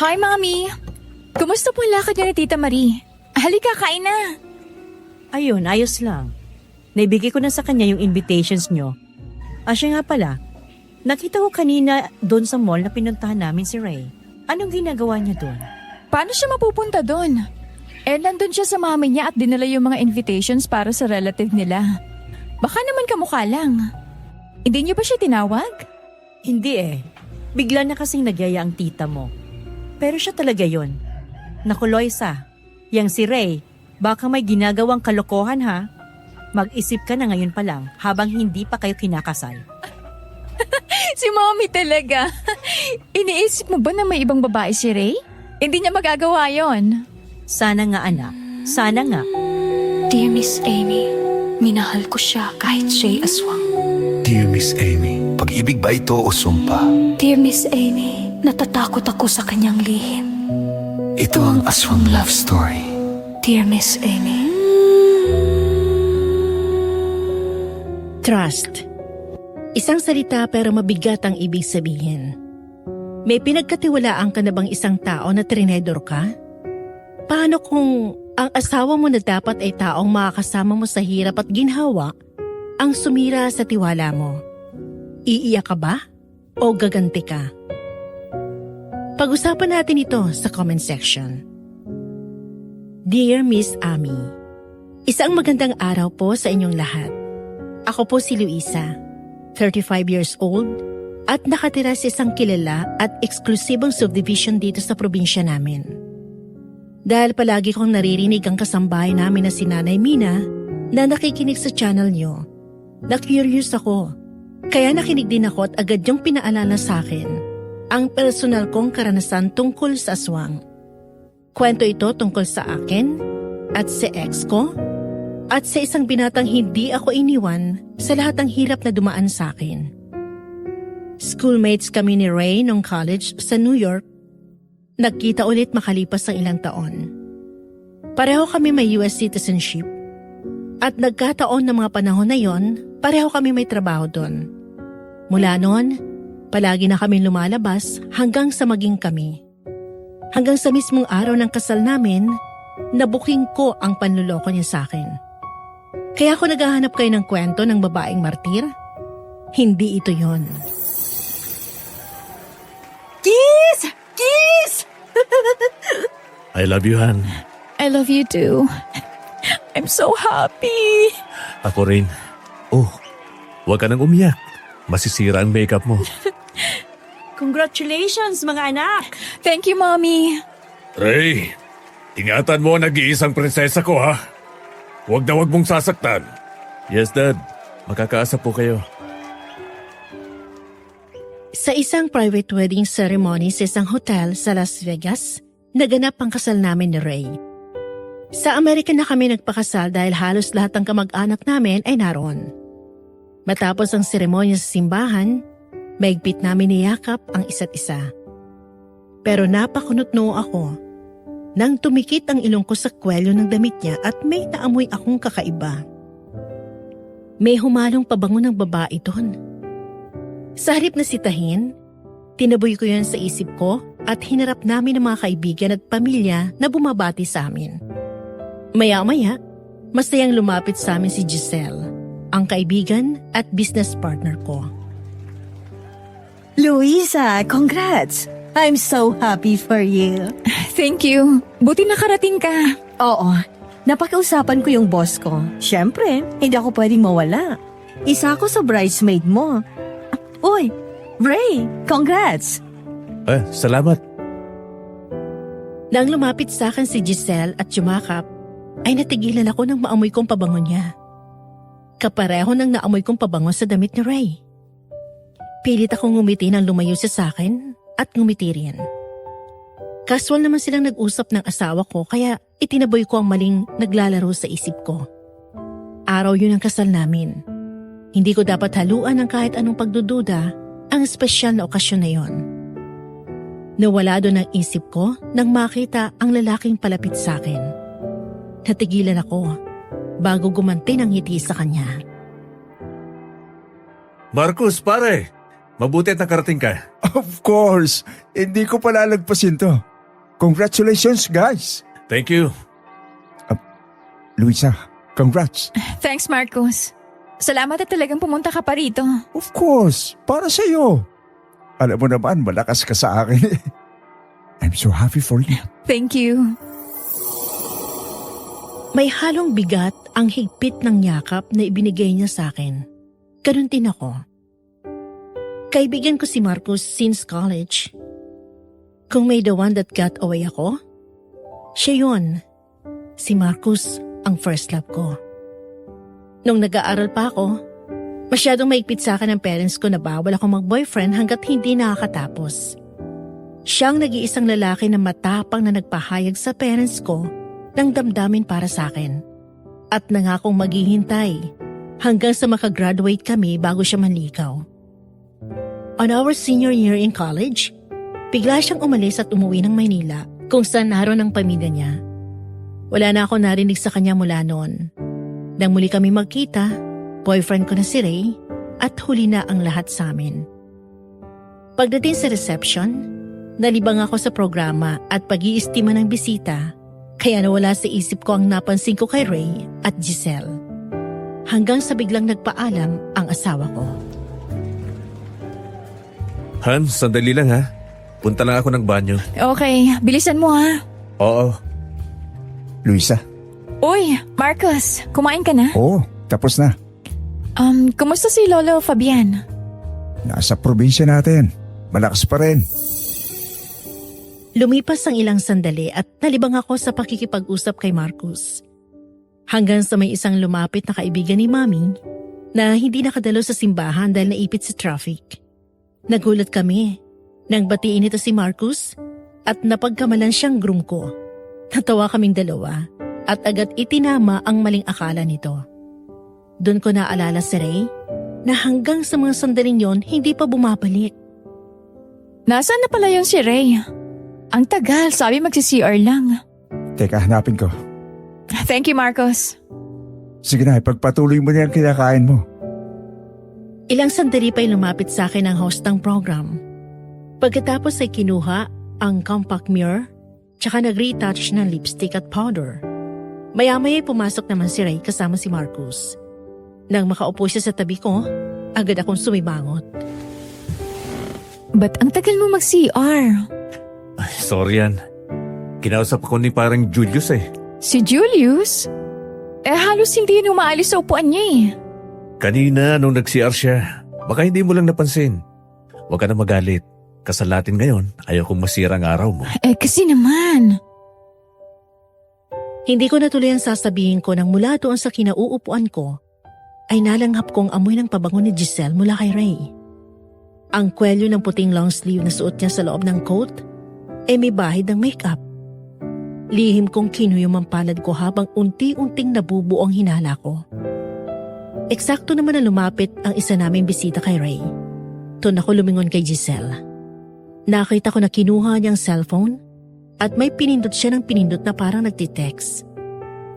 Hi, Mommy! Kumusta po ang lakad niyo ni Tita Marie? Halika, kain na! Ayun, ayos lang. Naibigay ko na sa kanya yung invitations nyo. Siya nga pala, nakita ko kanina doon sa mall na pinuntahan namin si Ray. Anong ginagawa niya doon? Paano siya mapupunta doon? Nandun siya sa mami niya at dinala yung mga invitations para sa relative nila. Baka naman kamukha lang. Hindi niyo ba siya tinawag? Hindi eh. Bigla na kasing nagyaya ang tita mo. Pero siya talaga yon. Naku, Loisa, yang si Ray, baka may ginagawang kalokohan ha? Mag-isip ka na ngayon pa lang habang hindi pa kayo kinakasal. Si Mommy talaga. Iniisip mo ba na may ibang babae si Ray? Hindi niya magagawa yon. Sana nga anak, sana nga. Dear Miss Amy, minahal ko siya kahit siya'y aswang. Dear Miss Amy, pag-ibig ba ito o sumpa? Dear Miss Amy, natatakot ako sa kanyang lihim. Ito ang aswang love story. Dear Miss Amy. Trust. Isang salita pero mabigat ang ibig sabihin. May pinagkatiwalaan ka na bang isang tao na trinedor ka? Paano kung ang asawa mo na dapat ay taong makakasama mo sa hirap at ginhawa ang sumira sa tiwala mo? Iiyak ka ba? O gaganti ka? Pag-usapan natin ito sa comment section. Dear Miss Amy, isang magandang araw po sa inyong lahat. Ako po si Luisa, 35 years old, at nakatira sa isang kilala at eksklusibong subdivision dito sa probinsya namin. Dahil palagi kong naririnig ang kasambahay namin na si Nanay Mina na nakikinig sa channel nyo, na-curious ako. Kaya nakinig din ako at agad yung pinaalala sa akin ang personal kong karanasan tungkol sa aswang. Kwento ito tungkol sa akin at sa ex ko at sa isang binatang hindi ako iniwan sa lahat ng hirap na dumaan sa akin. Schoolmates kami ni Ray nung college sa New York. Nagkita ulit makalipas ang ilang taon. Pareho kami may US citizenship. At nagkataon ng mga panahon na yon, pareho kami may trabaho doon. Mula noon, palagi na kami lumalabas hanggang sa maging kami. Hanggang sa mismong araw ng kasal namin, nabuking ko ang panluloko niya sa akin. Kaya ako naghahanap kayo ng kwento ng babaeng martir? Hindi ito yon. Kiss! Kiss! I love you, Han. I love you too. I'm so happy. Ako rin. Oh, huwag ka nang umiyak. Masisira ang makeup mo. Congratulations mga anak! Thank you, Mommy. Ray, ingatan mo ang nag-iisang prinsesa ko, ha? Huwag na huwag mong sasaktan. Yes, Dad. Magkakaasa po kayo. Sa isang private wedding ceremony sa isang hotel sa Las Vegas, naganap ang kasal namin ni Ray. Sa Amerika na kami nagpakasal dahil halos lahat ng kamag-anak namin ay naroon. Matapos ang seremonya sa simbahan, mahigpit namin niyakap ang isa't isa. Pero napakunot-noo ako nang tumikit ang ilong ko sa kwelyo ng damit niya at may naamoy akong kakaiba. May humalong pabango ng babae doon. Sa halip na sitahin, tinaboy ko yun sa isip ko at hinarap namin ang mga kaibigan at pamilya na bumabati sa amin. Maya-maya, masayang lumapit sa amin si Giselle, ang kaibigan at business partner ko. Luisa, congrats! I'm so happy for you. Thank you. Buti nakarating ka. Oo, napakiusapan ko yung boss ko. Siyempre, hindi ako pwedeng mawala. Isa ako sa bridesmaid mo. Uy, Ray, congrats! Salamat. Nang lumapit sa akin si Giselle at yumakap, ay natigilan ako nang maamoy kong pabango niya. Kapareho ng naamoy kong pabango sa damit ni Ray. Pilit akong ngumiti nang lumayo siya sa akin at ngumiti rin. Casual naman silang nag-usap ng asawa ko kaya itinaboy ko ang maling naglalaro sa isip ko. Araw yun ang kasal namin. Hindi ko dapat haluan ng kahit anong pagdududa ang espesyal na okasyon na yon. Nawala doon ang isip ko nang makita ang lalaking palapit sa akin. Natigilan ako bago gumanti ng ngiti sa kanya. Marcus, pare. Mabuti at nakarating ka. Of course! Hindi ko palalagpasin to. Congratulations, guys! Thank you. Luisa, congrats. Thanks, Marcos. Salamat at talagang pumunta ka pa rito. Of course, para sa'yo. Alam mo naman, malakas ka sa akin. I'm so happy for you. Thank you. May halong bigat ang higpit ng yakap na ibinigay niya sa akin. Ganun din ako. Kaibigan ko si Marcos since college. Kung may the one that got away ako, siya yun. Si Marcos ang first love ko. Nung nag-aaral pa ako, masyadong maigpit sa akin ng parents ko na bawal ako mag-boyfriend hanggat hindi nakakatapos. Siya ang nag-iisang lalaki na matapang na nagpahayag sa parents ko ng damdamin para sa akin. At nangakong maghihintay hanggang sa makagraduate kami bago siya manligaw. On our senior year in college, bigla siyang umalis at umuwi ng Maynila kung saan naroon ang pamilya niya. Wala na ako narinig sa kanya mula noon. Nang muli kami magkita, boyfriend ko na si Ray at huli na ang lahat sa amin. Pagdating sa reception, nalibang ako sa programa at pag-iistima ng bisita, kaya nawala sa isip ko ang napansin ko kay Ray at Giselle. Hanggang sa biglang nagpaalam ang asawa ko. Han, sandali lang ha. Punta lang ako ng banyo. Okay, bilisan mo ha. Oo. Luisa, Uy, Marcos, kumain ka na? oo, tapos na. Kumusta si Lolo Fabian? Nasa probinsya natin. Malakas pa rin. Lumipas ang ilang sandali at nalibang ako sa pakikipag-usap kay Marcos. Hanggang sa may isang lumapit na kaibigan ni Mami na hindi nakadalo sa simbahan dahil naipit sa traffic. Nagulat kami nang batiin ito si Marcos at napagkamalan siyang groom ko. Natawa kaming dalawa at agad itinama ang maling akala nito. Doon ko naalala si Ray na hanggang sa mga sandaling yon hindi pa bumabalik. Nasaan na pala yung si Ray? Ang tagal, sabi magsi-CR lang. Teka, hanapin ko. Thank you, Marcos. Sige na, ipagpatuloy mo na yung kinakain mo. Ilang sandali pa'y lumapit sa akin ang host ng program. Pagkatapos ay kinuha ang compact mirror tsaka nag-retouch ng lipstick at powder. Maya-maya'y pumasok naman si Ray kasama si Marcos. Nang makaupo siya sa tabi ko, agad akong sumibangot. Ba't ang tagal mo mag-CR? Ay, sorry yan. Kinausap ako ni parang Julius eh. Si Julius? Halos hindi yun umaalis sa upuan niya eh. Kanina nung nag-CR siya, baka hindi mo lang napansin. Huwag ka na magalit. Kasalatin ngayon, ayaw kong masira ang araw mo. Kasi naman. Hindi ko natuloy ang sasabihin ko nang mula doon sa kinauupuan ko, ay nalanghap kong amoy ng pabango ni Giselle mula kay Ray. Ang kwelyo ng puting long sleeve na suot niya sa loob ng coat ay may bahid ng makeup. Lihim kong kinuyom ang palad ko habang unti-unting nabubuo ang hinala ko. Eksakto naman na lumapit ang isa naming bisita kay Ray. Doon ako lumingon kay Giselle. Nakita ko na kinuha niyang cellphone at may pinindot siya ng pinindot na parang nagtitext.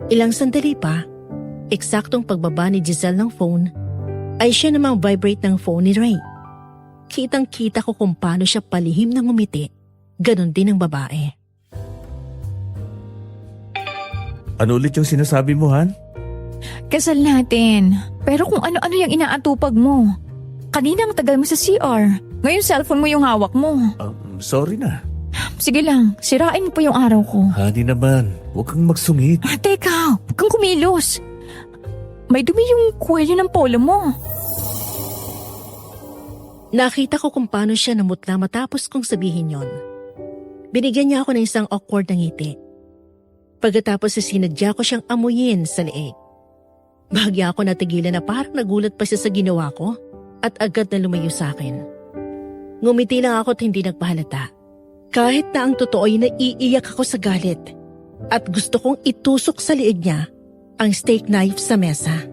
Ilang sandali pa, eksaktong pagbaba ni Giselle ng phone, ay siya namang vibrate ng phone ni Ray. Kitang-kita ko kung paano siya palihim ng umiti, ganon din ang babae. Ano ulit yung sinasabi mo, Han? Kasal natin. Pero kung ano-ano yung inaatupag mo. Kanina ang tagal mo sa CR. Ngayon cellphone mo yung hawak mo. Sorry na. Sige lang, sirain mo pa yung araw ko. Hani naman, huwag kang magsungit. Teka, huwag kang kumilos. May dumi yung kwelyo ng polo mo. Nakita ko kung paano siya namutla matapos kong sabihin yon. Binigyan niya ako ng isang awkward na ngiti. Pagkatapos sinadya ko siyang amuyin sa leeg. Bahagya ako natigilan na parang nagulat pa siya sa ginawa ko at agad na lumayo sa akin. Ngumiti lang ako at hindi nagpahalata. Kahit na ang totoo ay naiiyak ako sa galit at gusto kong itusok sa leeg niya ang steak knife sa mesa.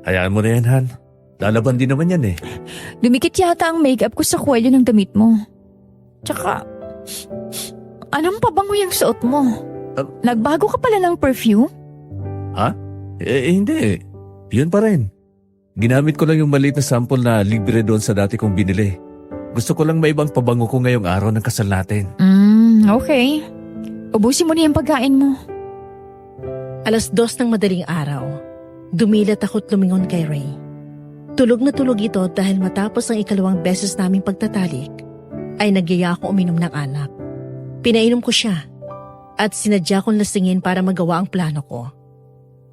Hayaan mo na yan, Han. Lalaban din naman yan eh. Dumikit yata ang makeup ko sa kwelyo ng damit mo. Tsaka, anong pabango yung suot mo? Nagbago ka pala ng perfume? Ha? Hindi. Yun pa rin. Ginamit ko lang yung maliit na sample na libre doon sa dati kong binili. Gusto ko lang may ibang pabango ko ngayong araw ng kasal natin. Okay. Ubusin mo na yung pagkain mo. 2:00 ng madaling araw. Dumilat ako't lumingon kay Ray. Tulog na tulog ito dahil matapos ang 2nd beses naming pagtatalik, ay nagyaya akong uminom ng alak. Pinainom ko siya at sinadya kong lasingin para magawa ang plano ko.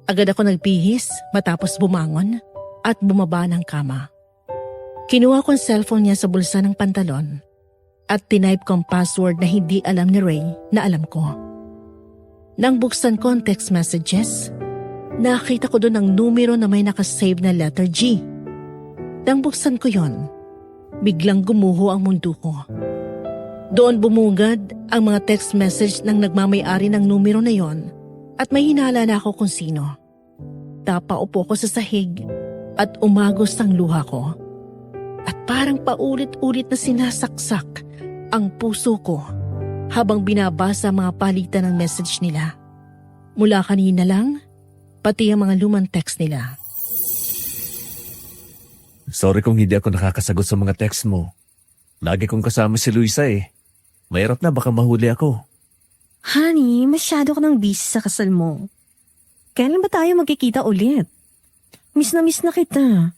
Agad ako nagpihis matapos bumangon at bumaba ng kama. Kinuha ko ang cellphone niya sa bulsa ng pantalon at tinype ko ang password na hindi alam ni Ray na alam ko. Nang buksan ko ang text messages, nakita ko doon ang numero na may nakasave na letter G. Nang buksan ko yon, biglang gumuho ang mundo ko. Doon bumungad ang mga text message ng nagmamay-ari ng numero na yon at may hinala na ako kung sino. Tapaupo ko sa sahig at umagos ang luha ko. At parang paulit-ulit na sinasaksak ang puso ko habang binabasa ang mga palitan ng message nila. Mula kanina lang, pati ang mga lumang text nila. Sorry kung hindi ako nakakasagot sa mga text mo. Lagi kong kasama si Luisa eh. Mahirap na baka mahuli ako. Honey, masyado ka nang busy sa kasal mo. Kailan ba tayo magkikita ulit? Miss na kita.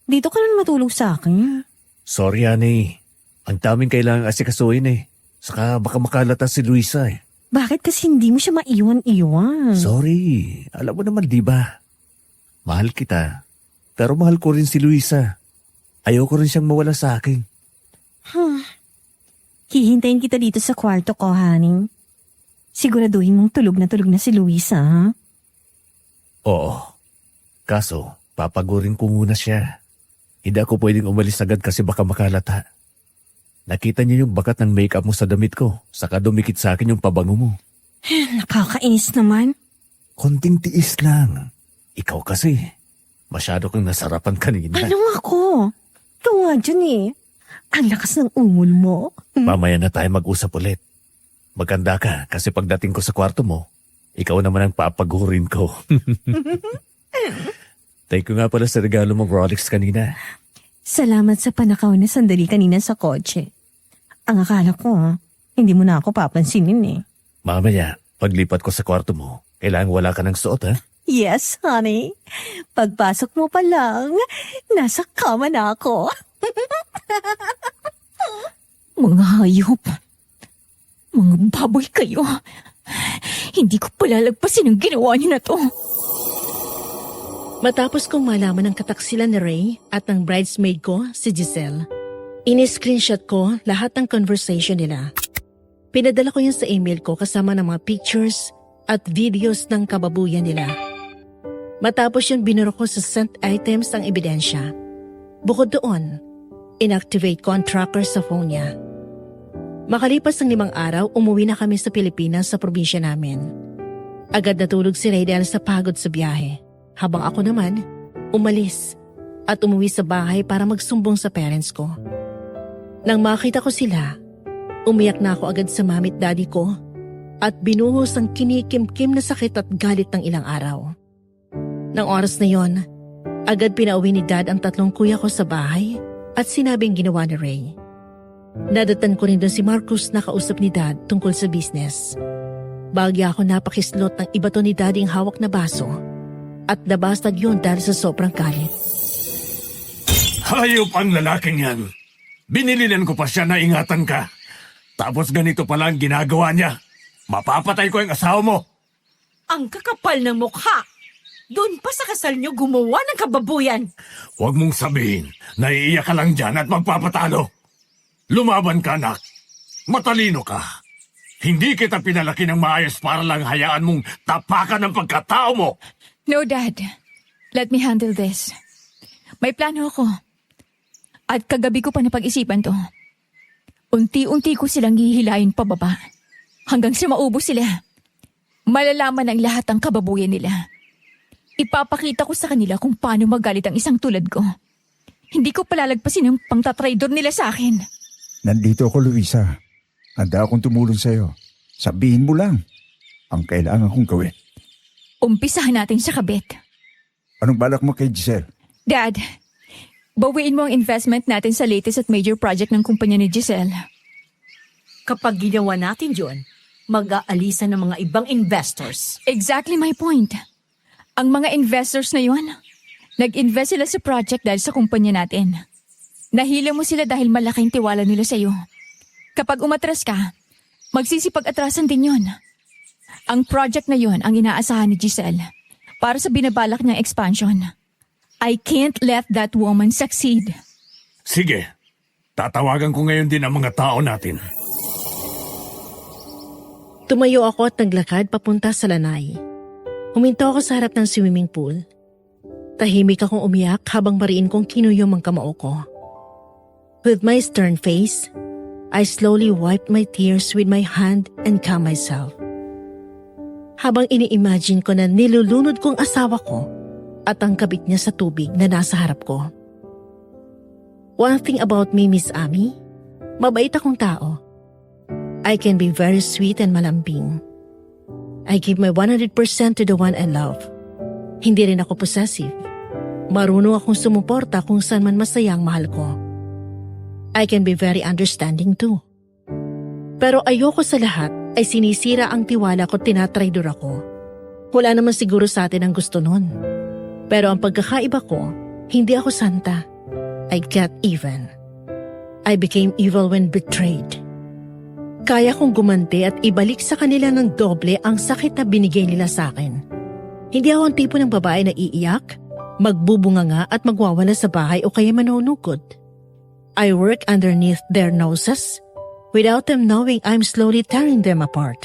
Dito ka na matulog sa akin. Sorry, honey. Ang daming kailangang asikasuhin eh. Saka baka makalata si Luisa eh. Bakit kasi hindi mo siya maiwan-iwan? Sorry. Alam mo naman, di ba? Mahal kita. Pero mahal ko rin si Luisa. Ayoko rin siyang mawala sa akin. Hihintayin kita dito sa kwarto ko, honey. Siguraduhin mong tulog na si Luisa, ha? Oo. Kaso, papagurin ko muna siya. Hindi ako pwedeng umalis agad kasi baka makalata. Nakita niyo yung bakat ng makeup mo sa damit ko, saka dumikit sa akin yung pabango mo. Nakakainis naman. Konting tiis lang. Ikaw kasi, masyado kang nasarapan kanina. Ano ako? Ikaw nga dyan eh. Ang lakas ng ungol mo. Mamaya na tayo mag-usap ulit. Maganda ka kasi pagdating ko sa kwarto mo, ikaw naman ang papagurin ko. Thank you nga pala sa regalo mong Rolex kanina. Salamat sa panakaw na sandali kanina sa kotse. Ang akala ko, hindi mo na ako papansinin eh. Mamaya, paglipat ko sa kwarto mo, kailangan wala ka ng suot ha? Yes, honey. Pagpasok mo pa lang, nasa kama na ako. Mga hayop. Mga baboy kayo. Hindi ko palalagpasin ang ginawa niyo na to. Matapos kong malaman ang kataksilan ni Ray at ng bridesmaid ko, si Giselle, ini-screenshot ko lahat ng conversation nila. Pinadala ko yun sa email ko kasama ng mga pictures at videos ng kababuyan nila. Matapos yun binuro ko sa sent items ang ebidensya. Bukod doon, inactivate ko ang tracker sa phone niya. Makalipas ng 5 araw, umuwi na kami sa Pilipinas sa probinsya namin. Agad natulog si Ray dahil sa pagod sa biyahe. Habang ako naman, umalis at umuwi sa bahay para magsumbong sa parents ko. Nang makita ko sila, umiyak na ako agad sa mami at daddy ko at binuhos ang kinikimkim na sakit at galit ng ilang araw. Nang oras na yon, agad pinauwi ni dad ang 3 kuya ko sa bahay at sinabing ginawa ni Ray. Nadatan ko rin doon si Marcus na kausap ni dad tungkol sa business. Bagya ako napakislot ng iba to ni daddy ang hawak na baso at nabastag yun dahil sa sobrang galit. Hayop ang lalaking yan. Binilinan ko pa siya na ingatan ka. Tapos ganito pala ang ginagawa niya. Mapapatay ko yung asawa mo. Ang kakapal ng mukha! Doon pa sa kasal niyo gumawa ng kababuyan! Huwag mong sabihin, naiiyak ka lang dyan at magpapatalo. Lumaban ka, anak. Matalino ka. Hindi kita pinalaki ng maayos para lang hayaan mong tapakan ng pagkatao mo. No, Dad. Let me handle this. May plano ako. At kagabi ko pa napag-isipan to. Unti-unti ko silang hihilayin pababa. Hanggang sa maubos sila. Malalaman ang lahat ng kababuyan nila. Ipapakita ko sa kanila kung paano magalit ang isang tulad ko. Hindi ko palalagpasin ang pangtatraidor nila sa akin. Nandito ako, Luisa. Handa akong tumulong sa'yo. Sabihin mo lang ang kailangan kong gawin. Umpisahan natin sa kabit. Anong balak mo kay Giselle? Dad, bawiin mo ang investment natin sa latest at major project ng kumpanya ni Giselle. Kapag ginawa natin yun, mag-aalisa ng mga ibang investors. Exactly my point. Ang mga investors na yon, nag-invest sila sa project dahil sa kumpanya natin. Nahila mo sila dahil malaking tiwala nila sa iyo. Kapag umatras ka, magsisipag-atrasan din yon. Ang project na yon ang inaasahan ni Giselle para sa binabalak niyang expansion. I can't let that woman succeed. Sige, tatawagan ko ngayon din ang mga tao natin. Tumayo ako at naglakad papunta sa lanay. Huminto ako sa harap ng swimming pool. Tahimik akong umiyak habang mariin kong kinuyom ang kamao ko. With my stern face, I slowly wiped my tears with my hand and calm myself. Habang ini-imagine ko na nilulunod kong asawa ko at ang kabit niya sa tubig na nasa harap ko. One thing about me, Miss Amy, mabait akong tao. I can be very sweet and malambing. I give my 100% to the one I love. Hindi rin ako possessive. Marunong akong sumuporta kung saan man masaya ang mahal ko. I can be very understanding too. Pero ayoko sa lahat ay sinisira ang tiwala ko, tinatraidor ako. Wala naman siguro sa atin ang gusto nun. Pero ang pagkakaiba ko, hindi ako santa. I got even. I became evil when betrayed. Kaya kong gumanti at ibalik sa kanila ng doble ang sakit na binigay nila sa akin. Hindi ako ang tipo ng babae na iiyak, magbubunga nga at magwawala sa bahay o kaya manunugod. I work underneath their noses without them knowing I'm slowly tearing them apart.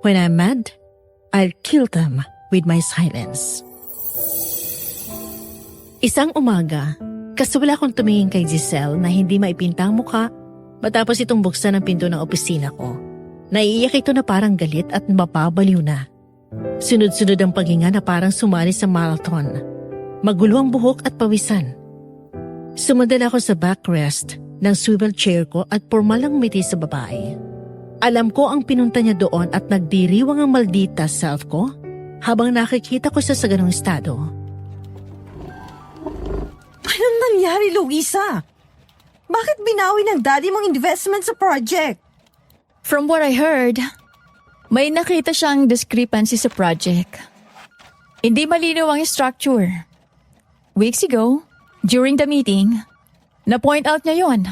When I'm mad, I'll kill them with my silence. Isang umaga, kaswala akong tumingin kay Giselle na hindi maipintang mukha matapos itong buksan ang pinto ng opisina ko. Naiiyak ito na parang galit at mapabaliw na. Sunod-sunod ang paghinga na parang sumali sa marathon. Magulo ang buhok at pawisan. Sumandal ako sa backrest ng swivel chair ko at pormalang ngumiti sa babae. Alam ko ang pinunta niya doon at nagdiriwang ang maldita self ko habang nakikita ko siya sa ganong estado. Anong nangyari, Luisa? Bakit binawi ng daddy mong investment sa project? From what I heard, may nakita siyang discrepancy sa project. Hindi malinaw ang structure. Weeks ago, during the meeting, na-point out niya yon.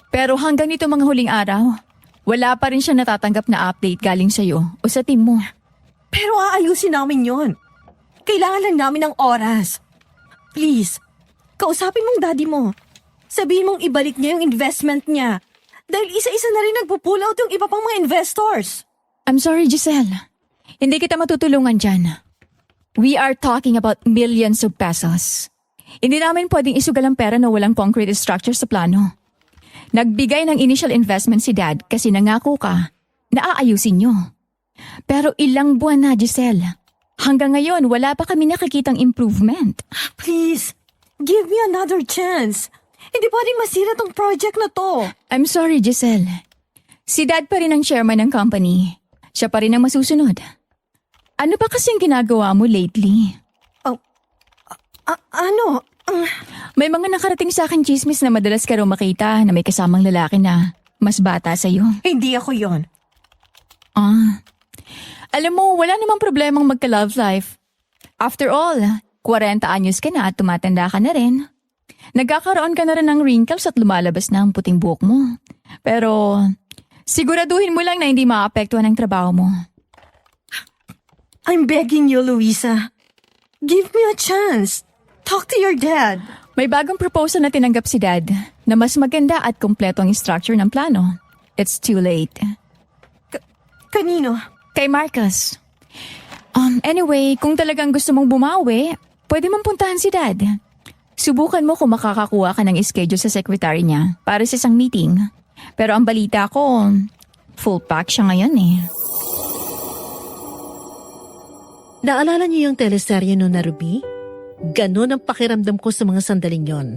Pero hanggang nito mga huling araw, wala pa rin siya natatanggap na update galing sa'yo o sa team mo. Pero aayusin namin yon. Kailangan lang namin ng oras. Please, kausapin mong daddy mo. Sabihin mong ibalik niya yung investment niya. Dahil isa-isa na rin nagpo-pull out yung iba pang mga investors. I'm sorry, Giselle. Hindi kita matutulungan dyan. We are talking about millions of pesos. Hindi namin pwedeng isugal ang pera na walang concrete structure sa plano. Nagbigay ng initial investment si Dad kasi nangako ka na aayusin niyo. Pero ilang buwan na, Giselle. Hanggang ngayon, wala pa kami nakikitang improvement. Please, give me another chance. Hindi pwedeng masira tong project na to. I'm sorry, Giselle. Si Dad pa rin ang chairman ng company. Siya pa rin ang masusunod. Ano ba kasing ginagawa mo lately? Ano? May mga nakarating sa akin chismis na madalas ka raw makita na may kasamang lalaki na mas bata sa'yo. Hindi ako yon. Alam mo, wala namang problemang magka-love life. After all, 40 anyos ka na at tumatanda ka na rin. Nagkakaroon ka na rin ng wrinkles at lumalabas na ang puting buhok mo. Pero, siguraduhin mo lang na hindi maapektuhan ang trabaho mo. I'm begging you, Luisa. Give me a chance. Talk to your dad. May bagong proposal na tinanggap si Dad na mas maganda at kumpleto ang structure ng plano. It's too late. Kanino? Kay Marcus. Anyway, kung talagang gusto mong bumawi, pwede mong puntahan si Dad. Subukan mo kung makakakuha ka ng schedule sa secretary niya para sa isang meeting. Pero ang balita ko, full pack siya ngayon eh. Naalala niyo yung teleserye no na Ruby? Ganon ang pakiramdam ko sa mga sandaling yon.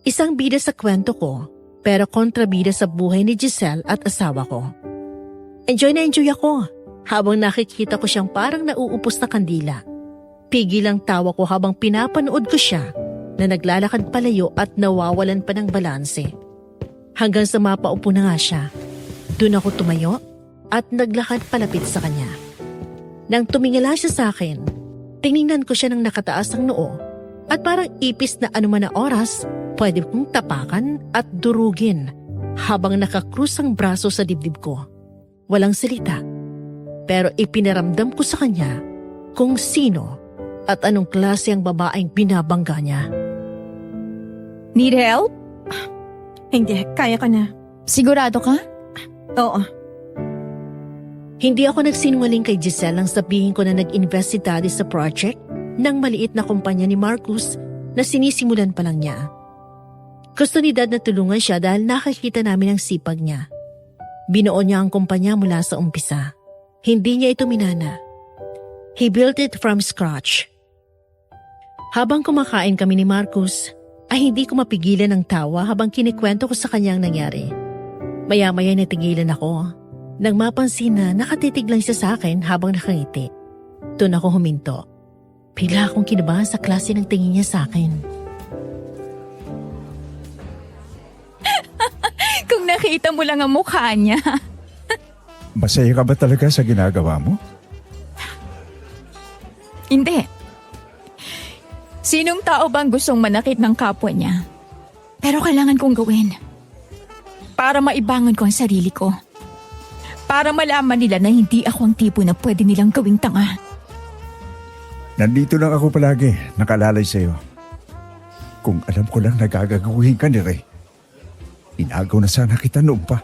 Isang bida sa kwento ko, pero kontrabida sa buhay ni Giselle at asawa ko. Enjoy na enjoy ako habang nakikita ko siyang parang nauupos na kandila. Pigil ang tawa ko habang pinapanood ko siya na naglalakad palayo at nawawalan pa ng balanse. Hanggang sa mapaupo na nga siya. Doon ako tumayo at naglakad palapit sa kanya. Nang tumingala siya sa akin, tiningnan ko siya ng nakataas ang noo at parang ipis na anuman na oras, pwede kong tapakan at durugin habang nakakrus ang braso sa dibdib ko. Walang salita, pero ipinaramdam ko sa kanya kung sino at anong klase ang babaeng binabangga niya. Need help? Hindi, kaya ka na. Sigurado ka? Oo. Hindi ako nagsinungaling kay Giselle nang sabihin ko na nag-invest si Daddy sa project ng maliit na kumpanya ni Marcus na sinisimulan pa lang niya. Gusto ni Dad na tulungan siya dahil nakikita namin ang sipag niya. Binuo niya ang kumpanya mula sa umpisa. Hindi niya ito minana. He built it from scratch. Habang kumakain kami ni Marcus, ay hindi ko mapigilan ng tawa habang kinikwento ko sa kanya ang nangyari. Maya-maya natigilan ako nang mapansin na nakatitig lang siya sa akin habang nakangiti. Doon ako huminto. Bigla akong kinabahan sa klase ng tingin niya sa akin. Kung nakita mo lang ang mukha niya. Masaya ka ba talaga sa ginagawa mo? Hindi. Sinong tao bang gustong manakit ng kapwa niya? Pero kailangan kong gawin. Para maibangon ko ang sarili ko. Para malaman nila na hindi ako ang tipo na pwede nilang gawing tanga. Nandito lang ako palagi, nakalalay sa'yo. Kung alam ko lang nagagagawihin ka ni Ray, inagaw na sana kita noon pa.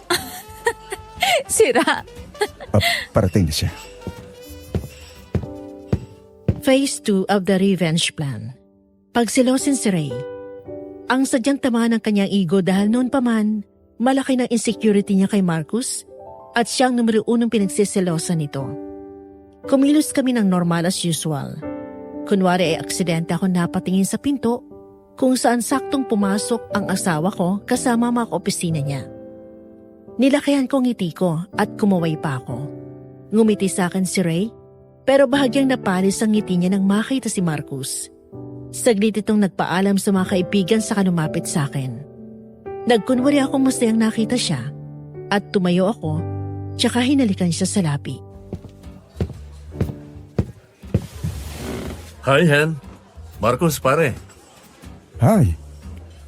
Sira. Parating na siya. Phase 2 of the revenge plan. Pagsilosin si Ray. Ang sadyang tama ng kanyang ego dahil noon pa man, malaki na insecurity niya kay Marcus at siyang numero 1 pinagsisilosan nito. Kumilos kami ng normal as usual. Kunwari ay aksidente ako napatingin sa pinto kung saan saktong pumasok ang asawa ko kasama mga kaopisina niya. Nilakayan ko ang ngiti ko at kumaway pa ako. Ngumiti sa akin si Ray pero bahagyang napalis ang ngiti niya nang makita si Marcus. Saglit itong nagpaalam sa mga kaibigan sa lumapit sa akin. Nagkunwari akong masayang nakita siya at tumayo ako tsaka hinalikan siya sa labi. Hi, Hen. Marcos, pare. Hi,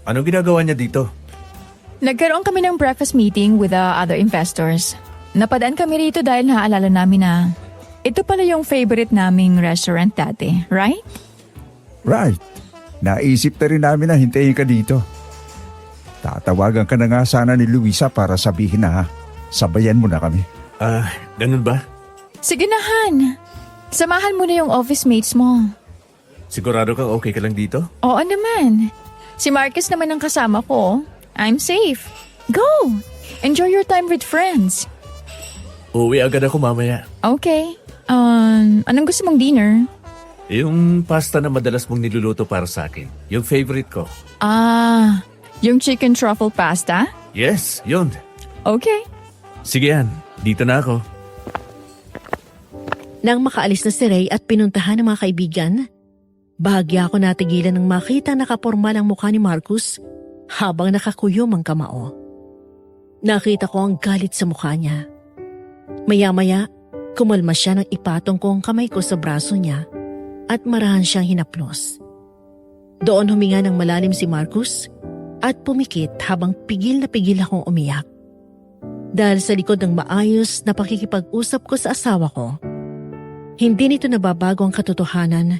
Anong ginagawa niya dito? Nagkaroon kami ng breakfast meeting with the other investors. Napadaan kami rito dahil naaalala namin na ito pala yung favorite naming restaurant dati, right? right. Naisip na rin namin na hintayin ka dito. Tatawagan ka na nga sana ni Luisa para sabihin na sabayan mo na kami. Ganun ba? Sige na, Han. Samahan mo na yung office mates mo. Sigurado kang okay ka lang dito? Oo naman. Si Marcus naman ang kasama ko. I'm safe. Go! Enjoy your time with friends. Uuwi agad ako mamaya. Okay. Anong gusto mong dinner? Yung pasta na madalas mong niluluto para sa akin. Yung favorite ko. Yung chicken truffle pasta? Yes, yun. Okay. Sige yan, dito na ako. Nang makaalis na si Ray at pinuntahan ng mga kaibigan, bahagya ako natigilan nang makita nakapormal ang mukha ni Marcus habang nakakuyom ang kamao. Nakita ko ang galit sa mukha niya. Maya-maya, kumalma siya nang ipatong ko ang kamay ko sa braso niya at marahan siyang hinaplos. Doon huminga ng malalim si Marcus at pumikit habang pigil na pigil akong umiyak. Dahil sa likod ng maayos na pakikipag-usap ko sa asawa ko, hindi nito nababago ang katotohanan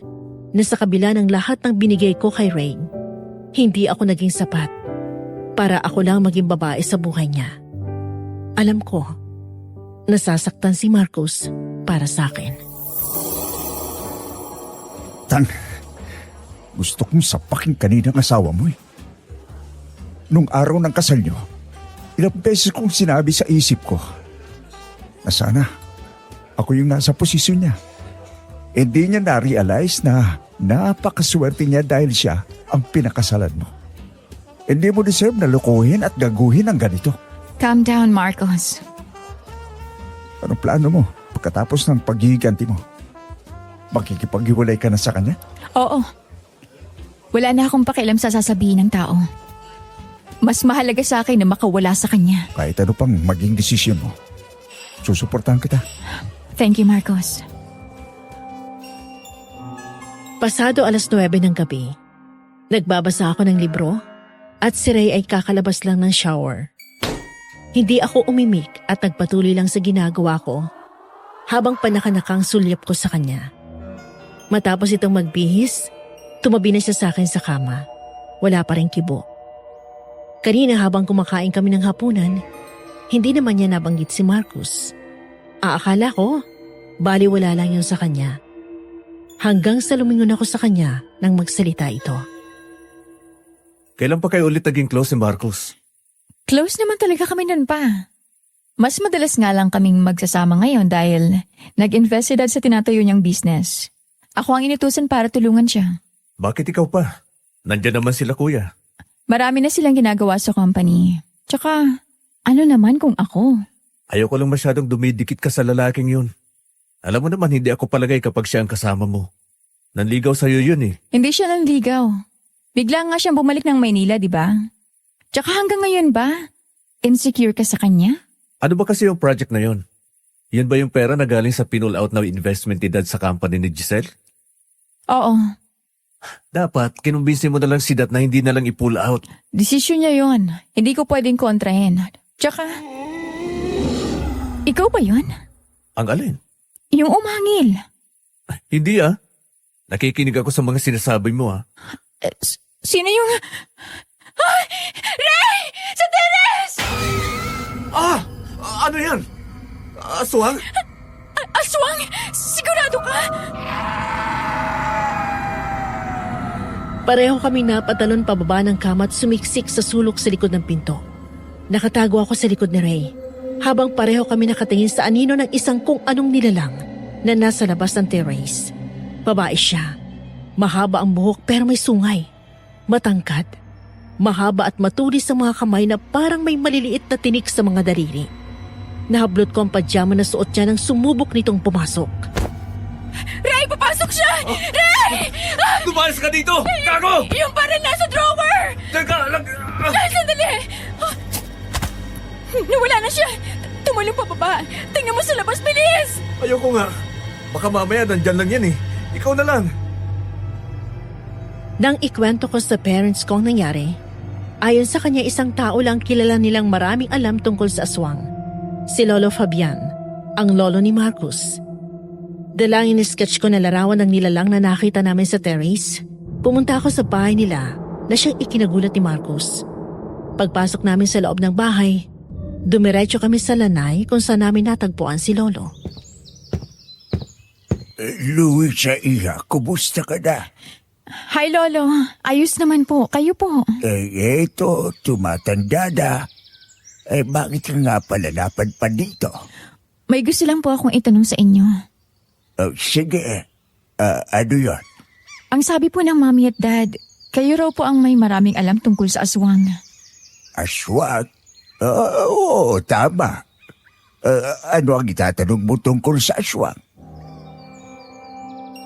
na sa kabila ng lahat ng binigay ko kay Ray, hindi ako naging sapat para ako lang maging babae sa buhay niya. Alam ko, nasasaktan si Marcus para sa akin. Tan, gusto kong sapakin kanina ang asawa mo eh. Nung araw ng kasal niyo, ilang beses kong sinabi sa isip ko na sana ako yung nasa posisyon niya. Hindi niya na-realize na napakaswerte niya dahil siya ang pinakasalan mo. Hindi mo deserve na lukuhin at gaguhin ang ganito. Calm down, Marcos. Anong plano mo pagkatapos ng paghihiganti mo? Makikipaghiwalay ka na sa kanya? Oo. Wala na akong pakialam sa sasabihin ng tao. Mas mahalaga sa akin na makawala sa kanya. Kahit ano pang maging desisyon mo, susuportahan kita. Thank you, Marcos. Pasado 9:00 ng gabi, nagbabasa ako ng libro at si Ray ay kakalabas lang ng shower. Hindi ako umimik at nagpatuloy lang sa ginagawa ko habang panakanakang sulyap ko sa kanya. Matapos itong magbihis, tumabi na siya sa akin sa kama. Wala pa rin kibo. Kanina habang kumakain kami ng hapunan, hindi naman niya nabanggit si Marcos. Aakala ko, baliwala lang yun sa kanya. Hanggang sa lumingon ako sa kanya nang magsalita ito. Kailan pa kayo ulit naging close si Marcos? Close naman talaga kami nun pa. Mas madalas nga lang kaming magsasama ngayon dahil nag-invest si Dad sa tinatayo niyang business. Ako ang inutusan para tulungan siya. Bakit ikaw pa? Nandiyan naman sila kuya. Marami na silang ginagawa sa company. Tsaka, ano naman kung ako? Ayoko lang masyadong dumidikit ka sa lalaking yun. Alam mo naman hindi ako palagay kapag siya ang kasama mo. Nanligaw sa'yo yun eh. Hindi siya nanligaw. Bigla nga siyang bumalik ng Maynila, di ba? Tsaka hanggang ngayon ba? Insecure ka sa kanya? Ano ba kasi yung project na yun? Yan ba yung pera na galing sa pinull-out na investment ni Dad sa company ni Giselle? Oo. Dapat, kinumbinsin mo na lang si Dad na hindi na lang i-pull out. Desisyon niya yon. Hindi ko pwedeng kontrahin. Tsaka, ikaw ba yun? Ang alin? Yung umangil. Hindi ah. Nakikinig ako sa mga sinasabi mo ah. Sino yung... Ay! Ray! Sa teres! Ah! Ano yan? Aswang? Aswang! Sigurado ka? Pareho kami napatalon pababa ng kama at sumiksik sa sulok sa likod ng pinto. Nakatago ako sa likod ni Ray, habang pareho kami nakatingin sa anino ng isang kung anong nilalang na nasa labas ng terrace. Babae siya. Mahaba ang buhok pero may sungay. Matangkad. Mahaba at matulis sa mga kamay na parang may maliliit na tinik sa mga daliri. Nahablot ko ang pajama na suot niya nang sumubok nitong pumasok. Ray, papasok siya! Ray! Lumayas ka dito! Gago! Yung baril nasa drawer! Teka! Sandali! Nawala na siya! Tumulong pa baba! Tingnan mo sa labas, bilis! Ayoko nga. Baka mamaya nandyan lang yan eh. Ikaw na lang. Nang ikwento ko sa parents ko ang nangyari, ayon sa kanya isang tao lang kilala nilang maraming alam tungkol sa aswang. Si Lolo Fabian, ang lolo ni Marcos. Dalangin sketch ko na larawan ng nilalang na nakita namin sa terrace. Pumunta ako sa bahay nila na siyang ikinagulat ni Marcos. Pagpasok namin sa loob ng bahay, dumiretso kami sa lanay kung saan namin natagpuan si Lolo. Luisa, iha, kumusta ka na? Hi, Lolo. Ayos naman po. Kayo po. Eto, tumatanda na. Bakit ka nga pala napadpad dito? May gusto lang po akong itanong sa inyo. Sige, ano yun? Ang sabi po ng Mommy at Dad, kayo raw po ang may maraming alam tungkol sa aswang. Aswang? Oo, tama. Ano ang itatanong mo tungkol sa aswang?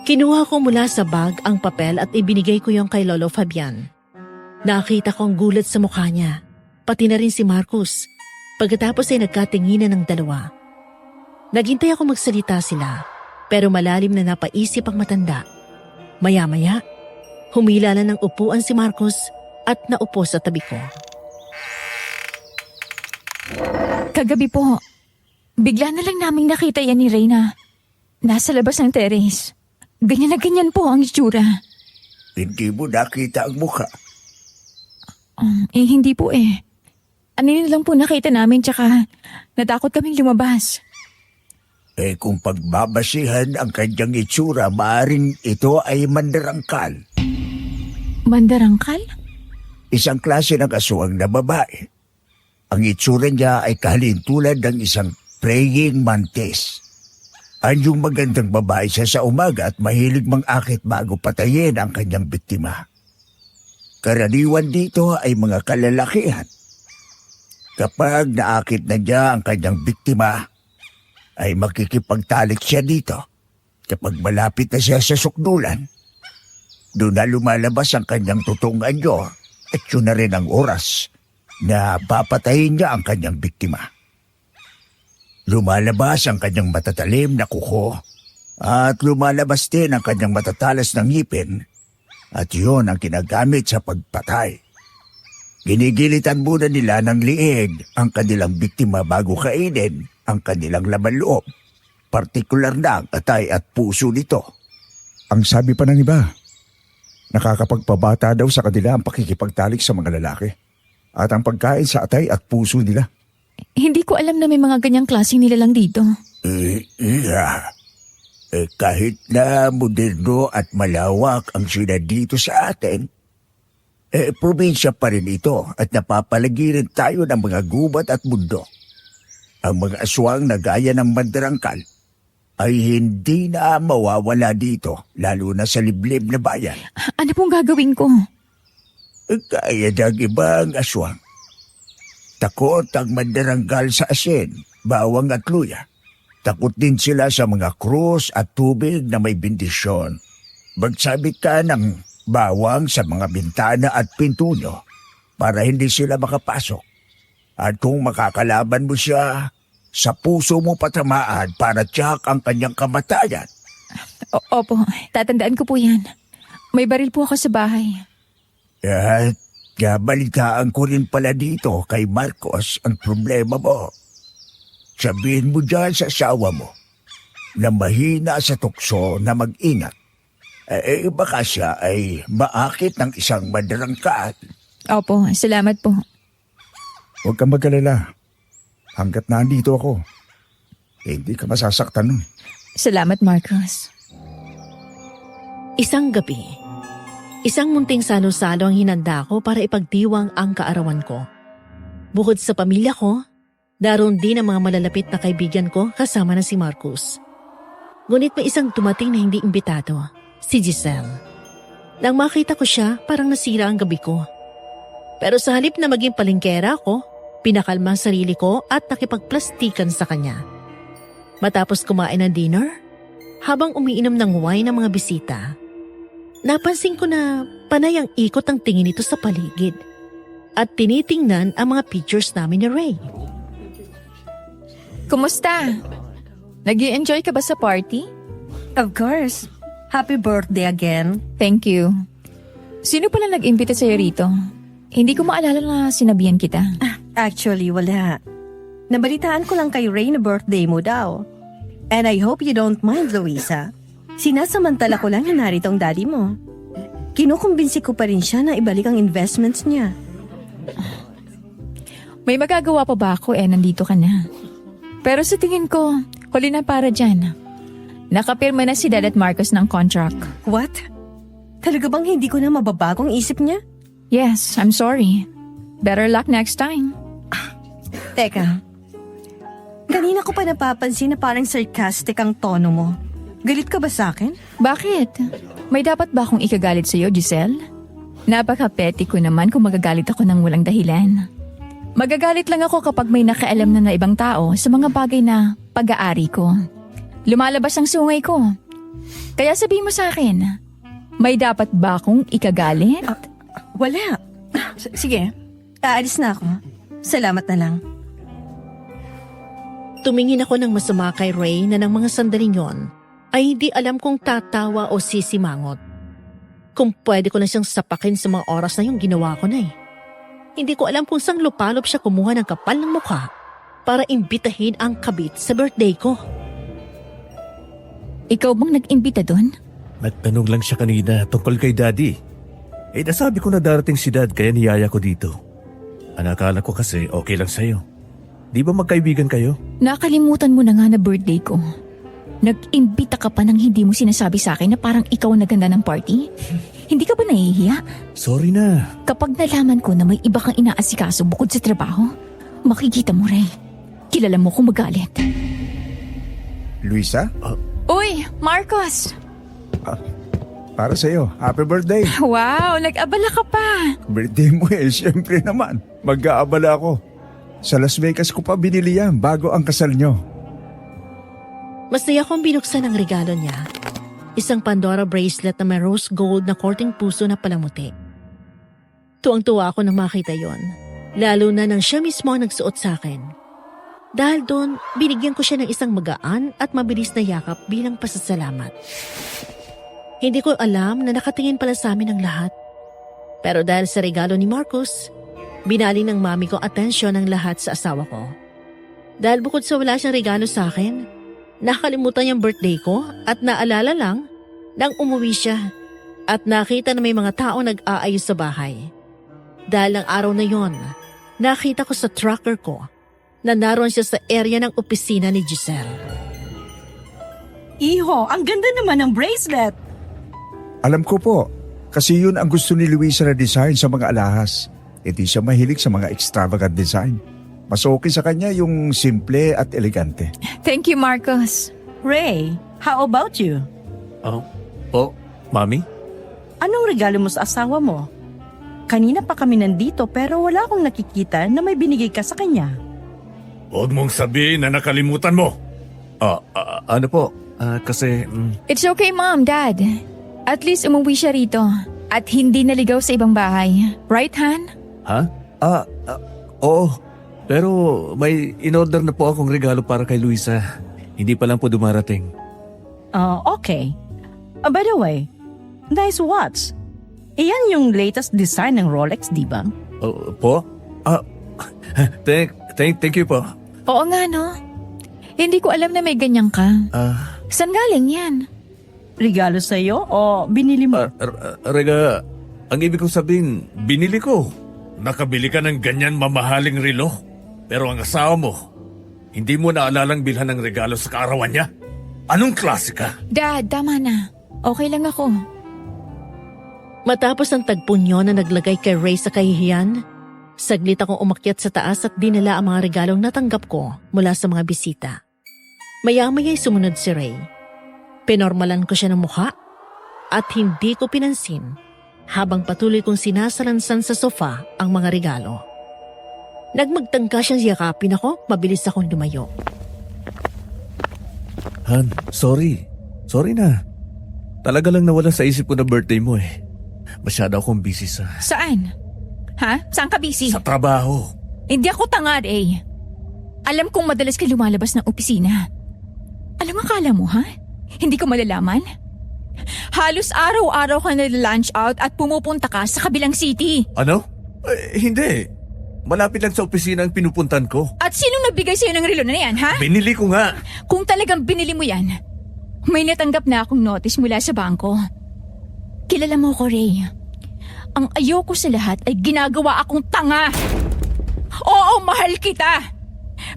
Kinuha ko mula sa bag ang papel at ibinigay ko yung kay Lolo Fabian. Nakita ko ang gulat sa mukha niya, pati na rin si Marcos. Pagkatapos ay nagkatinginan ng dalawa. Naghintay ako magsalita sila, pero malalim na napaisip ang matanda. Maya-maya, humila na ng upuan si Marcos at naupo sa tabi ko. Kagabi po, bigla na lang naming nakita yan ni Reyna. Nasa labas ng terrace. Ganyan na ganyan po ang itsura. Hindi mo nakita ang mukha. Hindi po eh. Anino lang po nakita namin tsaka natakot kaming lumabas. Kung pagbabasihan ang kanyang itsura, maaaring ito ay mandarangkal. Mandarangkal? Isang klase ng aswang na babae. Ang itsura niya ay kahalintulad ng isang praying mantis. Anyong magandang babae siya sa umaga at mahilig mang-akit bago patayin ang kanyang biktima. Karaniwan dito ay mga kalalakihan. Kapag naakit na niya ang kanyang biktima, ay makikipagtalik siya dito. Kapag malapit na siya sa sukdulan, doon na lumalabas ang kanyang totoong anyo at yun na rin ang oras na papatayin niya ang kanyang biktima. Lumalabas ang kanyang matatalim na kuko at lumalabas din ang kanyang matatalas na ngipin at yun ang ginagamit sa pagpatay. Ginigilitan muna nila ng liig ang kanilang biktima bago kainin ang kanilang laman loob, partikular na ang atay at puso nito. Ang sabi pa ng iba, nakakapagpabata daw sa kanila ang pakikipagtalik sa mga lalaki at ang pagkain sa atay at puso nila. Hindi ko alam na may mga ganyang klaseng nilalang dito. Kahit na moderno at malawak ang siyudad dito sa atin, probinsya pa rin ito at napapalagiran tayo ng mga gubat at mundo. Ang mga aswang na gaya ng mandarangkal ay hindi na mawawala dito, lalo na sa liblib na bayan. Ano pong gagawin ko? Kaya ng ibang aswang. Takot ang mandarangkal sa asin, bawang at luya. Takot din sila sa mga krus at tubig na may bendisyon. Magsabit ka ng bawang sa mga bintana at pinto nyo para hindi sila makapasok. At kung makakalaban mo siya, sa puso mo patamaan para tiyak ang kanyang kamatayan. Opo, tatandaan ko po yan. May baril po ako sa bahay. At balitaan ko rin pala dito kay Marcos ang problema mo. Sabihin mo dyan sa asawa mo na mahina sa tukso na mag-ingat. Baka siya ay maakit ng isang madarangkal. Opo, salamat po. Huwag kang mag-alala. Hanggat nandito ako, hindi ka masasaktan nun. Salamat, Marcos. Isang gabi, isang munting salo-salo ang hinanda ko para ipagdiwang ang kaarawan ko. Bukod sa pamilya ko, daroon din ang mga malalapit na kaibigan ko kasama na si Marcos. Ngunit may isang dumating na hindi imbitado, si Giselle. Nang makita ko siya, parang nasira ang gabi ko. Pero sa halip na maging palengkera ako, pinakalma ang sarili ko at nakipagplastikan sa kanya. Matapos kumain ng dinner, habang umiinom ng wine ng mga bisita, napansin ko na panay ang ikot ang tingin nito sa paligid at tinitingnan ang mga pictures namin ni Ray. Kumusta? Nag-i-enjoy ka ba sa party? Of course. Happy birthday again. Thank you. Sino pala nag-imbita sa'yo rito? Hindi ko maalala na sinabihan kita. Actually, wala. Nabalitaan ko lang kay Ray na birthday mo daw. And I hope you don't mind, Luisa. Sinasamantala ko lang na narito ang daddy mo. Kinukumbinsi ko pa rin siya na ibalik ang investments niya. May magagawa pa ba ako nandito ka na? Pero sa tingin ko, huli na para dyan. Nakapirma na si Dad at Marcos ng contract. What? Talaga bang hindi ko na mababagong isip niya? Yes, I'm sorry. Better luck next time. Teka. Kanina ko pa napapansin na parang sarcastic ang tono mo. Galit ka ba sa akin? Bakit? May dapat ba akong ikagalit sa'yo, Giselle? Napaka-petty ko naman kung magagalit ako ng walang dahilan. Magagalit lang ako kapag may nakaalam na ibang tao sa mga bagay na pag-aari ko. Lumalabas ang sungay ko. Kaya sabihin mo sa akin, may dapat ba akong ikagalit? Wala. Sige, aalis na ako. Salamat na lang. Tumingin ako ng masama kay Ray na ng mga sandaling yon ay hindi alam kung tatawa o sisimangot. Kung pwede ko na siyang sapakin sa mga oras na yung ginawa ko na eh. Hindi ko alam kung sang lupalop siya kumuha ng kapal ng mukha para imbitahin ang kabit sa birthday ko. Ikaw bang nag-imbita doon? Nagtanong lang siya kanina tungkol kay Daddy. Nasabi ko na darating si Dad kaya niyaya ko dito. Ang akala ko kasi okay lang sa'yo. Di ba magkaibigan kayo? Nakalimutan mo na nga na birthday ko. Nag-imbita ka pa nang hindi mo sinasabi sa akin na parang ikaw ang naganda ng party? Hindi ka ba nahihiya? Sorry na. Kapag nalaman ko na may iba kang inaasikaso bukod sa trabaho, makikita mo, Ray. Kilala mo kung magalit. Luisa, Uy, Marcos! para sa'yo. Happy birthday. Wow, nag-abala ka pa. Birthday mo siyempre naman. Mag-aabala ako. Sa Las Vegas ko pa binili yan bago ang kasal nyo. Masaya akong binuksan ang regalo niya. Isang Pandora bracelet na may rose gold na korting puso na palamuti. Tuwang-tuwa ako nang makita yon. Lalo na nang siya mismo ang nagsuot sa akin. Dahil doon, binigyan ko siya ng isang magaan at mabilis na yakap bilang pasasalamat. Hindi ko alam na nakatingin pala sa amin ang lahat. Pero dahil sa regalo ni Marcus, binali ng mami ko atensyon ng lahat sa asawa ko. Dahil bukod sa wala siyang regalo sa akin, nakalimutan yung birthday ko at naalala lang nang umuwi siya at nakita na may mga tao nag-aayos sa bahay. Dahil ng araw na yon, nakita ko sa tracker ko na naroon siya sa area ng opisina ni Giselle. Iho, ang ganda naman ng bracelet. Alam ko po, kasi yun ang gusto ni Luisa na design sa mga alahas. Hindi siya mahilig sa mga extravagant design. Mas okay sa kanya yung simple at elegante. Thank you, Marcos. Ray, how about you? Mami? Anong regalo mo sa asawa mo? Kanina pa kami nandito pero wala akong nakikita na may binigay ka sa kanya. Huwag mong sabihin na nakalimutan mo. Ano po? Kasi... It's okay, Mom, Dad. At least umuwi siya rito. At hindi naligaw sa ibang bahay. Right, Han? Ha? Oo. Pero may in-order na po akong regalo para kay Luisa. Hindi pa lang po dumarating. Okay. By the way, nice watch. Iyan yung latest design ng Rolex, di ba? Po? Thank you po. Oo nga, no? Hindi ko alam na may ganyan ka. Saan galing yan? Regalo sa'yo o binili mo? Rega, ang ibig kong sabihin, binili ko. Nakabili ka ng ganyan mamahaling relo. Pero ang asawa mo, hindi mo naalalang bilhan ng regalo sa kaarawan niya? Anong klase ka? Dad, tama na. Okay lang ako. Matapos ang tagpo niyo na naglagay kay Ray sa kahihiyan, saglit akong umakyat sa taas at dinala ang mga regalong natanggap ko mula sa mga bisita. Maya-maya'y sumunod si Ray. Pinormalan ko siya ng mukha at hindi ko pinansin habang patuloy kong sinasalansan sa sofa ang mga regalo. Nagmagtangka siyang yakapin ako, mabilis akong lumayo. Han, sorry. Sorry na. Talaga lang nawala sa isip ko na birthday mo eh. Masyado akong busy sa... Saan? Ha? Saan ka busy? Sa trabaho. Hindi ako tangad eh. Alam kong madalas ka lumalabas ng opisina. Alam akala mo, ha? Hindi ko malalaman? Halos araw-araw ka na-lunch out at pumupunta ka sa kabilang city. Ano? Hindi. Malapit lang sa opisina ang pinupuntan ko. At sinong nagbigay sa'yo ng relo na yan, ha? Binili ko nga. Kung talagang binili mo yan, may natanggap na akong notice mula sa bangko. Kilala mo ko, Ray. Ang ayoko sa lahat ay ginagawa akong tanga. Oo, mahal kita.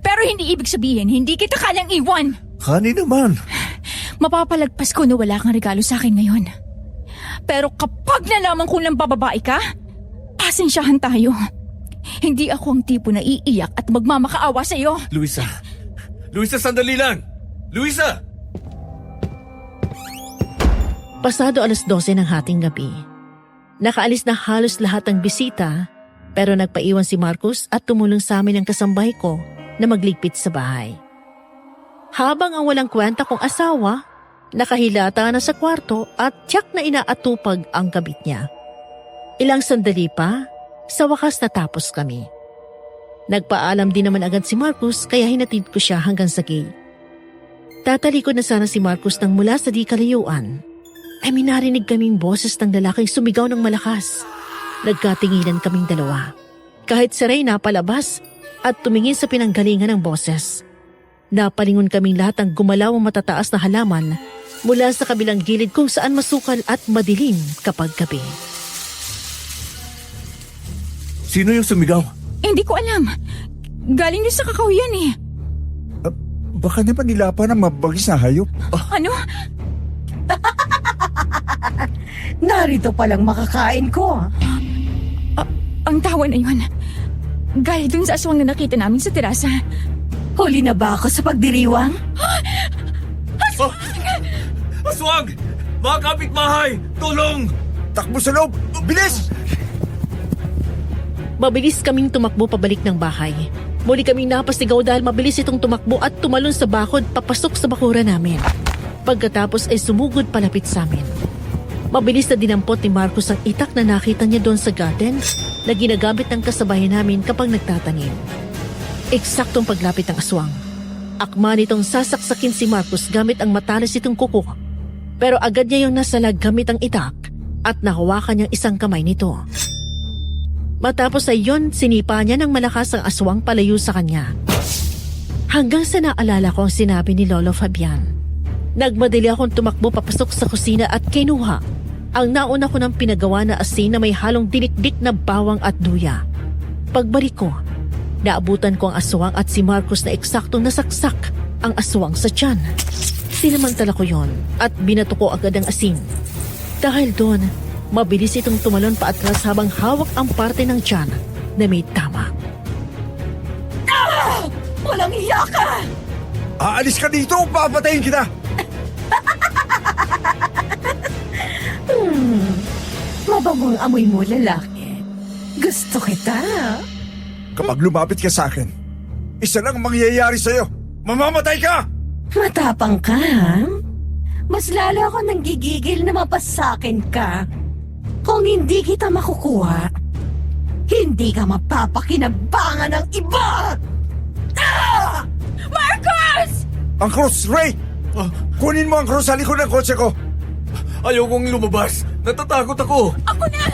Pero hindi ibig sabihin, hindi kita kayang iwan. Honey naman. Mapapalagpas ko na wala kang regalo sa akin ngayon. Pero kapag nalaman kong lang bababae ka, pasensyahan tayo. Hindi ako ang tipo na iiyak at magmamakaawa sa'yo. Luisa. Luisa, sandali lang. Luisa! Pasado 12:00 ng hating gabi. Nakaalis na halos lahat ng bisita, pero nagpaiwan si Marcus at tumulong sa amin ang kasambahay ko na magligpit sa bahay. Habang ang walang kwenta kong asawa, nakahilata na sa kwarto at tiyak na inaatupag ang kabit niya. Ilang sandali pa, sa wakas natapos kami. Nagpaalam din naman agad si Marcus kaya hinatid ko siya hanggang sa gate. Tatalikod na sana si Marcus nang mula sa di kalayuan ay minarinig kaming boses ng lalaking sumigaw ng malakas. Nagkatinginan kaming dalawa. Kahit si Ray napalabas at tumingin sa pinanggalingan ng boses. Napalingon kaming lahat ang gumalaw ang matataas na halaman mula sa kabilang gilid kung saan masukal at madilim kapag gabi. Sino yung sumigaw? Hindi ko alam. Galing din sa kakahuyan eh. Baka naman nilapan ng mabagis na hayop. Ano? Narito palang makakain ko. Ang tawa na yun. Galing dun sa aswang na nakita namin sa terasa. Huli na ba ako sa pagdiriwang? Aswang! Mga kapitbahay! Tulong! Takbo sa loob! Bilis! Mabilis kaming tumakbo pabalik ng bahay. Muli kaming napasigaw dahil mabilis itong tumakbo at tumalon sa bakod papasok sa bakura namin. Pagkatapos ay sumugod palapit sa amin. Mabilis na dinampot ni Marcos ang itak na nakita niya doon sa garden na ginagamit ng kasabayan namin kapag nagtatanim. Eksaktong paglapit ng aswang. Akma nitong sasaksakin si Marcos gamit ang matalas itong kuko. Pero agad niya yung nasalag gamit ang itak at nahawakan niyang isang kamay nito. Matapos ay yon, sinipa niya ng malakas ang aswang palayo sa kanya. Hanggang sa naalala ko ang sinabi ni Lolo Fabian. Nagmadali akong tumakbo papasok sa kusina at kinuha ang nauna ko ng pinagawa na asin na may halong dinikdik na bawang at duya. Pagbalik ko, naabutan ko ang aswang at si Marcos na eksaktong nasaksak ang aswang sa tiyan. Sinamantala ko yon at binato ko agad ang asin. Dahil doon, mabilis itong tumalon paatras habang hawak ang parte ng tiyan na may tama. Walang iya ka! Aalis ka dito o papatayin kita! Mabangong amoy mo, lalaki. Gusto kita. Kapag lumapit ka sa akin, isa lang ang mangyayari sa'yo. Mamamatay ka! Matapang ka, ha? Mas lalo ako nang gigigil na mapasakin ka. Kung hindi kita makukuha, hindi ka mapapakinabangan ng iba! Ah! Marcos! Ang cross, Ray! Kunin mo ang cross sa likod ng kotse ko. Ayaw kong lumabas. Natatakot ako. Ako na!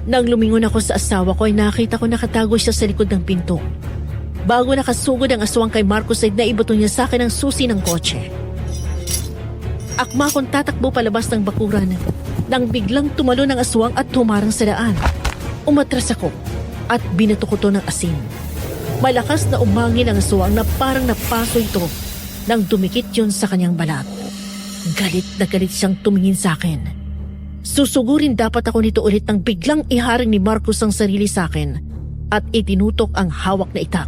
Nang lumingon ako sa asawa ko ay nakita ko nakatago siya sa likod ng pinto. Bago nakasugod ang aswang kay Marcos ay naibato niya sa akin ang susi ng kotse. Akma akong tatakbo palabas ng bakuran nang biglang tumalo ng aswang at humarang sa daan. Umatras ako at binato ko to ng asin. Malakas na umangin ang aswang na parang napaso ito nang dumikit yun sa kanyang balat. Galit na galit siyang tumingin sa akin. Susugurin dapat ako nito ulit nang biglang iharing ni Marcos ang sarili sa akin at itinutok ang hawak na itak.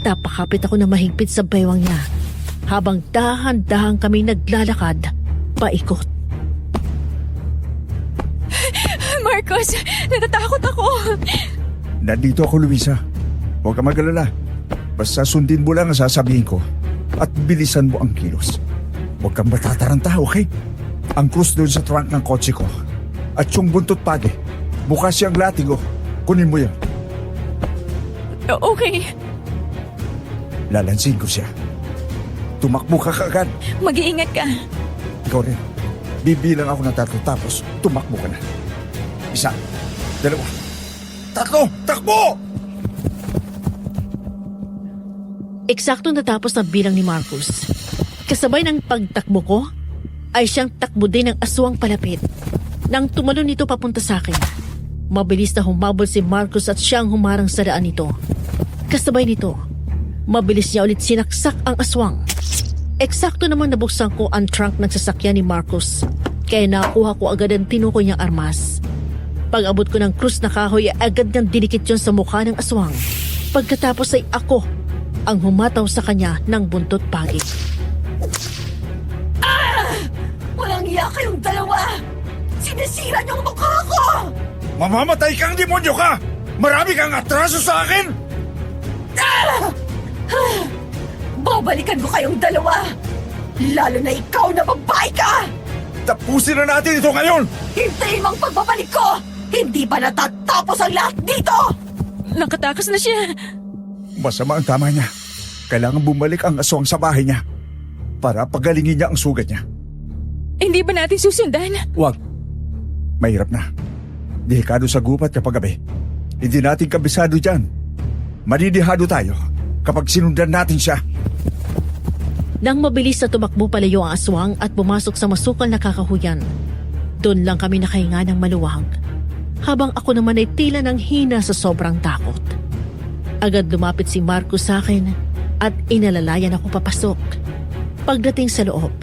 Napakapit ako na mahigpit sa baywang niya habang dahan-dahan kami naglalakad paikot. Marcos, natatakot ako. Nandito ako, Luisa. Huwag ka mag-alala. Basta sundin mo lang ang sasabihin ko at bilisan mo ang kilos. Huwag kang matataranta, okay? Ang krus doon sa trunk ng kotse ko at yung buntot pagi. Bukas siyang latigo. Kunin mo yan. Okay, Lalansin ko siya. Tumakbo ka kaagad. mag-iingat ka. Ikaw rin. Bibilang ako ng 3 tapos tumakbo ka na. 1, 2, 3, takbo! Eksaktong natapos na bilang ni Marcos. Kasabay ng pagtakbo ko, ay siyang takbo din ng aswang palapit. Nang tumalon nito papunta sa akin, mabilis na humabol si Marcos at siyang humarang sa daan nito. Kasabay nito, mabilis niya ulit sinaksak ang aswang. Eksakto namang nabuksan ko ang trunk ng sasakyan ni Marcos, kaya nakuha ko agad ang tinukoy niyang armas. Pag-abot ko ng krus na kahoy, agad niyang dinikit yun sa mukha ng aswang. Pagkatapos ay ako ang humataw sa kanya ng buntot pagi. Walang iya kayong dalawa! Sinisira niyo ang mukha ko! Mamamatay kang demonyo ka! Marami kang atraso sa akin! Babalikan ko kayong dalawa! Lalo na ikaw na babae ka! Tapusin na natin ito ngayon! Hintayin mo ang pagbabalik ko! Hindi pa natatapos ang lahat dito! Nakatakas na siya. Masama ang tama niya. Kailangan bumalik ang aswang sa bahay niya para pagalingin niya ang sugat niya. Hindi ba natin susundan? Huwag. Mahirap na. Delikado sa gupat kapag gabi. Hindi natin kabisado dyan. Manidihado tayo kapag sinundan natin siya. Nang mabilis na tumakbo palayo ang aswang at pumasok sa masukal na kakahuyan, doon lang kami nakahinga ng maluwag, habang ako naman ay tila ng hina sa sobrang takot. Agad lumapit si Marcos sa akin at inalalayan ako papasok. Pagdating sa loob,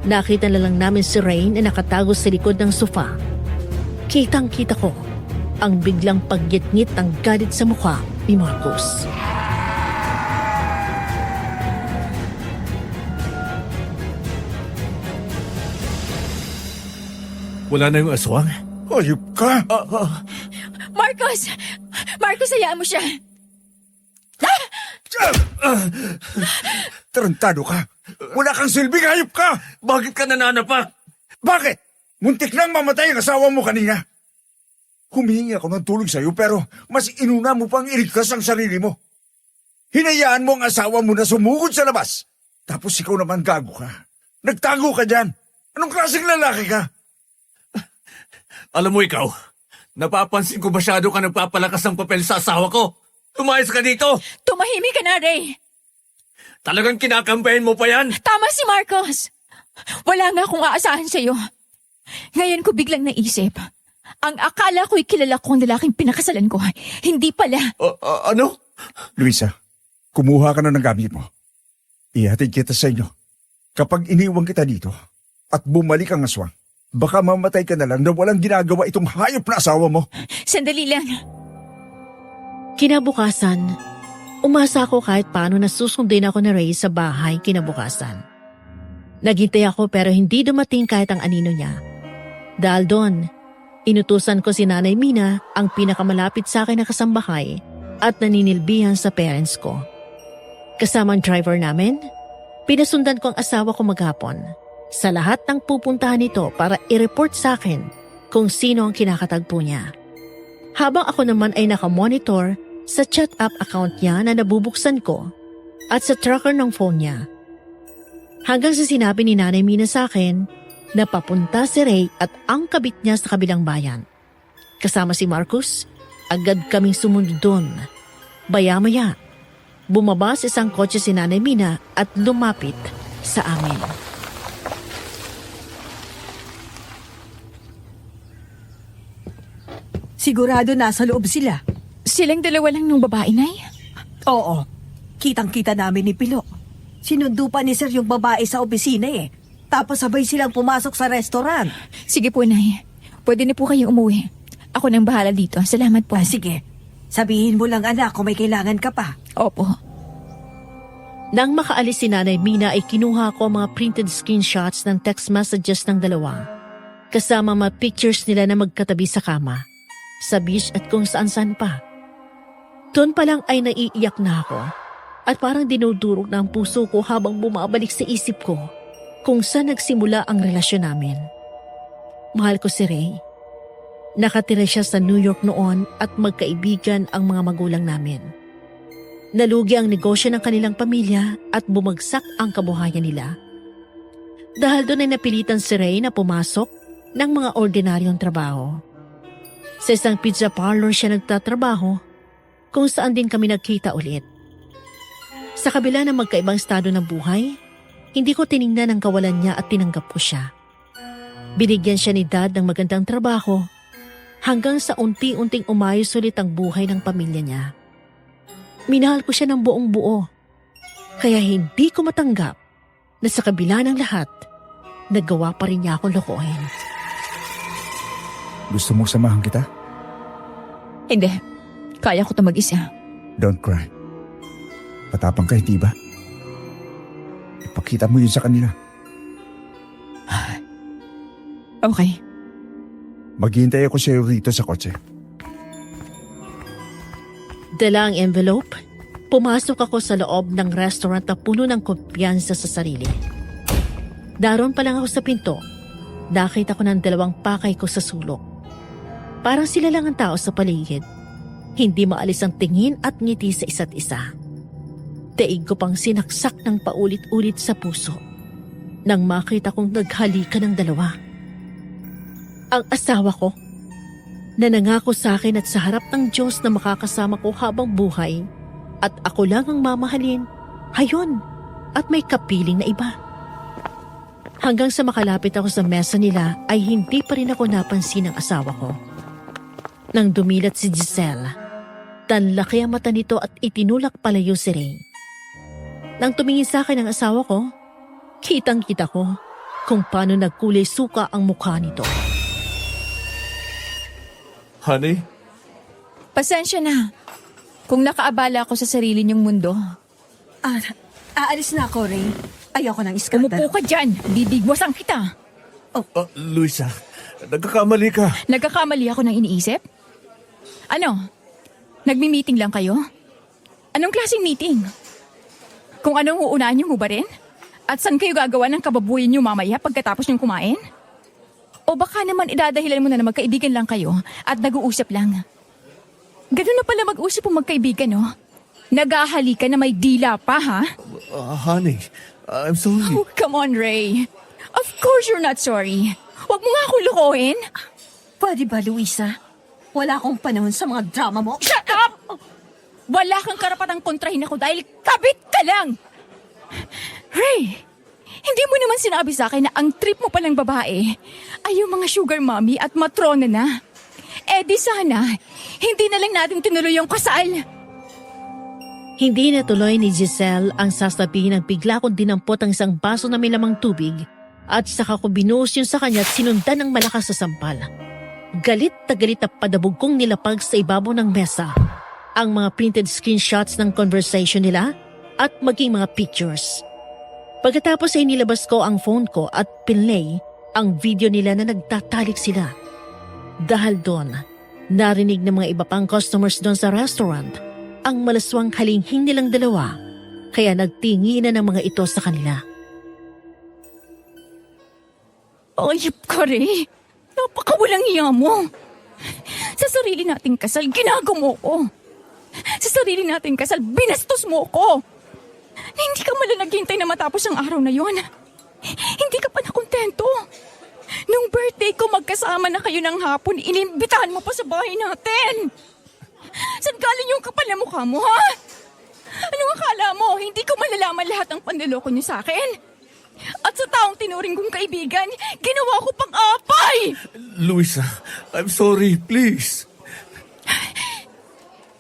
nakita na lang namin si Rain na nakatago sa likod ng sofa. Kitang-kita ko ang biglang paggitngit ng galit sa mukha ni Marcos. Wala na yung aswang? Ayup ka! Marcos! Marcos, hayaan mo siya. Tarantado ka! Wala kang silbing hayop ka! Bakit ka nananapak? Bakit? Muntik nang mamatay ang asawa mo kanina. Humingi ako ng tulong sa'yo pero mas inuna mo pang iligtas ang sarili mo. Hinayaan mo ang asawa mo na sumugod sa labas. Tapos ikaw naman gago ka. Nagtago ka dyan. Anong klaseng lalaki ka? Alam mo ikaw, napapansin ko masyado ka nagpapalakas ng papel sa asawa ko. Umayos ka dito! Tumahimik ka na, Ray! Talagang kinakambayan mo pa yan? Tama si Marcos! Wala nga akong aasahan sa'yo. Ngayon ko biglang naisip, ang akala ko'y kilala ko ang lalaking pinakasalan ko. Hindi pala. Ano? Luisa, kumuha ka na ng gamit mo. Ihatid kita sa inyo. Kapag iniwan kita dito at bumalik ang aswang, baka mamatay ka na lang na walang ginagawa itong hayop na asawa mo. Sandali lang. Kinabukasan, umasa ako kahit paano na susundin ako ni Ray sa bahay kinabukasan. Naghintay ako pero hindi dumating kahit ang anino niya. Dahil doon, inutusan ko si Nanay Mina, ang pinakamalapit sa akin na kasambahay at naninilbihan sa parents ko. Kasama ang driver namin, pinasundan ko ang asawa ko maghapon sa lahat ng pupuntahan nito para i-report sa akin kung sino ang kinakatagpo niya. Habang ako naman ay nakamonitor sa chat app account niya na nabubuksan ko at sa tracker ng phone niya. Hanggang sa sinabi ni Nanay Mina sa akin na papunta si Ray at ang kabit niya sa kabilang bayan. Kasama si Marcus, agad kaming sumunod doon. Baya-maya, bumaba sa isang kotse si Nanay Mina at lumapit sa amin. Sigurado nasa loob sila. Silang dalawa lang nung babae, Nay? Oo. Kitang-kita namin ni Pilo. Sinundo pa ni Sir yung babae sa opisina eh. Tapos sabay silang pumasok sa restaurant. Sige po, Nay. Pwede na po kayo umuwi. Ako nang bahala dito. Salamat po. Sige, sabihin mo lang anak kung may kailangan ka pa. Opo. Nang makaalis si Nanay Mina ay kinuha ko ang mga printed screenshots ng text messages ng dalawa. Kasama mga pictures nila na magkatabi sa kama, sa beach at kung saan-saan pa. Doon pa lang ay naiiyak na ako at parang dinudurog na ang puso ko habang bumabalik sa isip ko kung saan nagsimula ang relasyon namin. Mahal ko si Ray. Nakatira siya sa New York noon at magkaibigan ang mga magulang namin. Nalugi ang negosyo ng kanilang pamilya at bumagsak ang kabuhayan nila. Dahil doon ay napilitan si Ray na pumasok ng mga ordinaryong trabaho. Sa isang pizza parlor siya nagtatrabaho kung saan din kami nagkita ulit. Sa kabila ng magkaibang estado ng buhay, hindi ko tiningnan ang kawalan niya at tinanggap ko siya. Binigyan siya ni Dad ng magandang trabaho hanggang sa unti-unting umayos ulit ang buhay ng pamilya niya. Minahal ko siya ng buong buo, kaya hindi ko matanggap na sa kabila ng lahat, nagawa pa rin niya akong lokohin. Gusto mong samahan kita? Hindi. Kaya ko ito mag-isa. Don't cry. Patapang ka, hindi ba? Ipakita mo yun sa kanila. Okay. Maghihintay ako sa'yo rito sa kotse. Dala ang envelope, pumasok ako sa loob ng restaurant na puno ng kumpiyansa sa sarili. Daron pa lang ako sa pinto, nakita ko ng dalawang pakay ko sa sulok. Parang sila lang ang tao sa paligid. Hindi maalis ang tingin at ngiti sa isa't isa. Daig ko pang sinaksak ng paulit-ulit sa puso nang makita kong naghalikan ng dalawa. Ang asawa ko, na nangako sa akin at sa harap ng Diyos na makakasama ko habang buhay at ako lang ang mamahalin, hayon at may kapiling na iba. Hanggang sa makalapit ako sa mesa nila ay hindi pa rin ako napansin ng asawa ko. Nang dumilat si Giselle, tanlaki ang mata nito at itinulak palayo si Ray. Nang tumingin sa akin ang asawa ko, kitang-kita ko kung paano nagkulay suka ang mukha nito. Honey? Pasensya na. Kung nakaabala ako sa sarili niyong mundo. Aalis na ako, Ray. Ayoko ng iskandalo. Umupo ka dyan. Bibigwasan kita. Luisa, nagkakamali ka. Nagkakamali ako ng iniisip? Ano? Nagmi-meeting lang kayo? Anong klaseng meeting? Kung anong uunahan niyo ba rin? At saan kayo gagawa ng kababuyan niyo mamaya pagkatapos niyong kumain? O baka naman idadahilan mo na magkaibigan lang kayo at nag-uusap lang. Ganun na pala mag-usap o magkaibigan, no? Nag-ahalikan na may dila pa, ha? Honey, I'm sorry. Oh, come on, Ray. Of course you're not sorry. Huwag mo nga akong lukohin. Pwede ba, Luisa? Wala akong panahon sa mga drama mo. Shut up! Wala kang karapatang kontrahin ako dahil kabit ka lang! Ray, hindi mo naman sinabi sa akin na ang trip mo palang babae ay yung mga sugar mommy at matrona na. Eh di sana, hindi na lang natin tinuloy yung kasal. Hindi natuloy ni Giselle ang sasabihin ng bigla kong dinampot ang isang baso na may lamang tubig at saka ko binuhos yun sa kanya at sinundan ng malakas sa sampal. Galit na galit na padabog kong nilapag sa ibabaw ng mesa ang mga printed screenshots ng conversation nila at maging mga pictures. Pagkatapos ay nilabas ko ang phone ko at pinlay ang video nila na nagtatalik sila. Dahil doon, narinig ng mga iba pang customers doon sa restaurant ang malaswang halinghing nilang dalawa, kaya nagtinginan ng mga ito sa kanila. Ayop ka, Ray. Napakawalang hiya mo. Sa sarili nating kasal, ginagawa mo ko. Sa sarili nating kasal, binastos mo ko. Hindi ka man naghintay na matapos ang araw na yon. Hindi ka pa nakontento. Nung birthday ko, magkasama na kayo ng hapon, inimbitahan mo pa sa bahay natin. Saan galing yung kapal na mukha mo, ha? Anong akala mo? Hindi ko malalaman lahat ng panliloko niyo sa akin? At sa taong tinuring kong kaibigan, ginawa ko pang apay! Luisa, I'm sorry, please.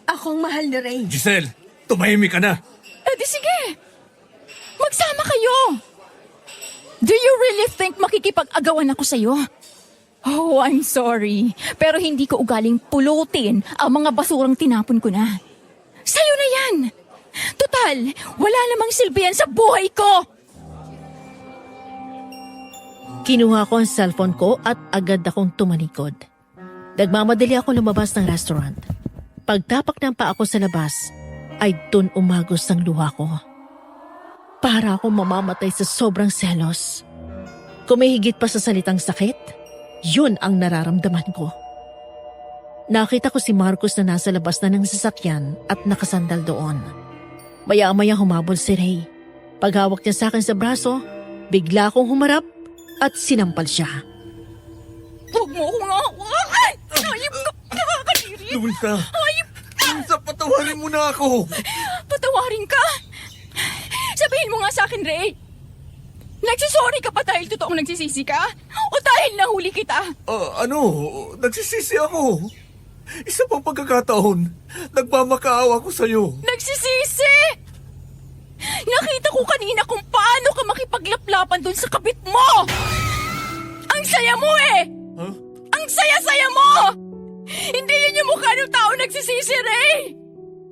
Akong mahal ni Ray. Giselle, tumahimik ka na. Eh di sige, magsama kayo. Do you really think makikipag-agawan ako sa'yo? Oh, I'm sorry. Pero hindi ko ugaling pulutin ang mga basurang tinapon ko na. Sa'yo na yan. Total, wala namang silbihan sa buhay ko. Kinuha ko ang cellphone ko at agad akong tumalikod. Nagmamadali ako lumabas ng restaurant. Pagtapak ng paa ko sa labas, ay dun umagos ang luha ko. Para akong mamamatay sa sobrang selos. Kung may higit pa sa salitang sakit, yun ang nararamdaman ko. Nakita ko si Marcos na nasa labas na ng sasakyan at nakasandal doon. Maya-maya humabol si Ray. Paghawak niya sa akin sa braso, bigla akong humarap at sinampal siya. Huwag mo akong hawakan! Hayop ka! Nakakadiri! Luisa, Hayop! Luisa, patawarin mo na ako. Patawarin ka? Sabihin mo nga sa akin, Ray. Nagsisorry ka pa dahil totoong nagsisisi ka? O dahil nahuli kita? Nagsisisi ako. Isa pang pagkakataon, nagmamakaawa ko sa'yo. Nagsisisi! Nakita ko kanina kung paano ka makipaglaplapan dun sa kabit mo! Ang saya mo eh! Huh? Ang saya-saya mo! Hindi yun yung mukha ng tao nagsisisi, Ray!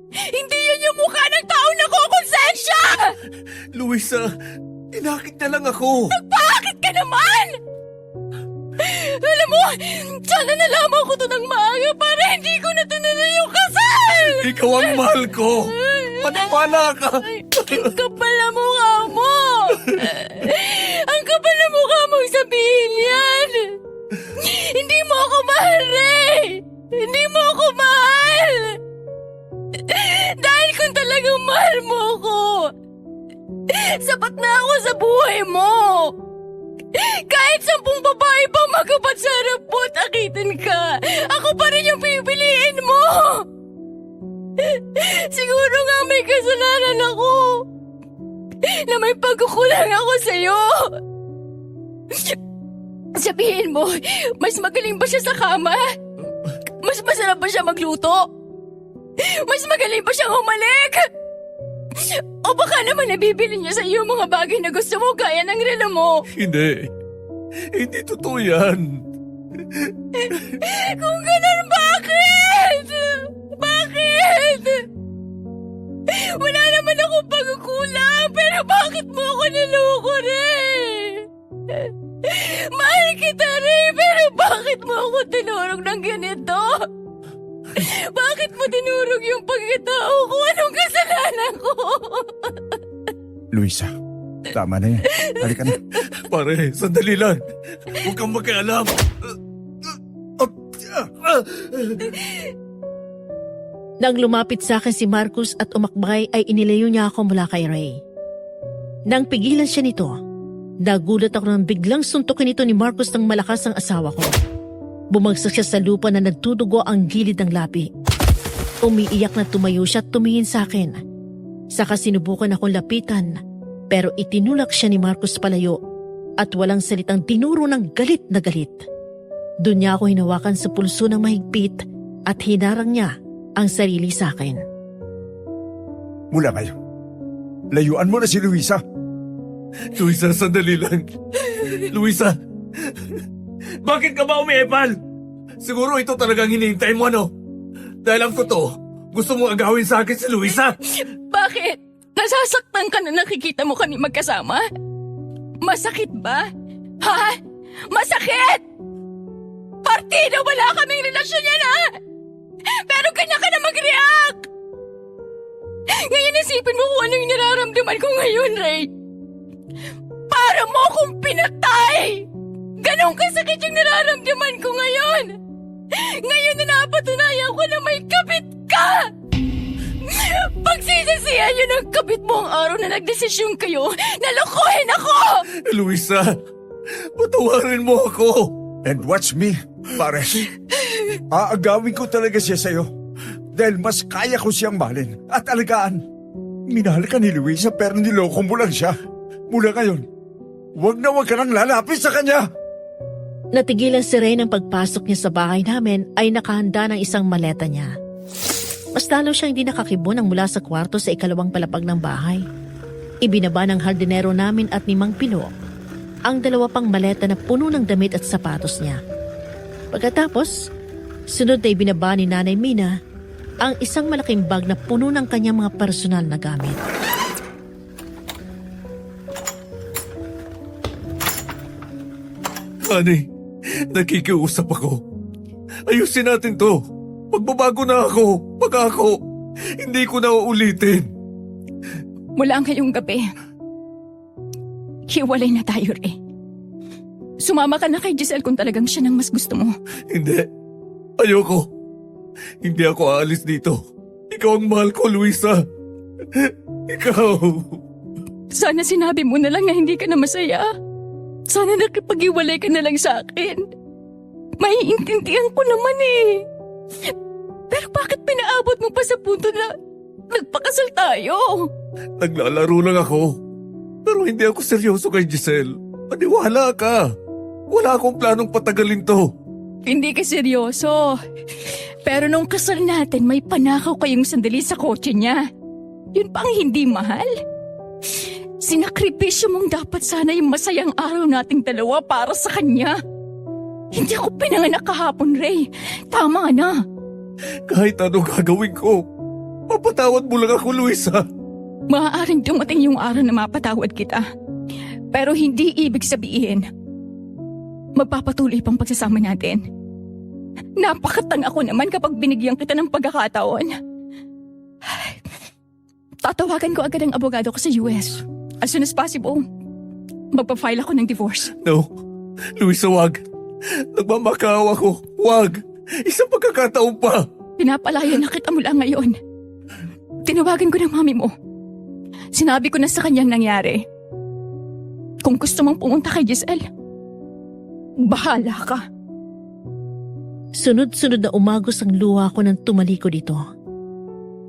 Hindi yun yung mukha ng tao nakukonsensya! Luisa, inakit na lang ako. Bakit ka naman? Alam mo, sana nalaman ko to ng maaga para hindi ko na tinuloy yung kasal! Ikaw ang mahal ko. Maniwala ka. Ang kapal na mukha mo! Ang kapal na mukha mong sabihin yan! Hindi mo ako mahal, Ray! Hindi mo ako mahal! Dahil kung talagang mahal mo ako, sapat na ako sa buhay mo! Kahit 10 babae pa magkapat sa harap mo at akitin ka, ako pa rin yung pipiliin mo! Siguro nga may kasalanan ako na may pagkukulang ako sa'yo. Sabihin mo, mas magaling ba siya sa kama? Mas masarap ba siya magluto? Mas magaling ba siyang humalik? O baka naman nabibili niya sa iyo mga bagay na gusto mo gaya ng relo mo? Hindi. Hindi totoo yan. Kung ganun, bakit? Bakit? Wala naman akong pagkukulang, pero bakit mo ako niloko, Ray? Mahal kita, Ray, pero bakit mo ako tinurog ng ganito? Bakit mo tinurog yung pagkatao ko? Anong kasalanan ko? Luisa, tama na yan. Halika na. Pare, sandali lang. Huwag kang makialam. Nang lumapit sa akin si Marcus at umakbay ay inilayo niya ako mula kay Ray. Nang pigilan siya nito, nagulat ako nang biglang suntukin ito ni Marcus ng malakas ang asawa ko. Bumagsak siya sa lupa na nagtudugo ang gilid ng labi. Umiiyak na tumayo siya at tumingin sa akin. Saka sinubukan akong lapitan, pero itinulak siya ni Marcus palayo at walang salitang tinuro ng galit na galit. Doon niya ako hinawakan sa pulso ng mahigpit at hinarang niya ang sarili sa akin. Mula ngayon, layuan mo na si Luisa. Luisa, sandali lang. Luisa, bakit ka ba umiepal? Siguro ito talagang hinihintay mo, ano? Dahil ang totoo, gusto mo agawin sa akin si Luisa? Bakit? Nasasaktan ka na nakikita mo kami magkasama? Masakit ba? Ha? Masakit! Partida, wala kaming relasyon yan, ha? Pero kanya ka na mag-react! Ngayon isipin mo kung ano yung nararamdaman ko ngayon, Ray. Para mo akong pinatay! Ganon kasakit yung nararamdaman ko ngayon! Ngayon na napatunayan ko na may kabit ka! Pagsisisihan yun ng kabit mo ang araw na nagdesisyon kayo na lokohin ako! Luisa, patawarin mo ako. And watch me, pare. Aagawin ko talaga siya sa'yo. Dahil mas kaya ko siyang malin at alagaan. Minahal ka ni Luisa pero niloko mo lang siya. Mula ngayon, wag ka nang lalapit sa kanya. Natigilan si Ray ng pagpasok niya sa bahay namin ay nakahanda ng isang maleta niya. Mas lalo siyang hindi nakakibon nang mula sa kwarto sa ikalawang palapag ng bahay. Ibinaba ng hardinero namin at ni Mang Pilo ang dalawa pang maleta na puno ng damit at sapatos niya. Pagkatapos, sunod na ibinaba ni Nanay Mina ang isang malaking bag na puno ng kanyang mga personal na gamit. Honey, nakikiusap ako. Ayusin natin to. Magbabago na ako. Pag ako, hindi ko na uulitin. Mula ngayong gabi, hiwalay na tayo, Ray. Sumama ka na kay Giselle kung talagang siya nang mas gusto mo. Hindi. Ayoko. Hindi ako aalis dito. Ikaw ang mahal ko, Luisa. Ikaw. Sana sinabi mo na lang na hindi ka na masaya. Sana nakipag-iwalay ka na lang sa akin. Maiintindihan ko naman eh. Pero bakit pinaabot mo pa sa punto na nagpakasal tayo? Naglalaro lang ako. Pero hindi ako seryoso kay Giselle. Maniwala ka. Wala akong planong patagalin to. Hindi ka seryoso. Pero nung kasal natin, may panakaw kayong sandali sa kotse niya. Yun pa ang hindi mahal. Sinakripisyo mong dapat sana yung masayang araw nating dalawa para sa kanya. Hindi ako pinanganak kahapon, Ray. Tama na. Kahit ano gagawin ko, mapatawad mo lang ako, Luisa. Maaaring dumating yung araw na mapatawad kita. Pero hindi ibig sabihin, magpapatuloy pang pagsasama natin. Napakatanga ko naman kapag binigyan kita ng pagkakataon. Tatawagan ko agad ang abogado ko sa US. As soon as possible, magpa-file ako ng divorce. No, Luisa, wag. Nagmamakaawa ako. Wag. Isang pagkakataon pa. Pinapalaya na kita mula ngayon. Tinawagan ko ng mami mo. Sinabi ko na sa kanyang nangyari. Kung gusto mong pumunta kay Giselle, bahala ka. Sunod-sunod na umagos ang luha ko nang tumalikod ito.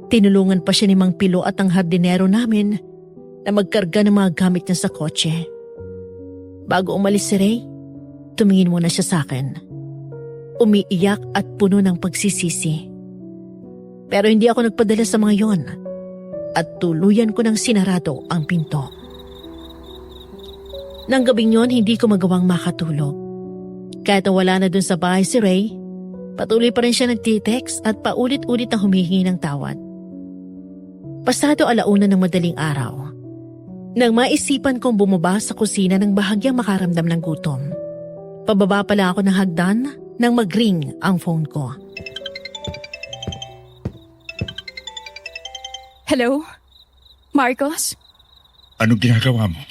Tinulungan pa siya ni Mang Pilo at ang hardinero namin na magkarga ng mga gamit niya sa kotse. Bago umalis si Ray, tumingin muna siya sa akin. Umiiyak at puno ng pagsisisi. Pero hindi ako nagpadala sa mga yon at tuluyan ko ng sinarado ang pinto. Nang gabing yon, hindi ko magawang makatulog. Kahit na wala na dun sa bahay si Ray, patuloy pa rin siya nagtitext at paulit-ulit na humihingi ng tawad. Pasado 1:00 ng madaling araw, nang maisipan kong bumaba sa kusina ng bahagyang makaramdam ng gutom. Pababa pala ako ng hagdan nang mag-ring ang phone ko. Hello? Marcos? Anong ginagawa mo?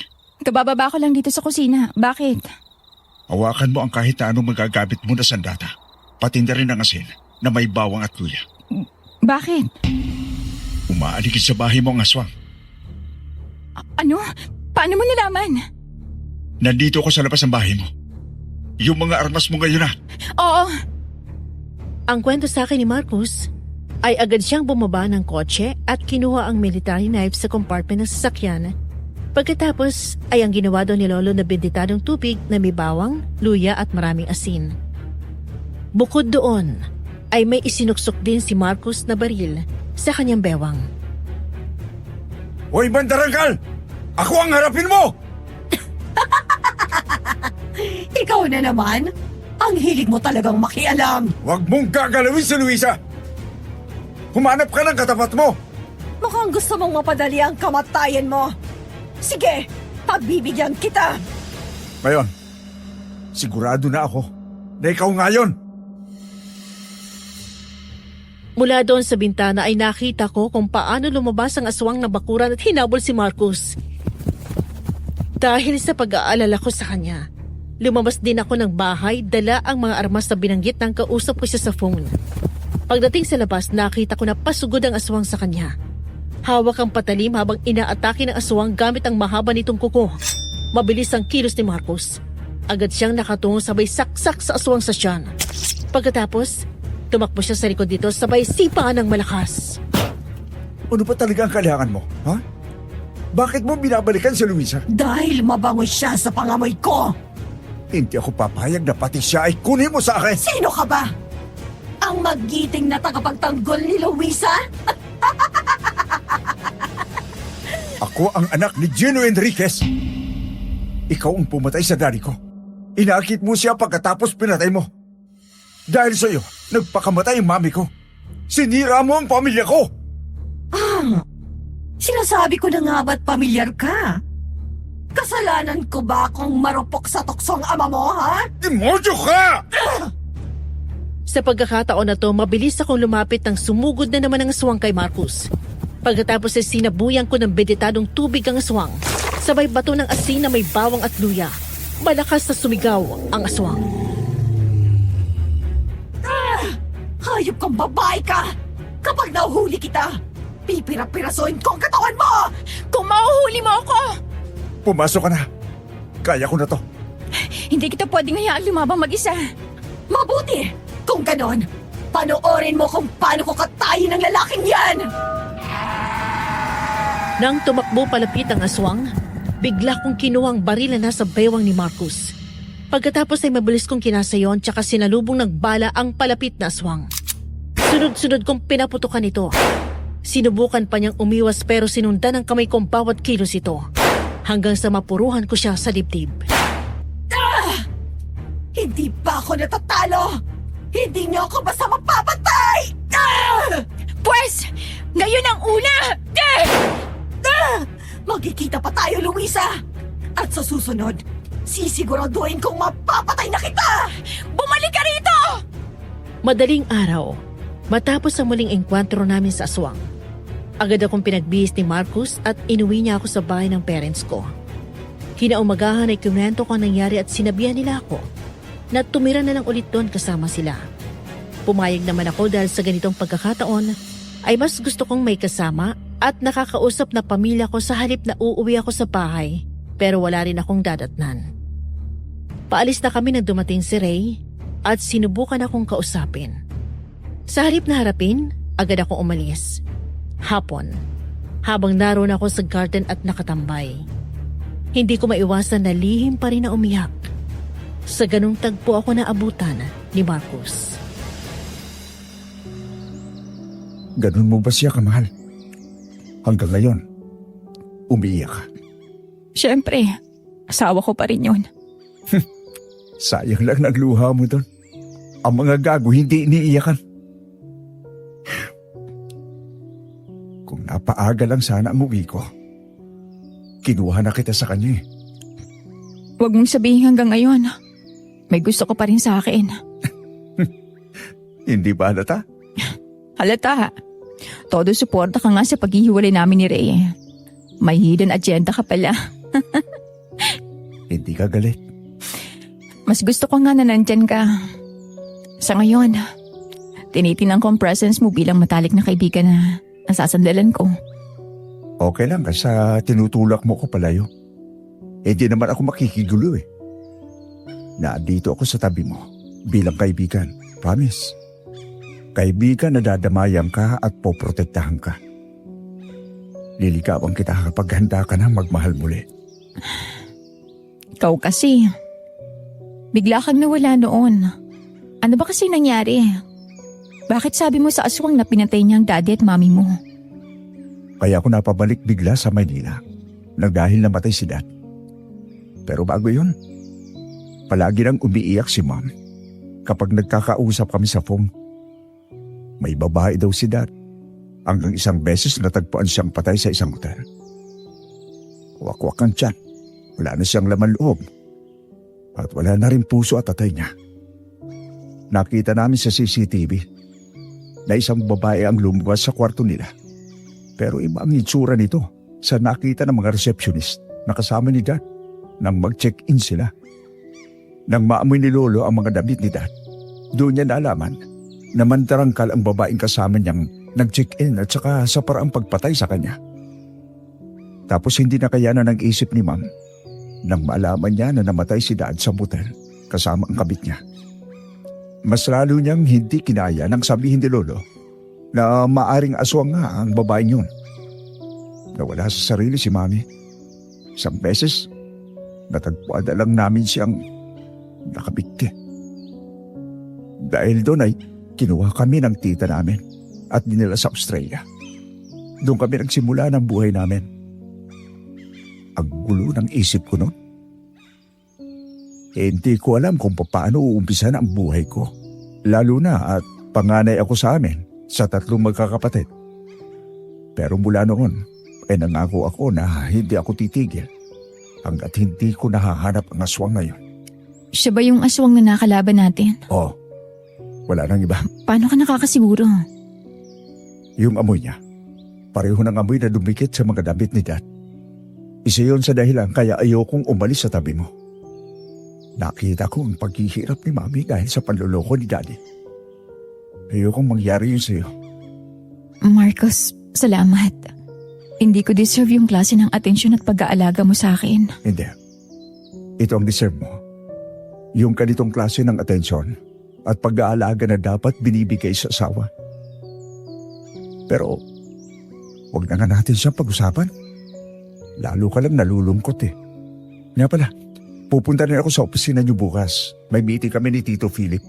Kabababa ko lang dito sa kusina. Bakit? Hawakan mo ang kahit na anong magagamit mo na sandata. Pati na rin ang asin na may bawang at luya. Bakit? Umaaligid sa bahay mo ang aswang. Ano? Paano mo nalaman? Nandito ako sa labas ng bahay mo. Yung mga armas mo ngayon na. Oo. Ang kwento sa akin ni Marcus ay agad siyang bumaba ng kotse at kinuha ang military knife sa compartment ng sasakyan. Pagkatapos ay ang ginawa daw ni Lolo na benditadong tubig na may bawang, luya at maraming asin. Bukod doon ay may isinuksok din si Marcus na baril sa kanyang bewang. Hoy, Bandarangkal! Ako ang harapin mo! Ikaw na naman? Ang hilig mo talagang makialam. Huwag mong gagalawin si Luisa! Humanap ka ng katapat mo! Mukhang gusto mong mapadali ang kamatayan mo. Sige, pagbibigyan kita. Ngayon, sigurado na ako na ikaw nga yun. Mula doon sa bintana ay nakita ko kung paano lumabas ang aswang na bakuran at hinabol si Marcus. Dahil sa pag-aalala ko sa kanya, lumabas din ako ng bahay, dala ang mga armas na binanggit ng kausap ko siya sa phone. Pagdating sa labas, nakita ko na pasugod ang aswang sa kanya. Hawak ang patalim habang inaatake ng aswang gamit ang mahaba nitong kuko. Mabilis ang kilos ni Marcus. Agad siyang nakatungo sabay saksak sa aswang sa tiyan. Pagkatapos, tumakbo siya sa likod dito sabay sipa ng malakas. Ano pa talaga ang kailangan mo, ha? Bakit mo binabalikan si Luisa? Dahil mabango siya sa pangamoy ko. Hindi ako papayag na pati siya ay kunin mo sa akin. Sino ka ba? Ang magiting na tagapagtanggol ni Luisa? Ako ang anak ni Gino Enriquez. Ikaw ang pumatay sa daddy ko. Inakit mo siya pagkatapos pinatay mo. Dahil sa iyo, nagpakamatay ang mami ko. Sinira mo ang pamilya ko. Sinasabi ko na nga ba't pamilyar ka? Kasalanan ko ba kung marupok sa tuksong ama mo, ha? Demonyo ka! Sa pagkakataon na to, mabilis akong lumapit nang sumugod na naman ang aswang kay Marcus. Pagkatapos ay sinabuyan ko ng benditadong tubig ang aswang. Sabay bato ng asin na may bawang at luya. Malakas na sumigaw ang aswang. Hayop kang babae ka! Kapag nahuhuli kita, pipira-pirasoin ko ang katawan mo! Kung mahuhuli mo ako! Pumasok ka na. Kaya ko na to. Hindi kita pwedeng hayaan lumabang mag-isa. Mabuti! Kung ganon, panoorin mo kung paano ko katayin ng lalaking yan! Nang tumakbo palapit ang aswang, bigla kong kinuha ang baril na nasa bewang ni Marcus. Pagkatapos ay mabilis kong kinasayon tsaka sinalubong ng bala ang palapit na aswang. Sunod-sunod kong pinaputukan ito. Sinubukan pa niyang umiwas pero sinundan ng kamay kong bawat kilos ito. Hanggang sa mapuruhan ko siya sa dibdib. Hindi pa ako natatalo! Hindi niyo ako basta mapapatay! Pwes! Ngayon ang una! Magkikita pa tayo, Luisa! At sa susunod, sisiguraduhin kong mapapatay na kita! Bumalik ka rito! Madaling araw, matapos ang muling engkwentro namin sa aswang, agad akong pinagbihis ni Marcus at inuwi niya ako sa bahay ng parents ko. Kinaumagahan ay kumento ko ang nangyari at sinabihan nila ako na tumira na lang ulit doon kasama sila. Pumayag naman ako dahil sa ganitong pagkakataon ay mas gusto kong may kasama at nakakausap na pamilya ko sa halip na uuwi ako sa bahay pero wala rin akong dadatnan. Paalis na kami nang dumating si Ray at sinubukan akong kausapin. Sa halip na harapin, agad akong umalis. Hapon, habang naroon ako sa garden at nakatambay. Hindi ko maiwasan na lihim pa rin na umiyak. Sa ganung tagpo ako naabutan ni Marcus. Ganun mo ba siya kamahal? Hanggang ngayon, umiiyak ka. Siyempre, asawa ko pa rin yun. Sayang lang nagluha mo doon. Ang mga gago hindi iniiyakan. Kung napaaga lang sana ang uwi ko, kinuha na kita sa kanya eh. Huwag mong sabihin hanggang ngayon. May gusto ko pa rin sa akin. Hindi ba halata? Halata. Todo suporta ka nga sa paghihiwalay namin ni Ray. May hidden agenda ka pala. ka galit. Mas gusto ko nga na nandyan ka. Sa ngayon, tinitingnan ko ang presence mo bilang matalik na kaibigan na nasasandalan ko. Okay lang kasi tinutulak mo ko palayo. Hindi naman ako makikigulo eh. Nandito ako sa tabi mo bilang kaibigan. Promise. Kaibigan na dadamayan ka at poprotektahan ka. Liligawan kita kapag handa ka na magmahal muli. Ikaw kasi, bigla kang nawala noon. Ano ba kasi nangyari? Bakit sabi mo sa aswang na pinatay niya ang daddy at mami mo? Kaya ako napabalik bigla sa Maynila nang dahil namatay si Dad. Pero bago yun, palagi nang umiiyak si Mom kapag nagkakausap kami sa phone. May babae daw si Dad. Hanggang isang beses natagpuan siyang patay sa isang hotel. Wakwak ang tiyan. Wala na siyang laman loob. At wala na rin puso at tatay niya. Nakita namin sa CCTV na isang babae ang lumabas sa kwarto nila. Pero iba ang itsura nito sa nakita ng mga receptionist na kasama ni Dad nang mag-check-in sila. Nang maamoy ni Lolo ang mga damit ni Dad, doon niya naalaman na mandarangkal ang babaeng kasama niyang nag-check-in at saka sa paraang pagpatay sa kanya. Tapos hindi na kayanan ng isip ni Ma'am nang maalaman niya na namatay si Dad sa motel kasama ang kabit niya. Mas lalo niyang hindi kinaya nang sabihin ni Lolo na maaring aswang nga ang babaeng yun. Nawala sa sarili si Mami. Isang beses, natagpuan na lang namin siyang nakabigti. Dahil doon ay kinuha kami ng tita namin at dinala sa Australia. Doon kami nagsimula ng buhay namin. Ang gulo ng isip ko noon. Hindi ko alam kung paano uumpisan ang buhay ko. Lalo na at panganay ako sa amin sa 3 magkakapatid. Pero mula noon, nangako ako na hindi ako titigil hanggat hindi ko nahahanap ang aswang na yun. Siya ba yung aswang na nakalaban natin? Oh, wala nang iba. Paano ka nakakasiguro? Yung amoy niya, pareho ng amoy na dumikit sa mga damit ni Dad. Isa yun sa dahilan kaya ayokong umalis sa tabi mo. Nakita ko ang paghihirap ni Mami dahil sa panloloko ni Daddy. Ayokong mangyari yun sa'yo. Marcos, salamat. Hindi ko deserve yung klase ng atensyon at pag-aalaga mo sa akin. Hindi. Ito ang deserve mo. Yung ganitong klase ng atensyon at pag-aalaga na dapat binibigay sa asawa. Pero, huwag na nga natin siyang pag-usapan. Lalo ka lang nalulungkot eh. Nga pala, pupunta rin ako sa opisina niyo bukas. May meeting kami ni Tito Philip.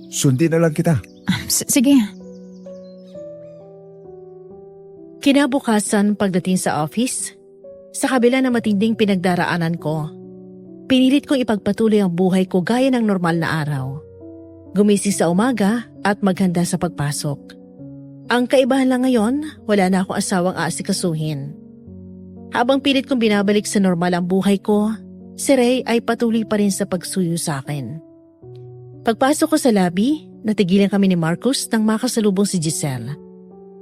Sundin na lang kita. Sige. Kinabukasan pagdating sa office, sa kabila ng matinding pinagdaraanan ko, pinilit kong ipagpatuloy ang buhay ko gaya ng normal na araw. Gumising sa umaga at maghanda sa pagpasok. Ang kaibahan lang ngayon, wala na akong asawang aasikasuhin. Habang pilit kong binabalik sa normal ang buhay ko, si Ray ay patuloy pa rin sa pagsuyo sa akin. Pagpasok ko sa lobby, natigilan kami ni Marcos nang makasalubong si Giselle.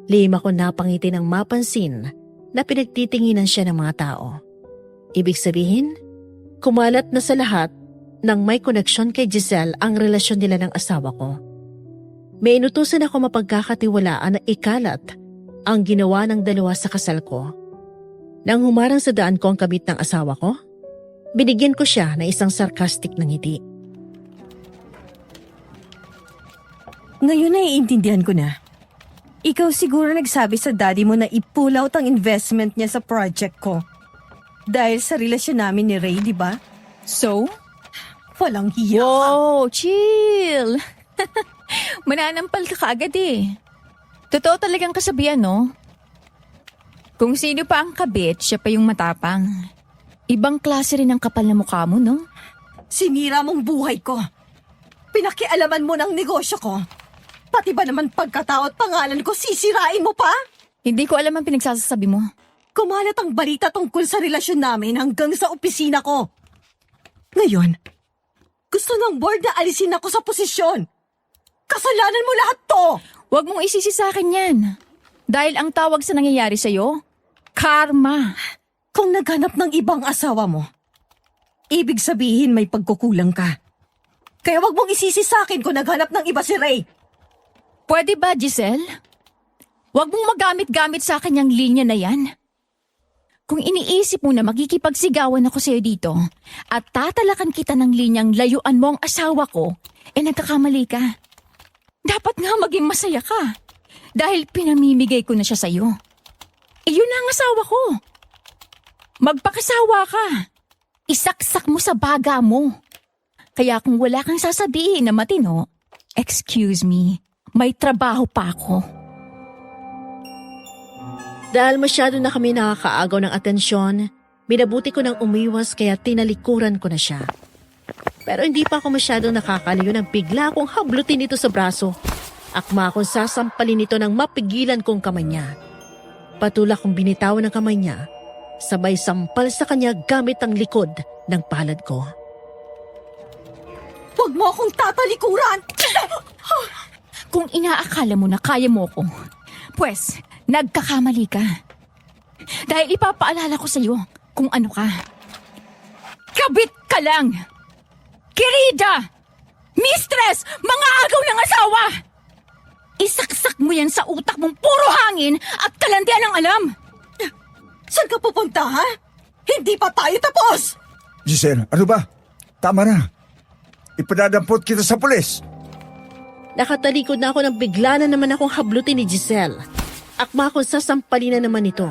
Lihim ako napangiti ng mapansin na pinagtitinginan siya ng mga tao. Ibig sabihin, kumalat na sa lahat nang may koneksyon kay Giselle ang relasyon nila ng asawa ko. May inutusan ako mapagkakatiwalaan na ikalat ang ginawa ng dalawa sa kasal ko. Nang humarang sa daan ko ang kabit ng asawa ko, binigyan ko siya ng isang sarcastic na ngiti. Ngayon naiintindihan ko na. Ikaw siguro nagsabi sa daddy mo na i-pull out ang investment niya sa project ko. Dahil sa relasyon namin ni Ray, di ba? So? Walang hiya ka. Wow, chill. Mananampal ka kaagad eh. Totoo talagang kasabihan, no? Kung sino pa ang kabit, siya pa yung matapang. Ibang klase rin ang kapal na mukha mo, no? Sinira mong buhay ko. Pinakialaman mo ng negosyo ko. Pati ba naman pagkatao at pangalan ko sisirain mo pa? Hindi ko alam ang pinagsasabi mo. Kumalat ang balita tungkol sa relasyon namin hanggang sa opisina ko. Ngayon, gusto ng board na alisin ako sa posisyon. Kasalanan mo lahat to! Huwag mong isisi sa akin yan. Dahil ang tawag sa nangyayari sa'yo, karma. Kung naghanap ng ibang asawa mo, Ibig sabihin may pagkukulang ka. Kaya wag mong isisi sa akin kung naghanap ng iba si Ray. Pwede ba, Giselle? Huwag mong magamit-gamit sa kanyang linya na yan. Kung iniisip mo na makikipagsigawan ako sa'yo dito at tatalakan kita ng linyang layuan mo ang asawa ko, nagkakamali ka. Dapat nga maging masaya ka dahil pinamimigay ko na siya sa'yo. Iyon na ang asawa ko. Magpakasawa ka. Isaksak mo sa baga mo. Kaya kung wala kang sasabihin na matino, excuse me, may trabaho pa ako. Dahil masyado na kami nakakaagaw ng atensyon, binabuti ko ng umiwas kaya tinalikuran ko na siya. Pero hindi pa ako masyadong nakakalayo nang bigla akong hablutin ito sa braso. Akma akong sasampalin ito nang mapigilan kong kamay niya. Patulak kong binitawan ng kamay niya, sabay sampal sa kanya gamit ang likod ng palad ko. Huwag mo akong tatalikuran! Kung inaakala mo na kaya mo ko, pues, nagkakamali ka. Dahil ipapaalala ko sa'yo kung ano ka. Kabit ka lang! Kirida! Mistress! Mga agaw ng asawa! Isaksak mo yan sa utak mong puro hangin at kalandian ng alam! Saan ka pupunta, ha? Hindi pa tayo tapos! Giselle, ano ba? Tama na. Ipadadampot kita sa pulis. Nakatalikod na ako nang bigla na naman akong hablutin ni Giselle. Akma akong sasampalin na naman ito.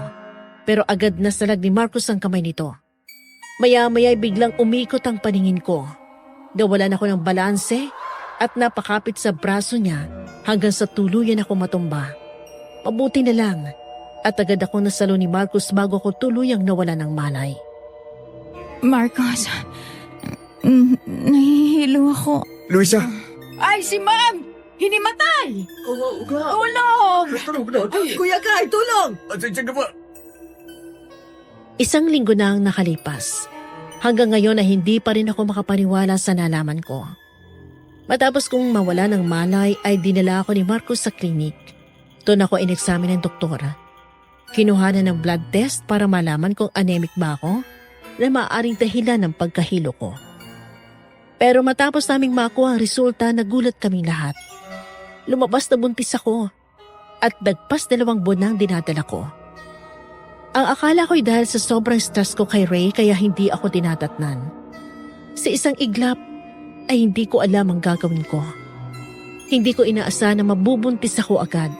Pero agad na salag ni Marcos ang kamay nito. Maya-maya biglang umikot ang paningin ko. Nawalan ako ng balanse at napakapit sa braso niya hanggang sa tuluyan ako matumba. Mabuti na lang at agad ako nasalo ni Marcos bago ako tuluyang nawala ng malay. Marcos, nahihilo ako. Luisa! Ay, si Ma'am! Hinimatay! Tulong! Kuya Kai, tulong! Isang linggo na ang nakalipas. Hanggang ngayon ay hindi pa rin ako makapaniwala sa nalaman ko. Matapos kong mawala ng malay ay dinala ako ni Marcos sa klinik. Doon ako ineksamin ng doktora. Kinuhanan ng blood test para malaman kung anemic ba ako na maaaring dahilan ng pagkahilo ko. Pero matapos naming makuha ang resulta, nagulat kaming lahat. Lumabas na buntis ako at nagpas 2 buwan na ang dinadala ko. Ang akala ko'y dahil sa sobrang stress ko kay Ray kaya hindi ako tinatatnan. Sa isang iglap ay hindi ko alam ang gagawin ko. Hindi ko inaasahan na mabubuntis ako agad.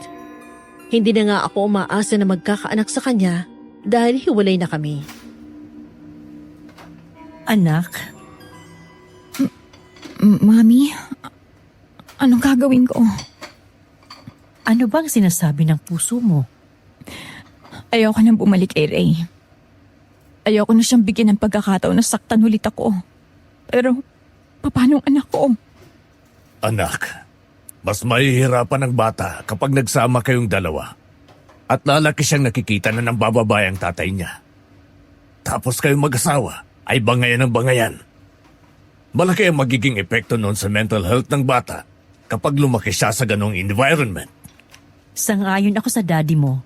Hindi na nga ako umaasa na magkakaanak sa kanya dahil hiwalay na kami. Anak, Mami, anong gagawin ko? ano bang sinasabi ng puso mo? Ayoko nang bumalik kay Ray. Ayoko na siyang bigyan ng pagkakataon na saktan ulit ako. Pero, paano ang anak ko? Anak, mas mahihirapan ang bata kapag nagsama kayong dalawa. At lalaki siyang nakikita na ng bababayang tatay niya. Tapos kayong mag-asawa ay bangayan ng bangayan. Malaki ang magiging epekto noon sa mental health ng bata kapag lumaki siya sa ganong environment. Sang-ayon ako sa daddy mo.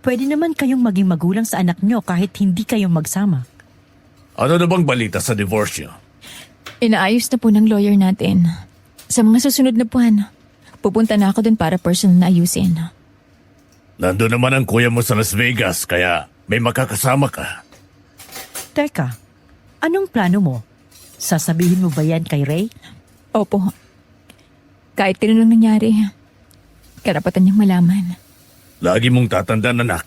Pwede naman kayong maging magulang sa anak nyo kahit hindi kayong magsama. Ano na bang balita sa divorce niyo? Inaayos na po ng lawyer natin. Sa mga susunod na buwan, pupunta na ako dun para personal na ayusin. Nandun naman ang kuya mo sa Las Vegas kaya may makakasama ka. Teka, anong plano mo? Sasabihin mo ba yan kay Ray? Opo. Kahit tinanong nangyari, karapatan niyang malaman. Lagi mong tatandaan, anak.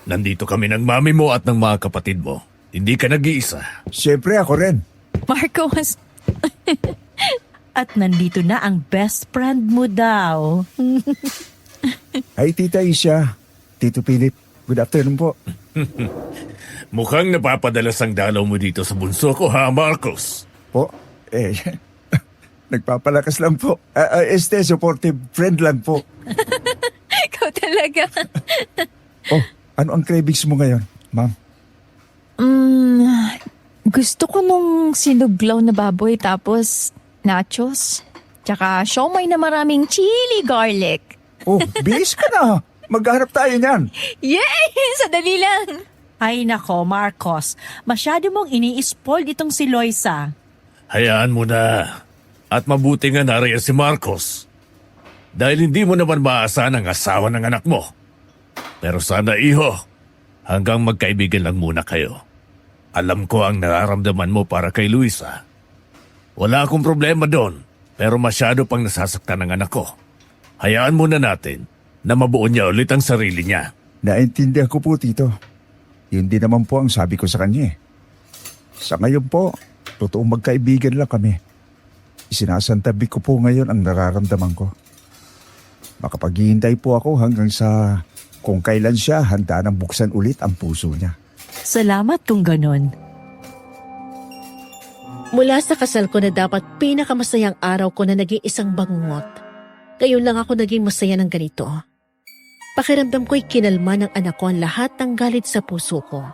Nandito kami ng mami mo at ng mga kapatid mo. Hindi ka nag-iisa. Siyempre ako rin. Marcos! At nandito na ang best friend mo daw. Ay, Tita Isha. Tito Philip. Good afternoon po. Mukhang napapadalas ang dalaw mo dito sa bunso ko, ha, Marcos? Po, nagpapalakas lang po. Supportive friend lang po. Ikaw talaga. Oh, ano ang cravings mo ngayon, ma'am? Gusto ko nung sinuglaw na baboy tapos nachos. Tsaka siomay na maraming chili garlic. Oh, bihis ka na. Maghanap tayo niyan. Yay! Sadali lang. Ay nako, Marcos. Masyado mong ini-spoil itong si Loisa. Hayaan mo na. At mabuti nga nariyan si Marcos. Dahil hindi mo naman maasahan ang asawa ng anak mo. Pero sana iho, hanggang magkaibigan lang muna kayo. Alam ko ang nararamdaman mo para kay Luisa. Wala akong problema doon, pero masyado pang nasasaktan ng anak ko. Hayaan muna natin na mabuo niya ulit ang sarili niya. Naintindihan ko po, Tito. Yun din naman po ang sabi ko sa kanya. Sa ngayon po, totoong magkaibigan lang kami. Isinasantabi ko po ngayon ang nararamdaman ko. Makapaghihintay po ako hanggang sa kung kailan siya handa nang buksan ulit ang puso niya. Salamat kung ganon. Mula sa kasal ko na dapat pinakamasayang araw ko na naging isang bangungot, ngayon lang ako naging masaya ng ganito. Pakiramdam ko'y kinalma ng anak ko ang lahat ng galit sa puso ko.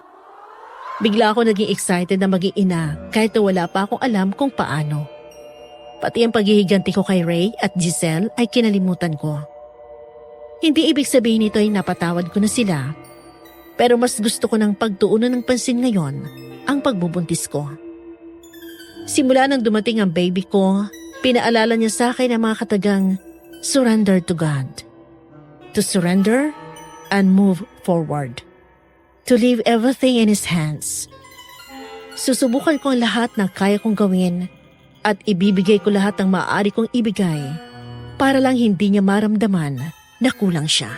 Bigla ako naging excited na maging ina kahit na wala pa akong alam kung paano. Pati ang paghihiganti ko kay Ray at Giselle ay kinalimutan ko. Hindi ibig sabihin nito ay napatawad ko na sila, pero mas gusto ko ng pagtuunan ng pansin ngayon ang pagbubuntis ko. Simula nang dumating ang baby ko, pinaalala niya sa akin ang mga katagang surrender to God. To surrender and move forward. To leave everything in His hands. Susubukan ko ang lahat ng kaya kong gawin at ibibigay ko lahat ng maaari kong ibigay para lang hindi niya maramdaman na kulang siya.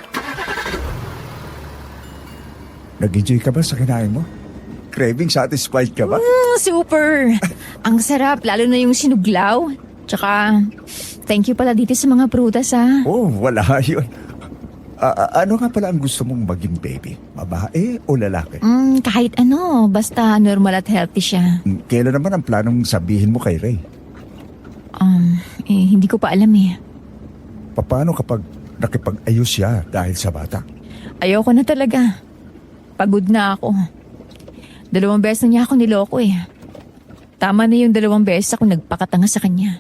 Nag-enjoy ka ba sa kinain mo? Craving satisfied ka ba? Super! Ang sarap, lalo na yung sinuglaw. Tsaka, thank you pala dito sa mga prutas, ha? Oh, wala yun. Ano nga pala ang gusto mong maging baby? Babae o lalaki? Kahit ano, basta normal at healthy siya. Kailan naman ang planong sabihin mo kay Ray? Hindi ko pa alam eh. Paano kapag nakipag-ayos siya dahil sa bata? Ayoko na talaga. Pagod na ako. 2 beses na niya ako niloko eh. Tama na yung 2 beses ako nagpakatanga sa kanya.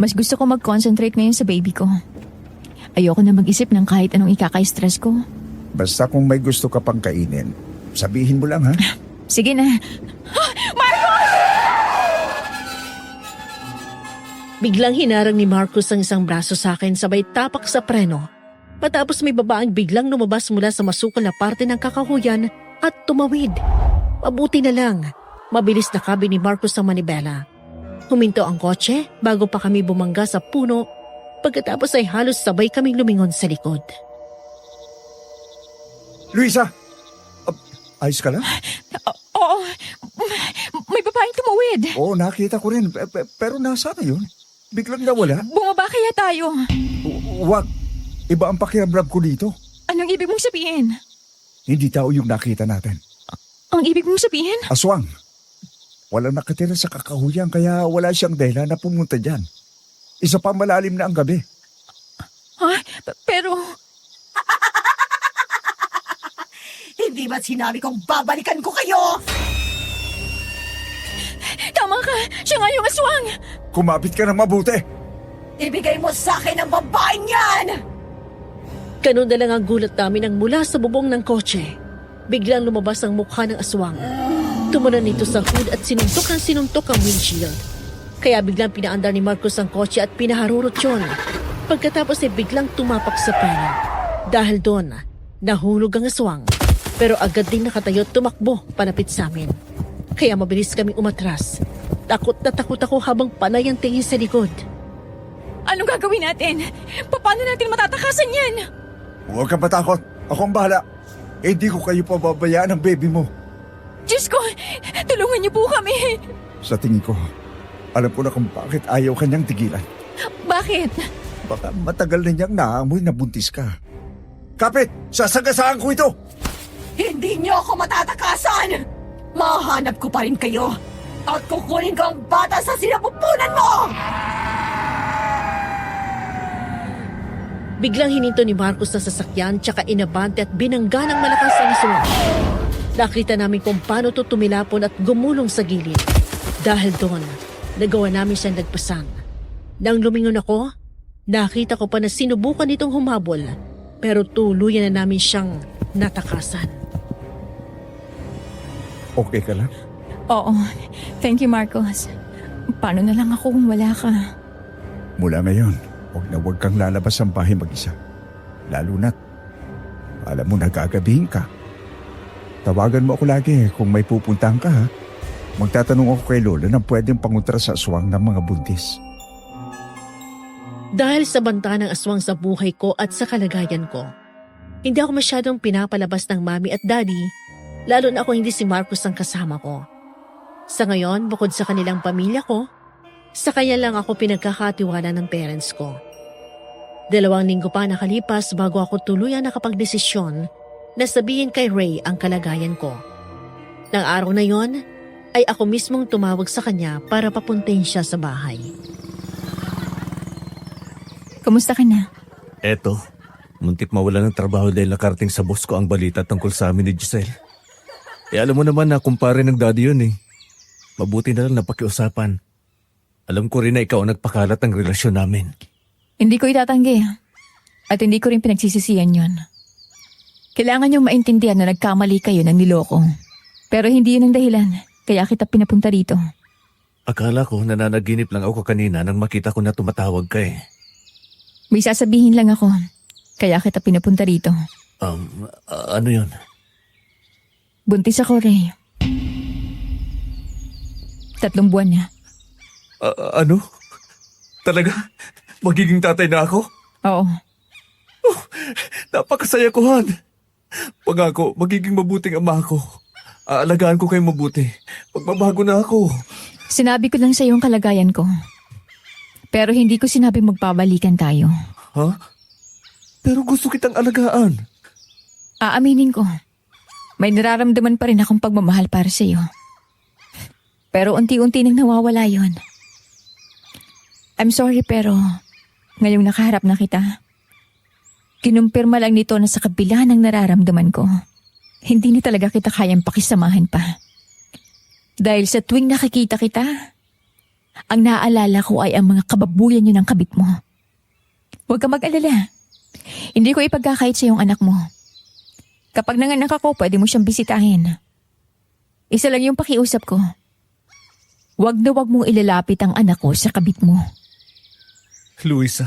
Mas gusto ko mag-concentrate ngayon sa baby ko. Ayoko na mag-isip ng kahit anong ikaka-stress ko. Basta kung may gusto ka pang kainin, sabihin mo lang ha. Sige na. Biglang hinarang ni Marcos ang isang braso sa akin sabay tapak sa preno. Matapos may babaeng biglang lumabas mula sa masukal na parte ng kakahuyan at tumawid. Mabuti na lang, mabilis na kabi ni Marcos ang manibela. Huminto ang kotse bago pa kami bumangga sa puno. Pagkatapos ay halos sabay kaming lumingon sa likod. Luisa! Ayos ka lang? Oo, may babaeng tumawid. Oo, nakita ko rin. Pero nasaan na yun? Biglang nawala? Bumaba kaya tayo. Wag. Iba ang pakiramdam ko dito. Anong ibig mong sabihin? Hindi tao yung nakita natin. Ang ibig mong sabihin? Aswang. Walang nakatira sa kakahuyan kaya wala siyang dahilan na pumunta dyan. Isa pa malalim na ang gabi. Ha? Pero... Hindi ba sinabi kong babalikan ko kayo? Tama ka! Siya nga yung aswang! Kumapit ka ng mabuti. Ibigay mo sa akin ang babaeng yan! Ganun na lang ang gulat namin nang mula sa bubong ng kotse. Biglang lumabas ang mukha ng aswang. Tumunan nito sa hood at sinuntok ang windshield. Kaya biglang pinaandar ni Marcos ang kotse at pinaharurot yun. Pagkatapos ay biglang tumapak sa preno. Dahil doon, nahulog ang aswang. Pero agad din nakatayo at tumakbo palapit sa amin. Kaya mabilis kaming umatras. Takot na takot ako habang panay ang tingin sa likod. Anong gagawin natin? Paano natin matatakasan yan? Huwag kang matakot. Ako ang bahala. Hindi ko kayo pababayaan ng baby mo. Diyos ko, tulungan niyo po kami. Sa tingin ko, alam ko na kung bakit ayaw kanyang tigilan. Bakit? Baka matagal na niyang naamoy na buntis ka. Kapit! Sasagasaan ko ito! Hindi niyo ako matatakasan! Mahanap ko pa rin kayo at kukunin ko ang bata sa sinapupunan mo! Biglang hininto ni Marcos sa sasakyan tsaka inabante at binangga ng malakas ang aswang. Nakita namin kung paano ito tumilapon at gumulong sa gilid. Dahil doon, nagawa namin siyang nagpasang. Nang lumingon ako, nakita ko pa na sinubukan itong humabol pero tuluyan na namin siyang natakasan. Okay ka lang? Oo. Thank you, Marcos. Paano na lang ako kung wala ka? Mula ngayon, huwag kang lalabas ng bahay mag-isa. Lalo na't, alam mo, nagagabihin ka. Tawagan mo ako lagi kung may pupuntahan ka, ha? Magtatanong ako kay Lola na pwedeng panguntra sa aswang ng mga buntis. Dahil sa banta ng aswang sa buhay ko at sa kalagayan ko, hindi ako masyadong pinapalabas ng mami at daddy, lalo na ako hindi si Marcos ang kasama ko. Sa ngayon, bukod sa kanilang pamilya ko, sa kanya lang ako pinagkakatiwala ng parents ko. 2 linggo pa nakalipas bago ako tuluyang nakapagdesisyon na sabihin kay Ray ang kalagayan ko. Nang araw na yon, ay ako mismong tumawag sa kanya para papuntahin siya sa bahay. Kumusta ka na? Eto, muntik mawala ng trabaho dahil nakarating sa boss ko ang balita tungkol sa amin ni Giselle. Alam mo naman na kumpare ng daddy yun eh. Mabuti na lang napakiusapan. Alam ko rin na ikaw ang nagpakalat ng relasyon namin. Hindi ko itatanggi. At hindi ko rin pinagsisisihan yun. Kailangan niyong maintindihan na nagkamali kayo ng niloko. Pero hindi yun ang dahilan. Kaya kita pinapunta rito. Akala ko nananaginip lang ako kanina nang makita ko na tumatawag ka eh. May sasabihin lang ako. Kaya kita pinapunta rito. Ano yun? Buntis ako, Ray. 3 buwan na. Ano? Talaga? Magiging tatay na ako? Oo. Napakasaya ko, Han. Pangako, magiging mabuting ama ako. Aalagaan ko kayo mabuti. Magbabago na ako. Sinabi ko lang sa iyo ang kalagayan ko. Pero hindi ko sinabi magpabalikan tayo. Ha? Pero gusto kitang alagaan. Aaminin ko. May nararamdaman pa rin akong pagmamahal para sa iyo. Pero unti-unti nang nawawala yon. I'm sorry pero ngayong nakaharap na kita, kinumpirma lang nito na sa kabila ng nararamdaman ko, hindi na talaga kita kayang pakisamahan pa. Dahil sa tuwing nakikita kita, ang naaalala ko ay ang mga kababuyan niyo ng kabit mo. Huwag ka mag-alala. Hindi ko ipagkakait sa iyong anak mo. Kapag nanganak ako, pwede mo siyang bisitahin. Isa lang yung pakiusap ko. Huwag na huwag mong ilalapit ang anak ko sa kabit mo. Luisa,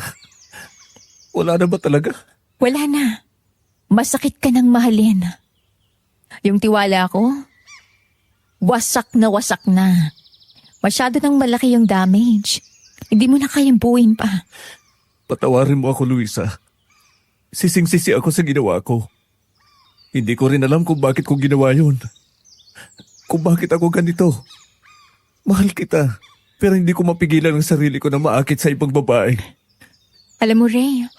wala na ba talaga? Wala na. Masakit ka nang mahalin. Yung tiwala ko, wasak na. Masyado nang malaki yung damage. Hindi mo na kayang buuin pa. Patawarin mo ako, Luisa. Sising-sisi ako sa ginawa ko. Hindi ko rin alam kung bakit ko ginawa yun. Kung bakit ako ganito. Mahal kita, pero hindi ko mapigilan ang sarili ko na maakit sa ibang babae. Alam mo, Ray,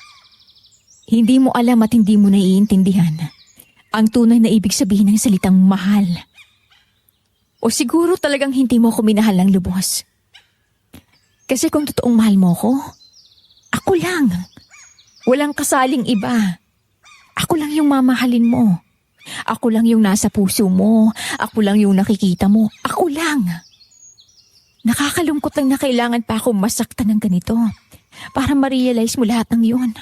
hindi mo alam at hindi mo naiintindihan ang tunay na ibig sabihin ng salitang mahal. O siguro talagang hindi mo ako minahal ng lubos. Kasi kung totoong mahal mo ako lang. Walang kasaling iba. Ako lang yung mamahalin mo. Ako lang yung nasa puso mo. Ako lang yung nakikita mo. Ako lang. Nakakalungkot lang na kailangan pa ako masaktan ng ganito para ma-realize mo lahat ng yun.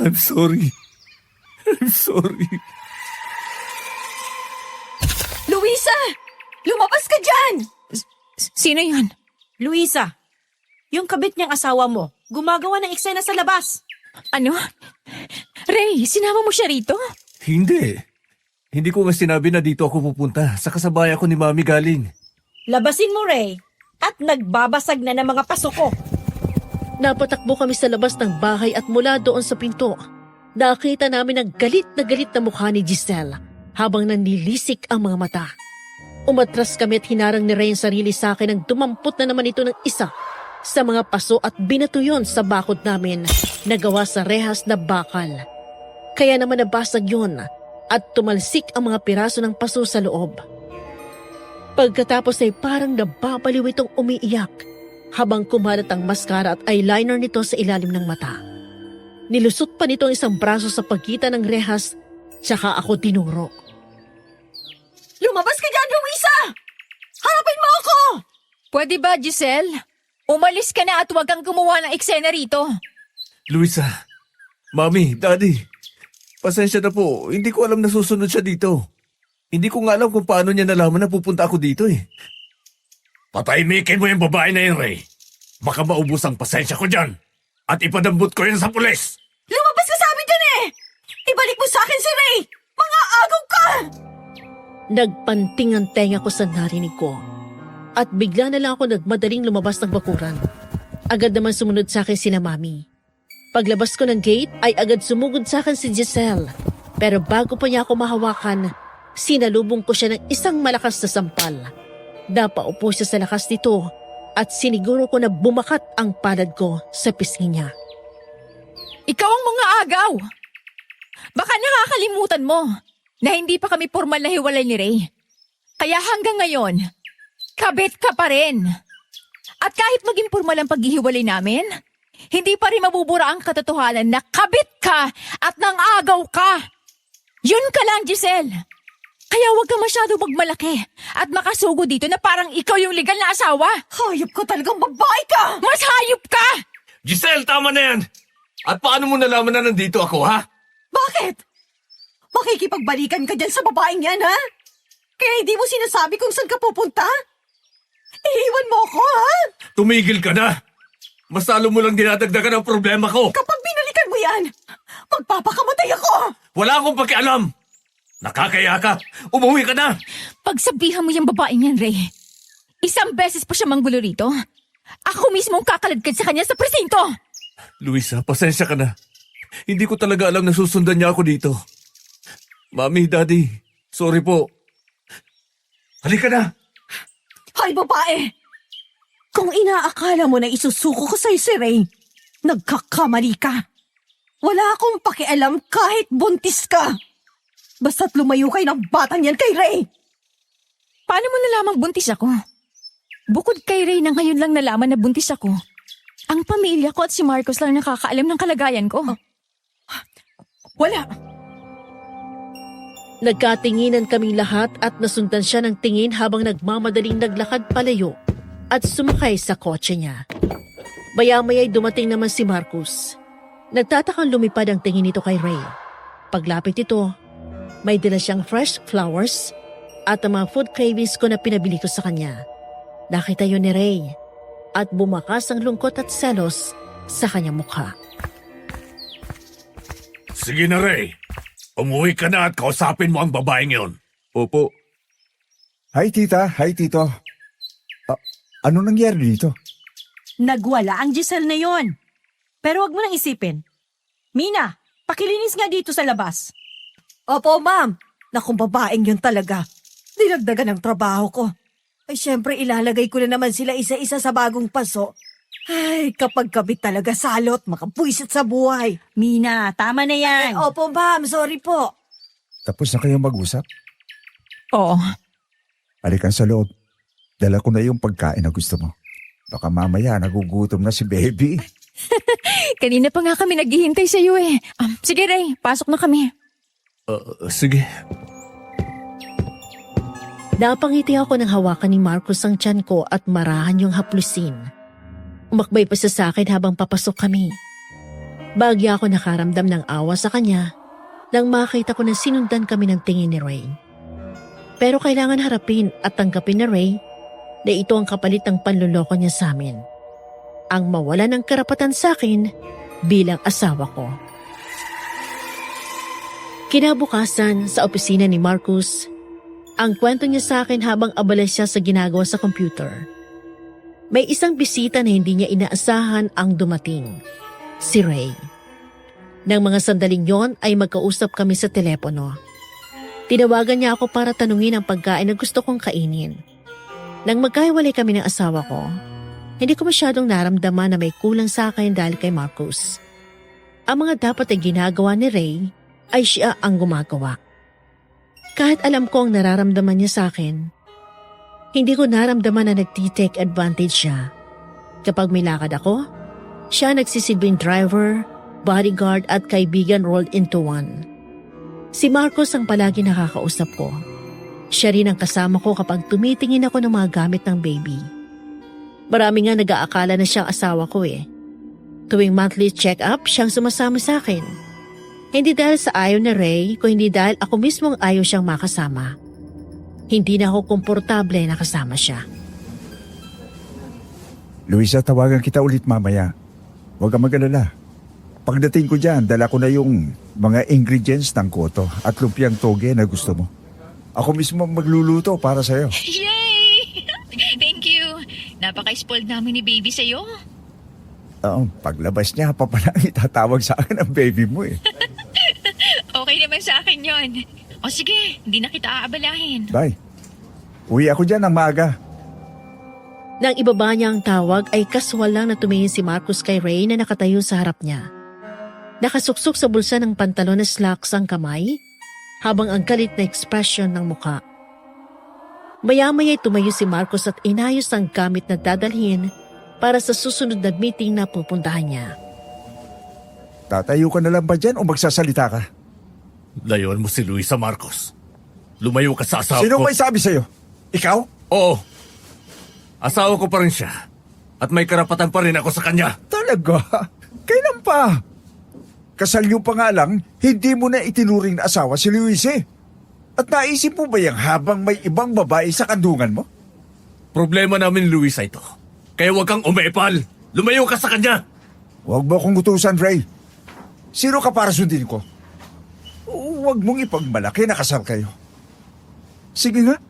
I'm sorry. Luisa! Lumabas ka dyan! Sino yun? Luisa, yung kabit niyang asawa mo, gumagawa ng eksena sa labas. Ano? Ray, sinama mo siya rito? Hindi ko nga sinabi na dito ako pupunta. Sa kasabay ako ni Mami galing. Labasin mo, Ray, at nagbabasag na ng mga paso ko. Napatakbo kami sa labas ng bahay at mula doon sa pinto, nakita namin ang galit na mukha ni Giselle habang nanlilisik ang mga mata. Umatras kami at hinarang ni Ray ang sarili sa akin nang dumampot na naman ito ng isa sa mga paso at binato yun sa bakod namin na gawa sa rehas na bakal. Kaya naman nabasag yun at tumalsik ang mga piraso ng paso sa loob. Pagkatapos ay parang nababaliw itong umiiyak habang kumalat ang maskara at eyeliner nito sa ilalim ng mata. Nilusot pa nito ang isang braso sa pagitan ng rehas tsaka ako tinuro. Lumabas ka dyan, Luisa! Harapin mo ako! Pwede ba, Giselle? Umalis ka na at huwag kang gumawa ng eksena rito. Luisa, Mami, Daddy, Pasensya na po, hindi ko alam na susunod siya dito. Hindi ko nga alam kung paano niya nalaman na pupunta ako dito eh. Patahimikin mo yung babae na yun, Ray. Baka maubos ang pasensya ko dyan. At ipadambot ko yun sa pulis. Lumabas ka sa amin dyan eh! Ibalik mo sa akin si Ray! Mga agaw ka! Nagpanting ang tenga ko sa narinig ko. At bigla na lang ako nagmadaling lumabas ng bakuran. Agad naman sumunod sa akin sina Mami. Paglabas ko ng gate ay agad sumugod sa akin si Giselle. Pero bago pa niya ako mahawakan, sinalubong ko siya ng isang malakas na sampal. Napaupo siya sa lakas nito at siniguro ko na bumakat ang palad ko sa pisngi niya. Ikaw ang mga agaw! Baka nakakalimutan mo na hindi pa kami formal na hiwalay ni Ray. Kaya hanggang ngayon, kabit ka pa rin. At kahit maging formal ang paghihiwalay namin, hindi pa rin mabubura ang katotohanan na kabit ka at nang-agaw ka. Yun ka lang, Giselle. Kaya huwag ka masyado magmalaki at makasugo dito na parang ikaw yung legal na asawa. Hayop ka talagang babae ka! Mas hayop ka! Giselle, tama na yan! At paano mo nalaman na nandito ako, ha? Bakit? Makikipagbalikan ka dyan sa babaeng yan, ha? Kaya hindi mo sinasabi kung saan ka pupunta? Iiwan mo ako, ha? Tumigil ka na! Mas lalo mo lang dinadagdagan ang problema ko. Kapag binalikan mo yan, magpapakamatay ako! Wala akong pakialam! Nakakaya ka! Umuwi ka na! Pagsabihan mo yung babaeng yan, Ray. Isang beses pa siya manggulo rito. Ako mismo ang kakaladkad sa kanya sa presinto. Luisa, pasensya ka na. Hindi ko talaga alam na susundan niya ako dito. Mami, Daddy, sorry po. Halika na! Hay, babae! Kung inaakala mo na isusuko ko sa'yo si Ray, nagkakamali ka. Wala akong pakialam kahit buntis ka. Basta't lumayo kayo ng batang yan kay Ray. Paano mo nalamang buntis ako? Bukod kay Ray na ngayon lang nalaman na buntis ako, ang pamilya ko at si Marcos lang nakakaalam ng kalagayan ko. Wala. Nagkatinginan kaming lahat at nasundan siya ng tingin habang nagmamadaling naglakad palayo at sumakay sa kotse niya. Maya-maya'y dumating naman si Marcos. Nagtatakang lumipad ang tingin nito kay Ray. Paglapit ito, may dala siyang fresh flowers at ang mga food cravings ko na pinabili ko sa kanya. Nakita yun ni Ray at bumakas ang lungkot at selos sa kanyang mukha. Sige na, Ray. Umuwi ka na at kausapin mo ang babaeng yon. Opo. Hi, tita. Hi, tito. Ano nangyari dito? Nagwala ang Giselle na yon. Pero wag mo nang isipin. Mina, pakilinis nga dito sa labas. Opo, ma'am. Nakong babaeng yun talaga. Dinagdagan ng trabaho ko. Ay, syempre ilalagay ko na naman sila isa-isa sa bagong paso. Ay, kapag kabit talaga salot, makapuisit sa buhay. Mina, tama na yan. Opo, ma'am. Sorry po. Tapos na kayo mag-usap? Oo. Halikan sa loob. Dala ko na yung pagkain na gusto mo. Baka mamaya nagugutom na si baby. Kanina pa nga kami naghihintay sa iyo eh. Sige, Ray. Pasok na kami. Sige. Napangiti ako nang hawakan ni Marcos ang tiyan ko at marahan yung haplusin. Umakbay pa siya sa akin habang papasok kami. Bagya ako nakaramdam ng awa sa kanya nang makita ko na sinundan kami ng tingin ni Ray. Pero kailangan harapin at tanggapin ni Ray na ito ang kapalit ng panluloko niya sa amin. Ang mawala ng karapatan sa akin bilang asawa ko. Kinabukasan sa opisina ni Marcos, ang kwento niya sa akin habang abala siya sa ginagawa sa computer. May isang bisita na hindi niya inaasahan ang dumating, si Ray. Nang mga sandaling yon ay magkausap kami sa telepono. Tinawagan niya ako para tanungin ang pagkain na gusto kong kainin. Nang magkahiwalay kami ng asawa ko, hindi ko masyadong naramdaman na may kulang sa akin dahil kay Marcos. Ang mga dapat ay ginagawa ni Ray ay siya ang gumagawa. Kahit alam ko ang nararamdaman niya sa akin, hindi ko naramdaman na nagtitake advantage siya. Kapag may lakad ako, siya nagsisilbing driver, bodyguard at kaibigan rolled into one. Si Marcos ang palagi nakakausap ko. Siya rin ang kasama ko kapag tumitingin ako ng mga gamit ng baby. Marami nga nag-aakala na siyang asawa ko eh. Tuwing monthly check-up, siyang sumasama sa akin. Hindi dahil sa ayaw ni Ray, kundi dahil ako mismo ang ayaw siyang makasama. Hindi na ako komportable na kasama siya. Luisa, tawagan kita ulit mamaya. Huwag kang mag-alala. Pagdating ko dyan, dala ko na yung mga ingredients ng koto at lumpiang toge na gusto mo. Ako mismo magluluto para sa'yo. Yay! Thank you. Napaka-spoiled namin ni baby sa'yo. Paglabas niya, pa pala itatawag sa akin ang baby mo eh. Okay naman sa akin yon. O sige, hindi na kita aabalahin. Bye. Uwi ako dyan ng maaga. Nang ibaba niya ang tawag ay kaswal lang na tumingin si Marcos kay Ray na nakatayo sa harap niya. Nakasuksok sa bulsa ng pantalon na slacks ang kamay, habang ang galit na ekspresyon ng muka. Maya-maya'y tumayo si Marcos at inayos ang gamit na dadalhin para sa susunod na meeting na pupuntahan niya. Tatayo ka na lang ba dyan o magsasalita ka? Layuan mo si Luisa, Marcos. Lumayo ka sa asawa Sino ko. may sabi sa'yo? Ikaw? Oo. Asawa ko pa rin siya. At may karapatan pa rin ako sa kanya. Talaga? Kailan pa? Kasal niyo pa nga lang, hindi mo na itinuring na asawa si Luis eh. At naisip mo ba yung habang may ibang babae sa kandungan mo? Problema namin ni Luisa ito. Kaya huwag kang umepal. Lumayo ka sa kanya. Huwag mo akong utusan, Ray. Sino ka para sundin ko? Huwag mong ipagmalaki na kasal kayo. Sige nga.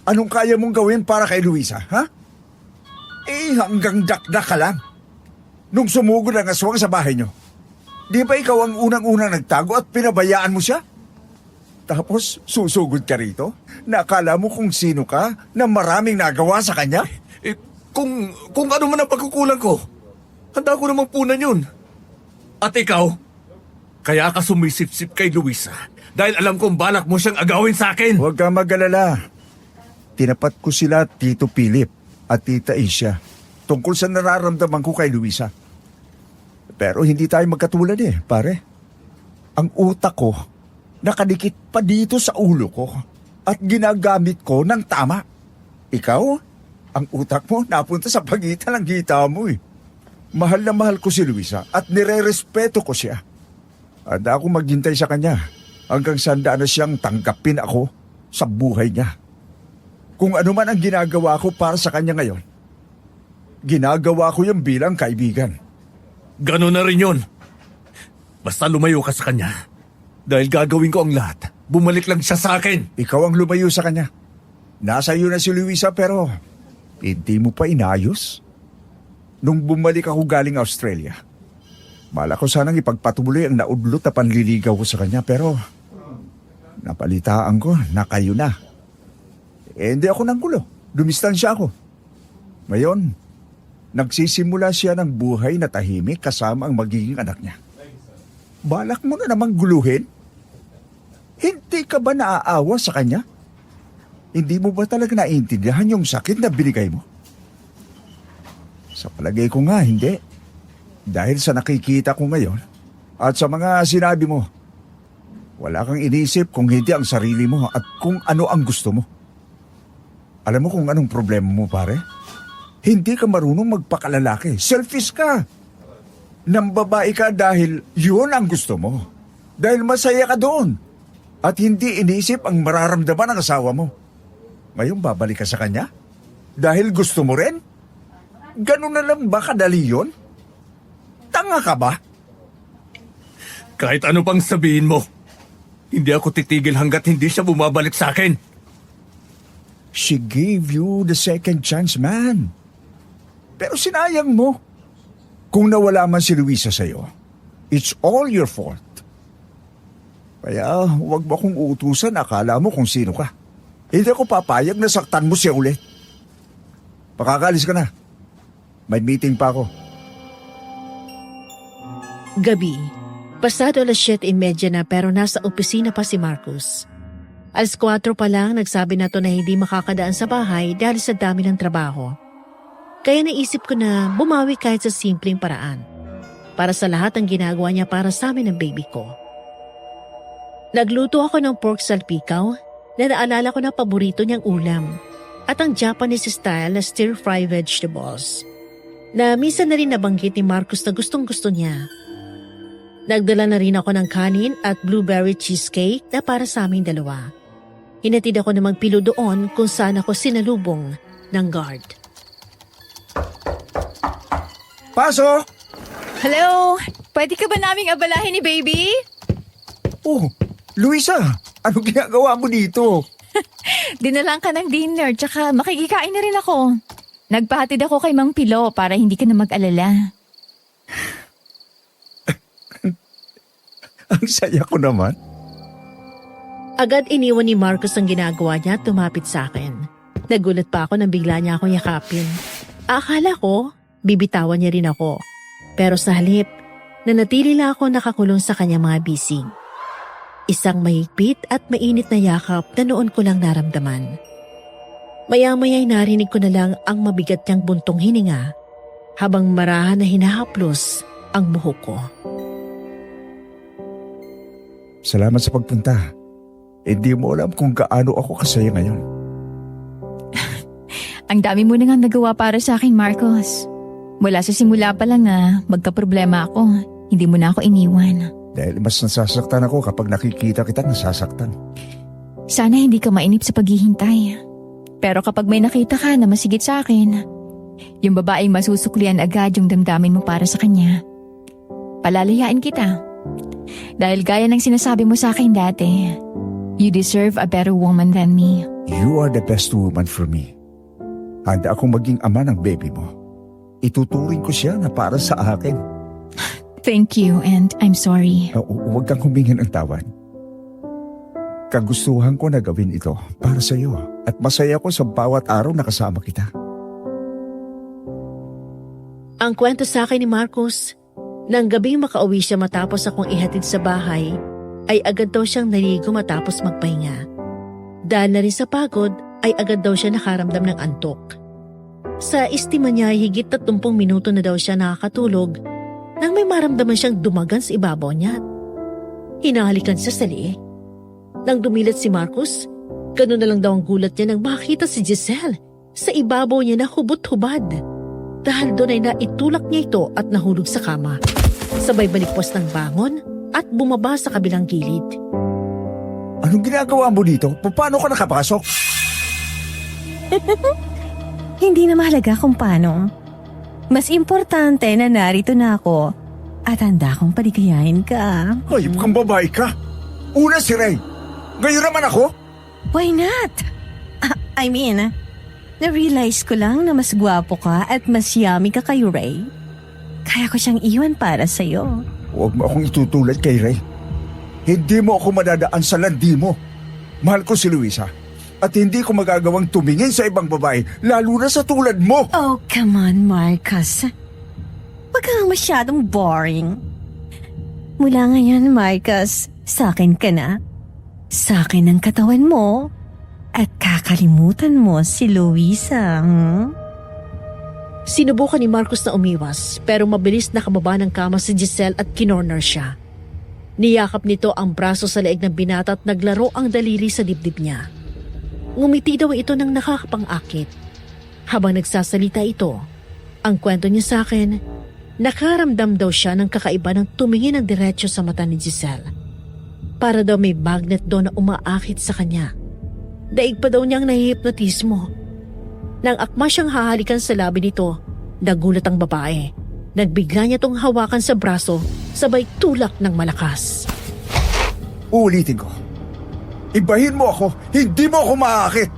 Anong kaya mong gawin para kay Luisa, ha? Hanggang dakdak ka lang. Nung sumugod ang aswang sa bahay niyo, di ba ikaw ang unang-unang nagtago at pinabayaan mo siya? Tapos susugod ka rito? Nakala mo kung sino ka na maraming nagawa sa kanya? Kung ano man ang pagkukulang ko, handa ko namang punan yun. At ikaw, kaya ka sumisip-sip kay Luisa dahil alam kong balak mo siyang agawin sa akin. Huwag kang mag-alala. Tinapat ko sila Tito Philip at Tita Asia tungkol sa nararamdaman ko kay Luisa. Pero hindi tayo magkatulad pare. Ang utak ko, nakadikit pa dito sa ulo ko at ginagamit ko ng tama. Ikaw, ang utak mo napunta sa pagitan ng gita mo eh. Mahal na mahal ko si Luisa at nire-respeto ko siya. Handa ako maghintay sa kanya hanggang sandaan na siyang tanggapin ako sa buhay niya. Kung ano man ang ginagawa ko para sa kanya ngayon, ginagawa ko yung bilang kaibigan. Ganon na rin yun. Basta lumayo ka sa kanya. Dahil gagawin ko ang lahat. Bumalik lang siya sa akin. Ikaw ang lumayo sa kanya. Nasa iyo na si Luisa pero hindi mo pa inayos. Nung bumalik ako galing Australia, bala ko sanang ipagpatuloy ang naudlot na panliligaw ko sa kanya pero napalitaan ko na kayo na. Hindi ako nanggulo. Dumistansya ako. Ngayon, nagsisimula siya ng buhay na tahimik kasama ang magiging anak niya. Balak mo na namang guluhin? Hindi ka ba naaawa sa kanya? Hindi mo ba talaga naiintindihan yung sakit na binigay mo? Sa palagay ko nga, hindi. Dahil sa nakikita ko ngayon at sa mga sinabi mo, wala kang inisip kung hindi ang sarili mo at kung ano ang gusto mo. Alam mo kung anong problema mo, pare? Hindi ka marunong magpakalalaki. Selfish ka. Nambabae ka dahil yun ang gusto mo. Dahil masaya ka doon. At hindi inisip ang mararamdaman ng asawa mo. Ngayon babalik ka sa kanya? Dahil gusto mo rin? Ganun na lang ba kadali yun? Tanga ka ba? Kahit ano pang sabihin mo, hindi ako titigil hanggat hindi siya bumabalik sa akin. She gave you the second chance, man. Pero sinayang mo. Kung nawala man si Luisa sa'yo, it's all your fault. Kaya huwag mo akong uutusan, akala mo kung sino ka. Hindi ako papayag na saktan mo siya ulit. Pakakalis ka na. May meeting pa ako. Gabi. Pasado 7:30 na pero nasa opisina pa si Marcos. 4:00 pa lang nagsabi na to na hindi makakadaan sa bahay dahil sa dami ng trabaho. Kaya naisip ko na bumawi kahit sa simpleng paraan. Para sa lahat ng ginagawa niya para sa amin ng baby ko. Nagluto ako ng pork salpikaw na naalala ko na paborito niyang ulam at ang Japanese style na stir-fry vegetables na minsan na rin nabanggit ni Marcos na gustong-gusto niya. Nagdala na rin ako ng kanin at blueberry cheesecake na para sa aming dalawa. Hinatid ako na magpilo doon kung saan ako sinalubong ng guard. Paso! Hello? Pwede ka ba naming abalahin ni baby? Oh, Luisa, anong ginagawa mo dito? Dinalang ka ng dinner, tsaka makikikain na rin ako. Nagpahatid ako kay Mang Pilo para hindi ka na mag-alala. Ang saya ko naman. Agad iniwan ni Marcos ang ginagawa niya at tumapit sa akin. Nagulat pa ako nang bigla niya akong yakapin. Akala ko, bibitawan niya rin ako. Pero sa halip, nanatili lang ako nakakulong sa kanyang mga bisig. Isang mahigpit at mainit na yakap na noon ko lang naramdaman. Maya-maya'y narinig ko na lang ang mabigat niyang buntong hininga habang marahan na hinahaplos ang buhok ko. Salamat sa pagpunta. Hindi mo alam kung gaano ako kasaya ngayon. Ang dami mo na nga nagawa para sa akin, Marcos. Mula sa simula pa lang magka-problema ako. Hindi mo na ako iniwan. Dahil mas nasasaktan ako kapag nakikita kita nasasaktan. Sana hindi ka mainip sa paghihintay. Pero kapag may nakita ka na masigit sa akin, yung babaeng masusuklian agad yung damdamin mo para sa kanya, palalayain kita. Dahil gaya ng sinasabi mo sa akin dati, you deserve a better woman than me. You are the best woman for me. Handa akong maging ama ng baby mo. Ituturing ko siya na para sa akin. Thank you and I'm sorry. Huwag kang humingi ng tawad. Kagustuhan ko na gawin ito para sa iyo at masaya ko sa bawat araw na kasama kita. Ang kwento sa akin ni Marcos, nang gabing makauwi siya matapos akong ihatid sa bahay, ay agad daw siyang naligo matapos magpahinga. Dahil na rin sa pagod, ay agad daw siya nakaramdam ng antok. Sa estima niya ay higit 30 minuto na daw siya nakakatulog nang may maramdaman siyang dumagan sa ibabaw niya. Hinahalikan siya sa liig. Nang dumilat si Marcos, gano'n na lang daw ang gulat niya nang makita si Giselle sa ibabaw niya na hubot-hubad. Dahil doon ay naitulak niya ito at nahulog sa kama. Sabay balikpos ng bangon at bumaba sa kabilang gilid. Anong ginagawa mo dito? Paano ka nakapasok? Hindi na mahalaga kung paano. Mas importante na narito na ako at handa akong paligayahin ka. Hayop kang babae ka. Una si Ray. Ngayon naman ako? Why not? Na-realize ko lang na mas gwapo ka at mas yummy ka kay Ray. Kaya ko siyang iwan para sa'yo. Huwag mo akong itutulad kay Ray. Hindi mo ako madadaan sa landi mo. Mahal ko si Luisa. At hindi ko magagawang tumingin sa ibang babae, lalo na sa tulad mo. Oh, come on, Marcus. Huwag kang masyadong boring. Mula ngayon, Marcus, sa akin ka na. Sa akin ang katawan mo. At kakalimutan mo si Luisa. Sinubukan ni Marcos na umiwas pero mabilis nakababa ng kama si Giselle at kinorner siya. Niyakap nito ang braso sa leeg ng binata at naglaro ang daliri sa dibdib niya. Ngumiti daw ito ng nakakapang-akit. Habang nagsasalita ito, ang kwento niya sa akin, nakaramdam daw siya ng kakaiba ng tumingin ng diretso sa mata ni Giselle. Para daw may magnet doon na umaakit sa kanya. Daig pa daw niyang nahihipnotismo. Nang akma siyang hahalikan sa labi nito, nagulat ang babae. Nagbigla niya tong hawakan sa braso, sabay tulak ng malakas. Uulitin ko. Ibahin mo ako, hindi mo ako maaakit.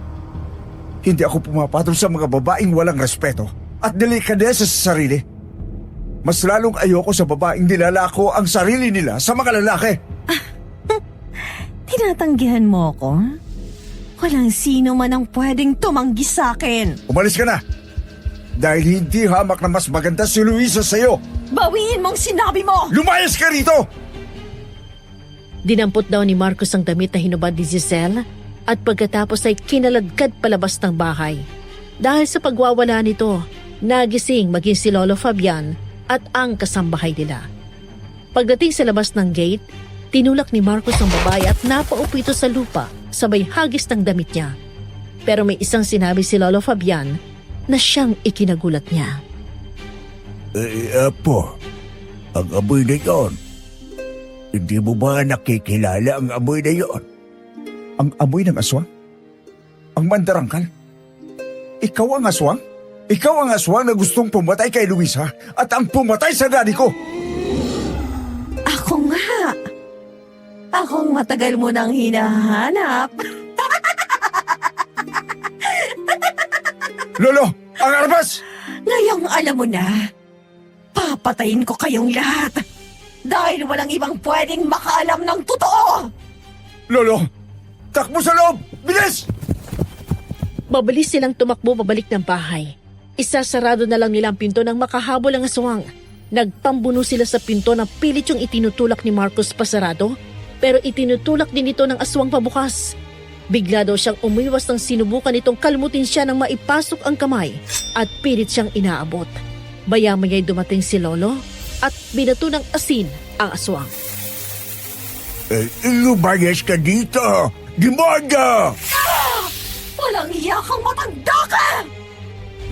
Hindi ako pumapatol sa mga babaeng walang respeto at delikadesa sa sarili. Mas lalong ayoko sa babaeng nilalako ang sarili nila sa mga lalaki. Tinatanggihan mo ako? Walang sino man ang pwedeng tumanggi sa akin. Umalis ka na. Dahil hindi hamak na mas maganda si Luisa sa'yo. Bawiin mong sinabi mo! Lumayas ka rito! Dinampot daw ni Marcos ang damit na hinubad ni Giselle at pagkatapos ay kinaladkad palabas ng bahay. Dahil sa pagwawala nito, nagising maging si Lolo Fabian at ang kasambahay nila. Pagdating sa labas ng gate, tinulak ni Marcos ang babae at napaupo ito sa lupa sabay hagis ng damit niya. Pero may isang sinabi si Lolo Fabian na siyang ikinagulat niya. Apo, ang amoy na yun. Hindi mo ba nakikilala ang amoy na yun? Ang amoy ng aswang? Ang mandarangkal? Ikaw ang aswang? Ikaw ang aswang na gustong pumatay kay Luisa at ang pumatay sa daddy ko! Ako nga. Akong matagal mo nang hinahanap. Lolo! Ang armas! Ngayong alam mo na, papatayin ko kayong lahat. Dahil walang ibang pwedeng makaalam ng totoo. Lolo! Takbo sa loob! Bilis! Mabilis silang tumakbo pabalik ng bahay. Isasarado na lang nila ang pinto ng makahabol ang aswang. Nagpambuno sila sa pinto na pilit yung itinutulak ni Marcos pasarado, pero itinutulak din ito ng aswang pabukas. Bigla daw siyang umiwas nang sinubukan itong kalmutin siya nang maipasok ang kamay at pilit siyang inaabot. Baya-maya'y dumating si Lolo at binato ng asin ang aswang. Lumayas ka dito! Demonyo! Walang iya kang matanda ka!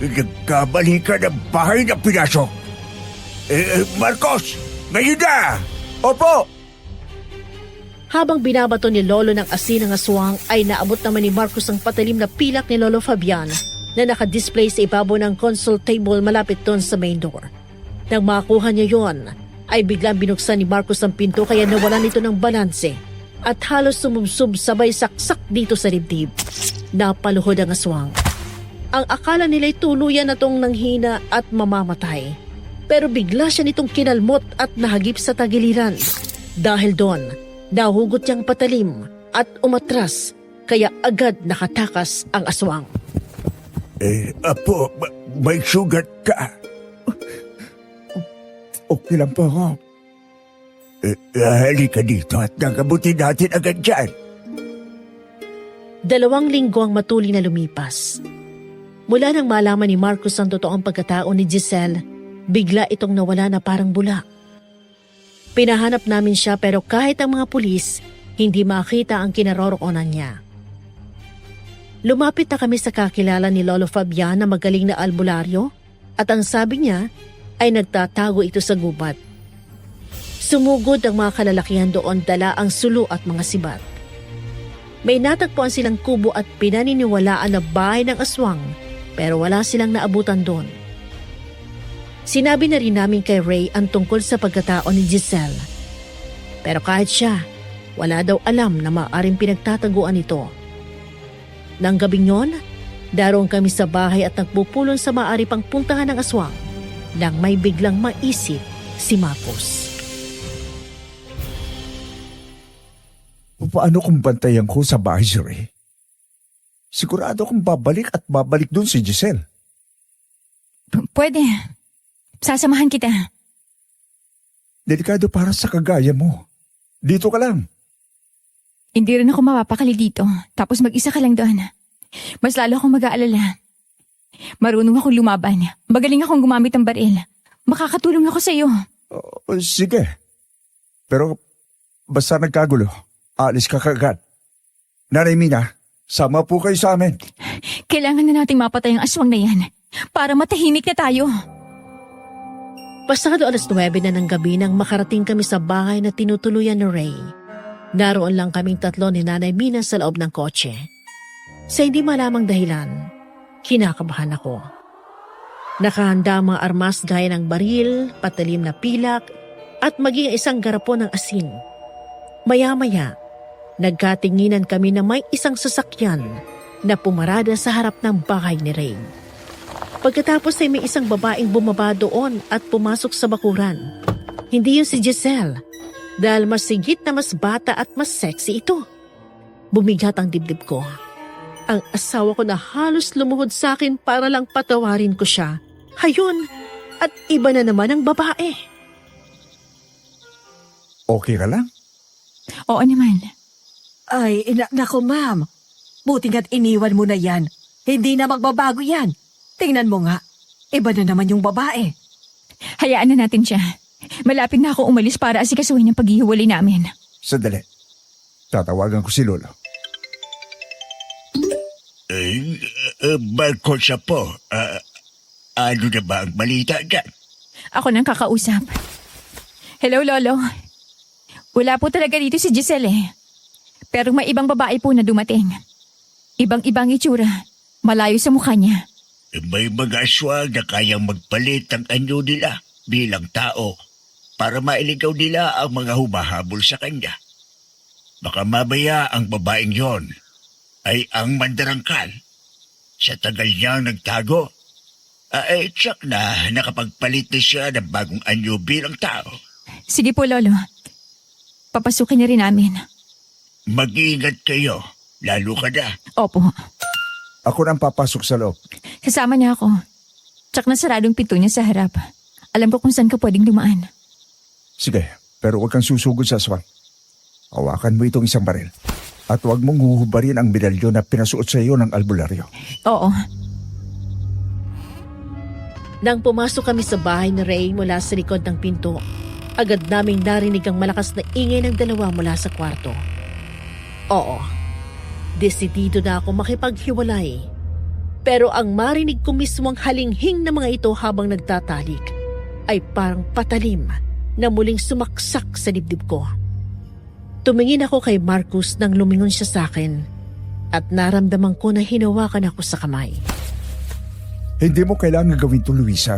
Nagkabalik ka ng bahay na pinasok. Marcos! Ngayon na! Opo! Habang binabato ni Lolo ng asin ang aswang ay naabot naman ni Marcos ang patalim na pilak ni Lolo Fabian na nakadisplay sa ibabaw ng console table malapit doon sa main door. Nang makuha niya yon, ay biglang binuksan ni Marcos ang pinto kaya nawalan ito ng balanse at halos sumubsob sabay saksak dito sa dibdib. Napaluhod ang aswang. Ang akala nila'y tuluyan na tong nanghina at mamamatay. Pero bigla siya nitong kinalmot at nahagip sa tagiliran. Dahil doon, nahugot niyang patalim at umatras kaya agad nakatakas ang aswang. Apo, may sugat ka. Okay lang po ako. Halika dito at nagabutin natin agad dyan. 2 linggo ang matuli na lumipas. Mula nang malaman ni Marcos ang totoong pagkatao ni Giselle, bigla itong nawala na parang bulak. Pinahanap namin siya pero kahit ang mga pulis, hindi makita ang kinaroroonan niya. Lumapit na kami sa kakilala ni Lolo Fabian na magaling na albularyo at ang sabi niya ay nagtatago ito sa gubat. Sumugod ang mga kalalakihan doon, dala ang sulo at mga sibat. May natagpuan silang kubo at pinaniniwalaan na bahay ng aswang pero wala silang naabutan doon. Sinabi na rin namin kay Ray ang tungkol sa pagkatao ni Giselle. Pero kahit siya, wala daw alam na maaaring pinagtataguan ito. Nang gabing yon, daroon kami sa bahay at nagpupulong sa maaari pang puntahan ng aswang nang may biglang maisip si Marcos. Paano kung bantayan ko sa bahay si Ray? Sigurado kong babalik at babalik dun si Giselle. Pwede. Sasamahan kita. Delikado para sa kagaya mo. Dito ka lang. Hindi rin ako mapapakali dito. Tapos mag-isa ka lang doon. Mas lalo akong mag-aalala. Marunong akong lumaban. Magaling akong gumamit ng baril. Makakatulong ako sa iyo. Sige. Pero basta nagkagulo, alis ka kagad. Nanay Mina, sama po kayo sa amin. Kailangan na nating mapatay ang aswang na yan para matahimik na tayo. Pasado 9:00 na ng gabi nang makarating kami sa bahay na tinutuluyan ni Ray. Naroon lang kaming 3 ni Nanay Mina sa loob ng kotse. Sa hindi malamang dahilan, kinakabahan ako. Nakahanda ang mga armas gaya ng baril, patalim na pilak, at maging isang garapon ng asin. Maya-maya, nagkatinginan kami na may isang sasakyan na pumarada sa harap ng bahay ni Ray. Pagkatapos ay may isang babaeng bumaba doon at pumasok sa bakuran. Hindi yun si Giselle, dahil mas sigit na mas bata at mas sexy ito. Bumigat ang dibdib ko. Ang asawa ko na halos lumuhod sa akin para lang patawarin ko siya. Hayun, at iba na naman ang babae. Okay ka lang? Oo naman. Ay, nako ma'am. Buti nga't iniwan mo na yan. Hindi na magbabago yan. Tingnan mo nga, iba na naman yung babae. Hayaan na natin siya. Malapit na ako umalis para asikasuhin ang paghihiwalay namin. Sandali. Tatawagan ko si Lolo. Marcos siya po. Ano na ba ang balita dyan? Ako nang kakausap. Hello, Lolo. Wala po talaga dito si Giselle eh. Pero may ibang babae po na dumating. Ibang-ibang itsura. Malayo sa mukha niya. May mga aswang na kayang magpalit ang anyo nila bilang tao para mailigaw nila ang mga humahabol sa kanya. Baka mamaya ang babaeng yon ay ang mandarangkal. Sa tagal niyang nagtago, tsak na nakapagpalit na siya ng bagong anyo bilang tao. Sige po, Lolo. Papasukin na rin namin. Mag-iingat kayo, lalo ka na. Opo. Ako nang papasok sa loob. Kasama niya ako. Tsak na saradong pinto niya sa harap. Alam ko kung saan ka pwedeng dumaan. Sige, pero huwag kang susugod sa aswang. Hawakan mo itong isang baril. At huwag mong huhubarin ang medalyon na pinasuot sa iyo ng albularyo. Oo. Nang pumasok kami sa bahay ni Ray mula sa likod ng pinto, agad naming narinig ang malakas na ingay ng dalawa mula sa kwarto. Oo, desidido na ako makipaghiwalay. Pero ang marinig ko mismo ang halinghing ng mga ito habang nagtatalik ay parang patalim na muling sumaksak sa dibdib ko. Tumingin ako kay Marcus nang lumingon siya sa akin at naramdaman ko na hinawakan ako sa kamay. Hindi mo kailangan gawin to, Luisa.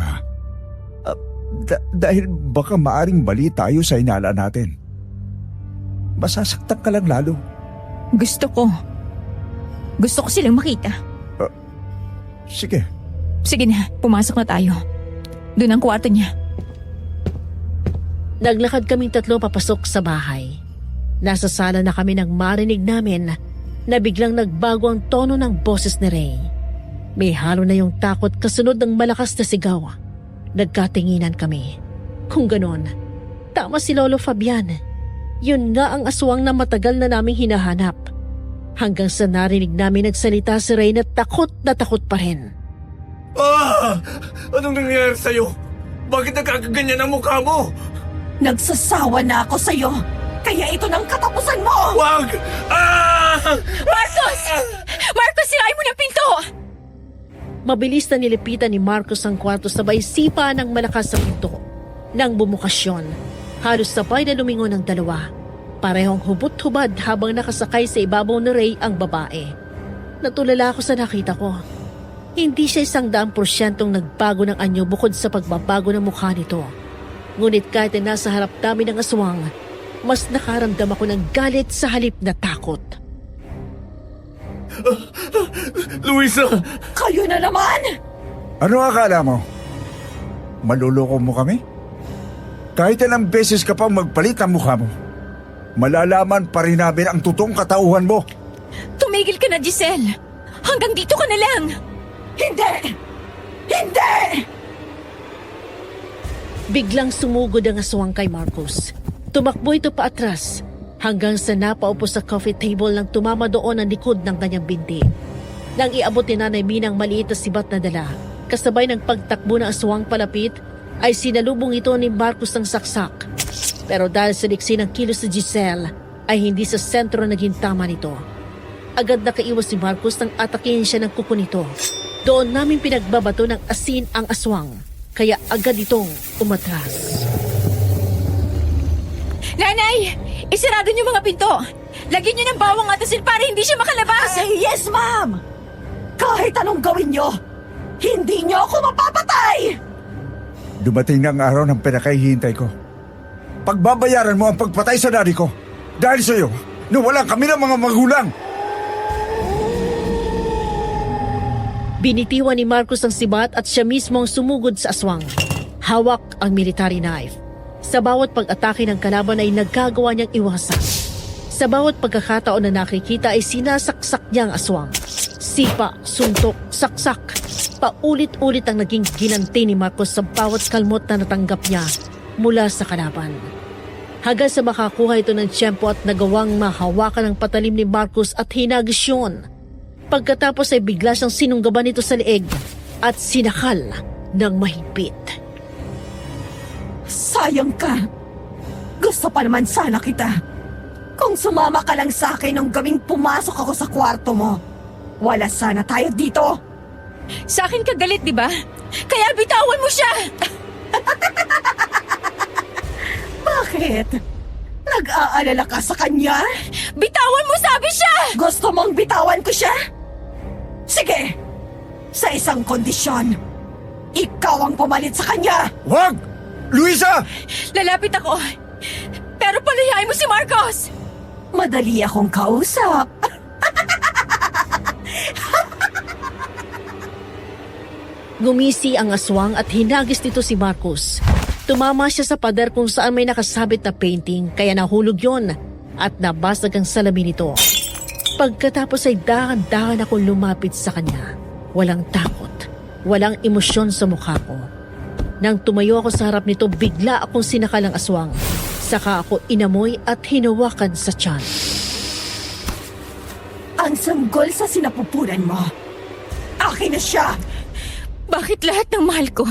Dahil baka maaring mali tayo sa inala natin. Masasaktan ka lang lalo. Gusto ko silang makita. Sige. Sige na, pumasok na tayo. Doon ang kwarto niya. Naglakad kaming tatlo papasok sa bahay. Nasa sala na kami nang marinig namin na biglang nagbago ang tono ng boses ni Ray. May halo na yung takot kasunod ng malakas na sigaw. Nagkatinginan kami. Kung ganon, tama si Lolo Fabian. Yun nga ang aswang na matagal na naming hinahanap. Hanggang sa narinig namin nagsalita si Ray na takot pa rin. Anong nangyayari sa'yo? Bakit nagkakaganyan ang mukha mo? Nagsasawa na ako sa'yo. Kaya ito ng katapusan mo! Wag! Marcos! Marcos, sirain mo ng pinto! Mabilis na nilipitan ni Marcos ang kwarto sabay sipa ng malakas sa pinto. Nang bumukasyon, halos sabay na lumingon ang dalawa. Parehong hubot-hubad habang nakasakay sa ibabaw ni Ray ang babae. Natulala ako sa nakita ko. Hindi siya 100% nagbago ng anyo bukod sa pagbabago ng mukha nito. Ngunit kahit na nasa harap namin ng aswang, mas nakaramdam ako ng galit sa halip na takot. Luisa! Kayo na naman! Ano akala mo? Maluloko mo kami? Kahit ilang beses ka pang magpalit ang mukha mo, malalaman pa rin namin ang totoong katauhan mo. Tumigil ka na, Giselle! Hanggang dito ka na lang! Hindi! Hindi! Biglang sumugod ang aswang kay Marcos. Tumakbo ito paatras hanggang sa napaupo sa coffee table nang tumama doon ang likod ng kanyang binti. Nang iabot ni Nanay Minang maliit na sibat na dala, kasabay ng pagtakbo ng aswang palapit, ay sinalubong ito ni Marcos ng saksak. Pero dahil sa liksi ng kilos ni Giselle, ay hindi sa sentro naging tama nito. Agad nakaiwas si Marcos nang atakin siya ng kuko nito. Doon namin pinagbabato ng asin ang aswang, kaya agad itong umatras. Nanay! Isarado niyo mga pinto! Lagyan niyo ng bawang at asin para hindi siya makalabas! Ay, yes, ma'am! Kahit anong gawin nyo, hindi nyo ako mapapatay! Dumating na ang araw ng pinakahihintay ko. Pagbabayaran mo ang pagpatay sa daddy ko. Dahil sa iyo, nawalan kami ng mga magulang. Binitiwan ni Marcos ang sibat at siya mismo ang sumugod sa aswang. Hawak ang military knife. Sa bawat pag-atake ng kalaban ay nagkagawa niyang iwasan. Sa bawat pagkakataon na nakikita ay sinasaksak niya ang aswang. Sipa, suntok, saksak. Paulit-ulit ang naging ginanti ni Marcos sa bawat kalmot na natanggap niya mula sa kalaban. Hanggang sa makakuha ito ng tiyempo at nagawang mahawakan ang patalim ni Marcos at hinagis yun. Pagkatapos ay bigla siyang sinunggaban nito sa leeg at sinakal ng mahigpit. Sayang ka! Gusto pa naman sana kita. Kung sumama ka lang sa akin nung gabing pumasok ako sa kwarto mo, wala sana tayo dito. Sa akin ka galit, di ba? Kaya bitawan mo siya! Bakit? Nag-aalala ka sa kanya? Bitawan mo, sabi siya! Gusto mong bitawan ko siya? Sige! Sa isang kondisyon, ikaw ang pumalit sa kanya! Wag! Luisa! Lalapit ako. Pero palayain mo si Marcos! Madali akong kausap. Gumisi ang aswang at hinagis nito si Marcos. Tumama siya sa pader kung saan may nakasabit na painting kaya nahulog yon at nabasag ang salamin nito. Pagkatapos ay dahan-dahan akong lumapit sa kanya. Walang takot, walang emosyon sa mukha ko. Nang tumayo ako sa harap nito, bigla akong sinakal ng aswang. Saka ako inamoy at hinawakan sa tiyan. Ang sanggol sa sinapupunan mo. Akin na siya! Bakit lahat ng mahal ko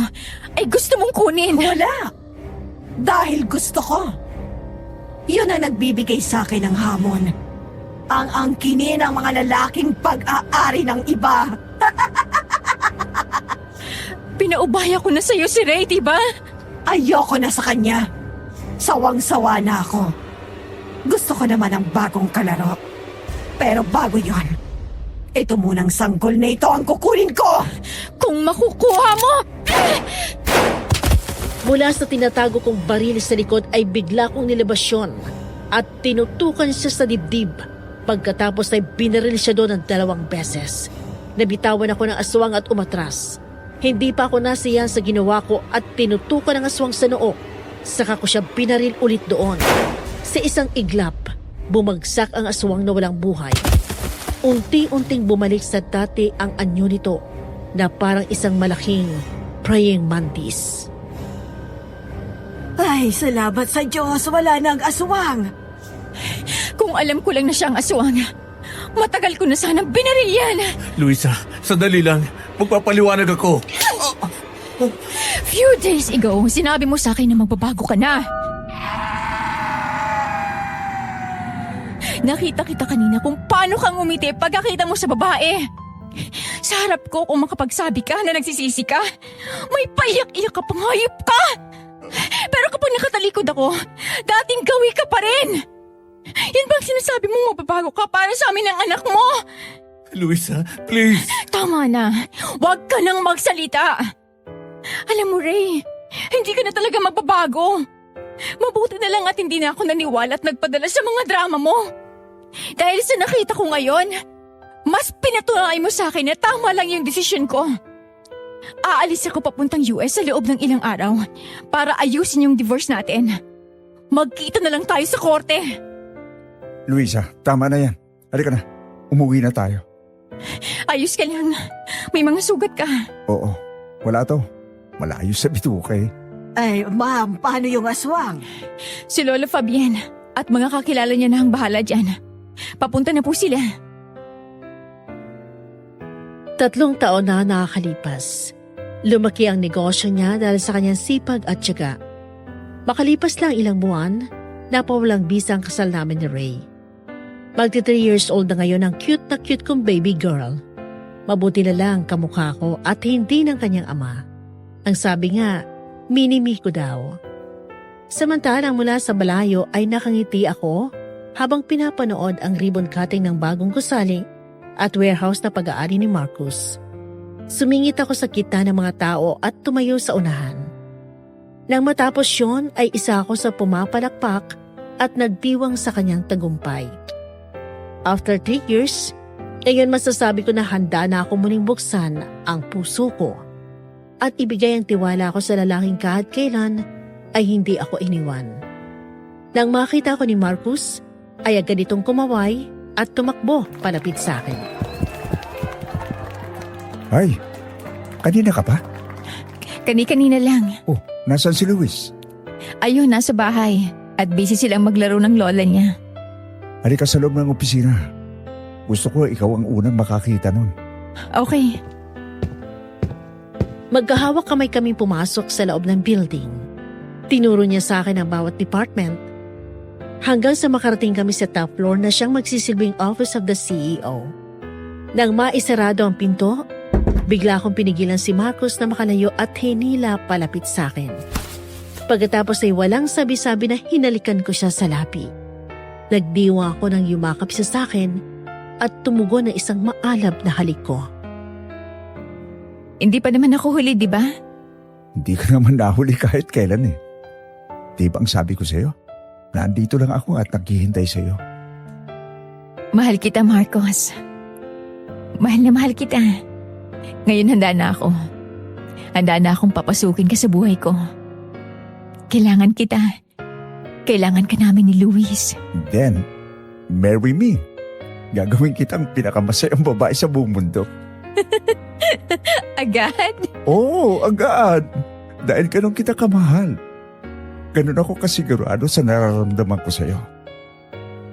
ay gusto mong kunin? Wala! Dahil gusto ko. Yun ang nagbibigay sa akin ng hamon. Ang angkinin ng mga lalaking pag-aari ng iba. Pinaubaya ko na sa'yo si Ray, diba? Ayoko na sa kanya. Sawang-sawa na ako. Gusto ko naman ng bagong kalaro. Pero bago yon, ito munang sanggol na ito ang kukunin ko! Kung makukuha mo! Mula sa tinatago kong baril sa likod ay bigla kong nilabas yun at tinutukan siya sa dibdib. Pagkatapos ay binaril siya doon ng 2 beses. Nabitawan ako ng aswang at umatras. Hindi pa ako nasiyahan sa ginawa ko at tinutukan ng aswang sa noo. Saka ko siya binaril ulit doon. Sa isang iglap, bumagsak ang aswang na walang buhay. Unti-unting bumalik sa dati ang anyo nito na parang isang malaking praying mantis. Ay, salamat sa Diyos, wala na ang aswang. Kung alam ko lang na siya ang aswang, matagal ko na sanang binaril yan. Luisa, sandali lang. Magpapaliwanag ako. Few days ago, sinabi mo sa akin na magbabago ka na. Nakita kita kanina kung paano kang umiti pagkakita mo sa babae. Sa harap ko kung makapagsabi ka na nagsisisi ka, may paiyak-iyak ka pang hayop ka. Pero kapag nakatalikod ako, dating gawi ka pa rin. Yan bang sinasabi mong magbabago ka para sa amin ng anak mo? Luisa, please. Tama na. Huwag ka nang magsalita. Alam mo, Ray, hindi ka na talaga magbabago. Mabuti na lang at hindi na ako naniwala at nagpadala sa mga drama mo. Dahil sa nakita ko ngayon, mas pinatunay mo sa akin na tama lang yung desisyon ko. Aalis ako papuntang US sa loob ng ilang araw para ayusin yung divorce natin. Magkita na lang tayo sa korte. Luisa, tama na yan. Halika na. Umuwi na tayo. Ayos ka lang. May mga sugat ka. Oo. Wala to. Malayo sa bituka eh. Ay, ma'am, paano yung aswang? Si Lola Fabienne at mga kakilala niya na ang bahala dyan. Papunta na po sila. 3 taon na nakakalipas. Lumaki ang negosyo niya dahil sa kanyang sipag at tiyaga. Makalipas lang ilang buwan, napawalang bisa ang kasal namin ni Ray. Magti 3 years old na ngayon ang cute na cute kong baby girl. Mabuti na lang kamukha ko at hindi ng kanyang ama. Ang sabi nga, mini-me ko daw. Samantalang mula sa malayo ay nakangiti ako habang pinapanood ang ribbon cutting ng bagong gusali at warehouse na pag-aari ni Marcos. Sumingit ako sa kita ng mga tao at tumayo sa unahan. Nang matapos yun ay isa ako sa pumapalakpak at nagdiwang sa kanyang tagumpay. After 3 years, ngayon masasabi ko na handa na ako muling buksan ang puso ko at ibigay ang tiwala ko sa lalaking kahit kailan ay hindi ako iniwan. Nang makita ko ni Marcos, ay agad itong kumaway at tumakbo palapit sa akin. Ay, kanina ka pa? Kani-kanina lang. Oh, nasan si Luis? Ayun, nasa bahay. At busy silang maglaro ng lola niya. Halika sa loob ng opisina. Gusto ko ikaw ang unang makakita nun. Okay. Magkahawak kamay kaming pumasok sa loob ng building. Tinuro niya sa akin ang bawat department. Hanggang sa makarating kami sa top floor na siyang magsisilbing office of the CEO. Nang maisarado ang pinto, bigla akong pinigilan si Marcos na makalayo at hinila palapit sa akin. Pagkatapos ay walang sabi-sabi na hinalikan ko siya sa lapi. Nagdiwa ako ng yumakap siya sa akin at tumugon ng isang maalab na halik ko. Hindi pa naman ako huli, di ba? Hindi ka naman nahuli kahit kailan eh. Di ba ang sabi ko sa'yo? Nandito lang ako at naghihintay sa'yo. Mahal kita, Marcos. Mahal na mahal kita. Ngayon handa na ako. Handa na akong papasukin ka sa buhay ko. Kailangan kita. Kailangan ka namin ni Luis. Then, marry me. Gagawin kitang pinakamasayang babae sa buong mundo. Agad? Oo, agad. Dahil ganun kita kamahal. Ganun ako kasigurado sa nararamdaman ko sa'yo.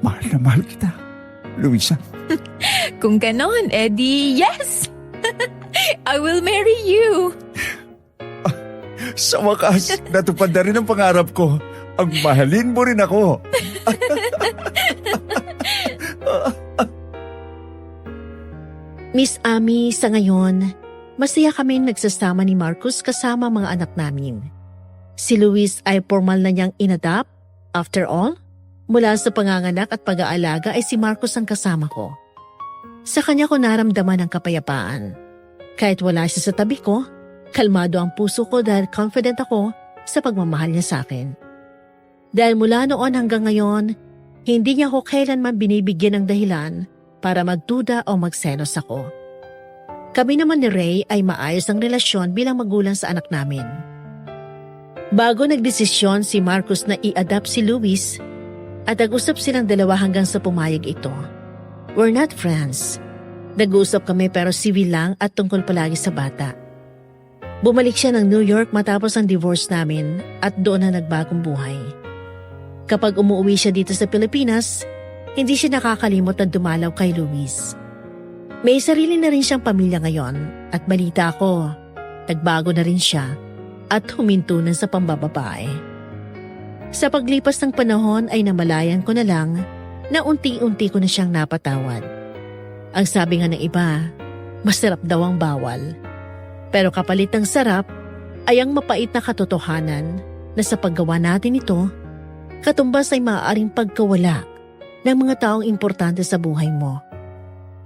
Mahal na mahal kita, Luisa. Kung ganon, edi yes! I will marry you! Sa wakas, natupad na rin ang pangarap ko. Ang mahalin mo rin ako. Miss Amy, sa ngayon, masaya kaming nagsasama ni Marcos kasama mga anak namin. Si Luis ay formal na niyang inadapt. After all, mula sa panganganak at pag-aalaga ay si Marcos ang kasama ko. Sa kanya ko naramdaman ang kapayapaan. Kahit wala siya sa tabi ko, kalmado ang puso ko dahil confident ako sa pagmamahal niya sa akin. Dahil mula noon hanggang ngayon, hindi niya ako kailanman binibigyan ng dahilan para magduda o magselos ako. Kami naman ni Ray ay maayos ang relasyon bilang magulang sa anak namin. Bago nagdesisyon si Marcos na i-adapt si Luis at nag-usap silang dalawa hanggang sa pumayag ito. We're not friends. Nag-uusap kami pero civil lang at tungkol palagi sa bata. Bumalik siya ng New York matapos ang divorce namin at doon na nagbagong buhay. Kapag umuwi siya dito sa Pilipinas, hindi siya nakakalimot na dumalaw kay Luis. May sarili na rin siyang pamilya ngayon at balita ko, nagbago na rin siya at huminto na sa pambababae. Sa paglipas ng panahon ay namalayan ko na lang na unti-unti ko na siyang napatawad. Ang sabi nga ng iba, masarap daw ang bawal. Pero kapalit ng sarap ay ang mapait na katotohanan na sa paggawa natin ito, katumbas ay maaaring pagkawala ng mga taong importante sa buhay mo.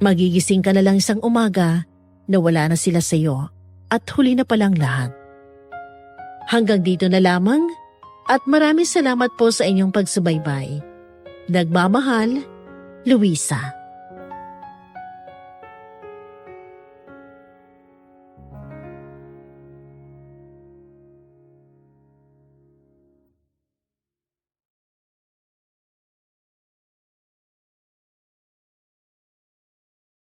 Magigising ka na lang isang umaga na wala na sila sa iyo at huli na palang lahat. Hanggang dito na lamang at maraming salamat po sa inyong pagsubaybay. Nagmamahal, Luisa.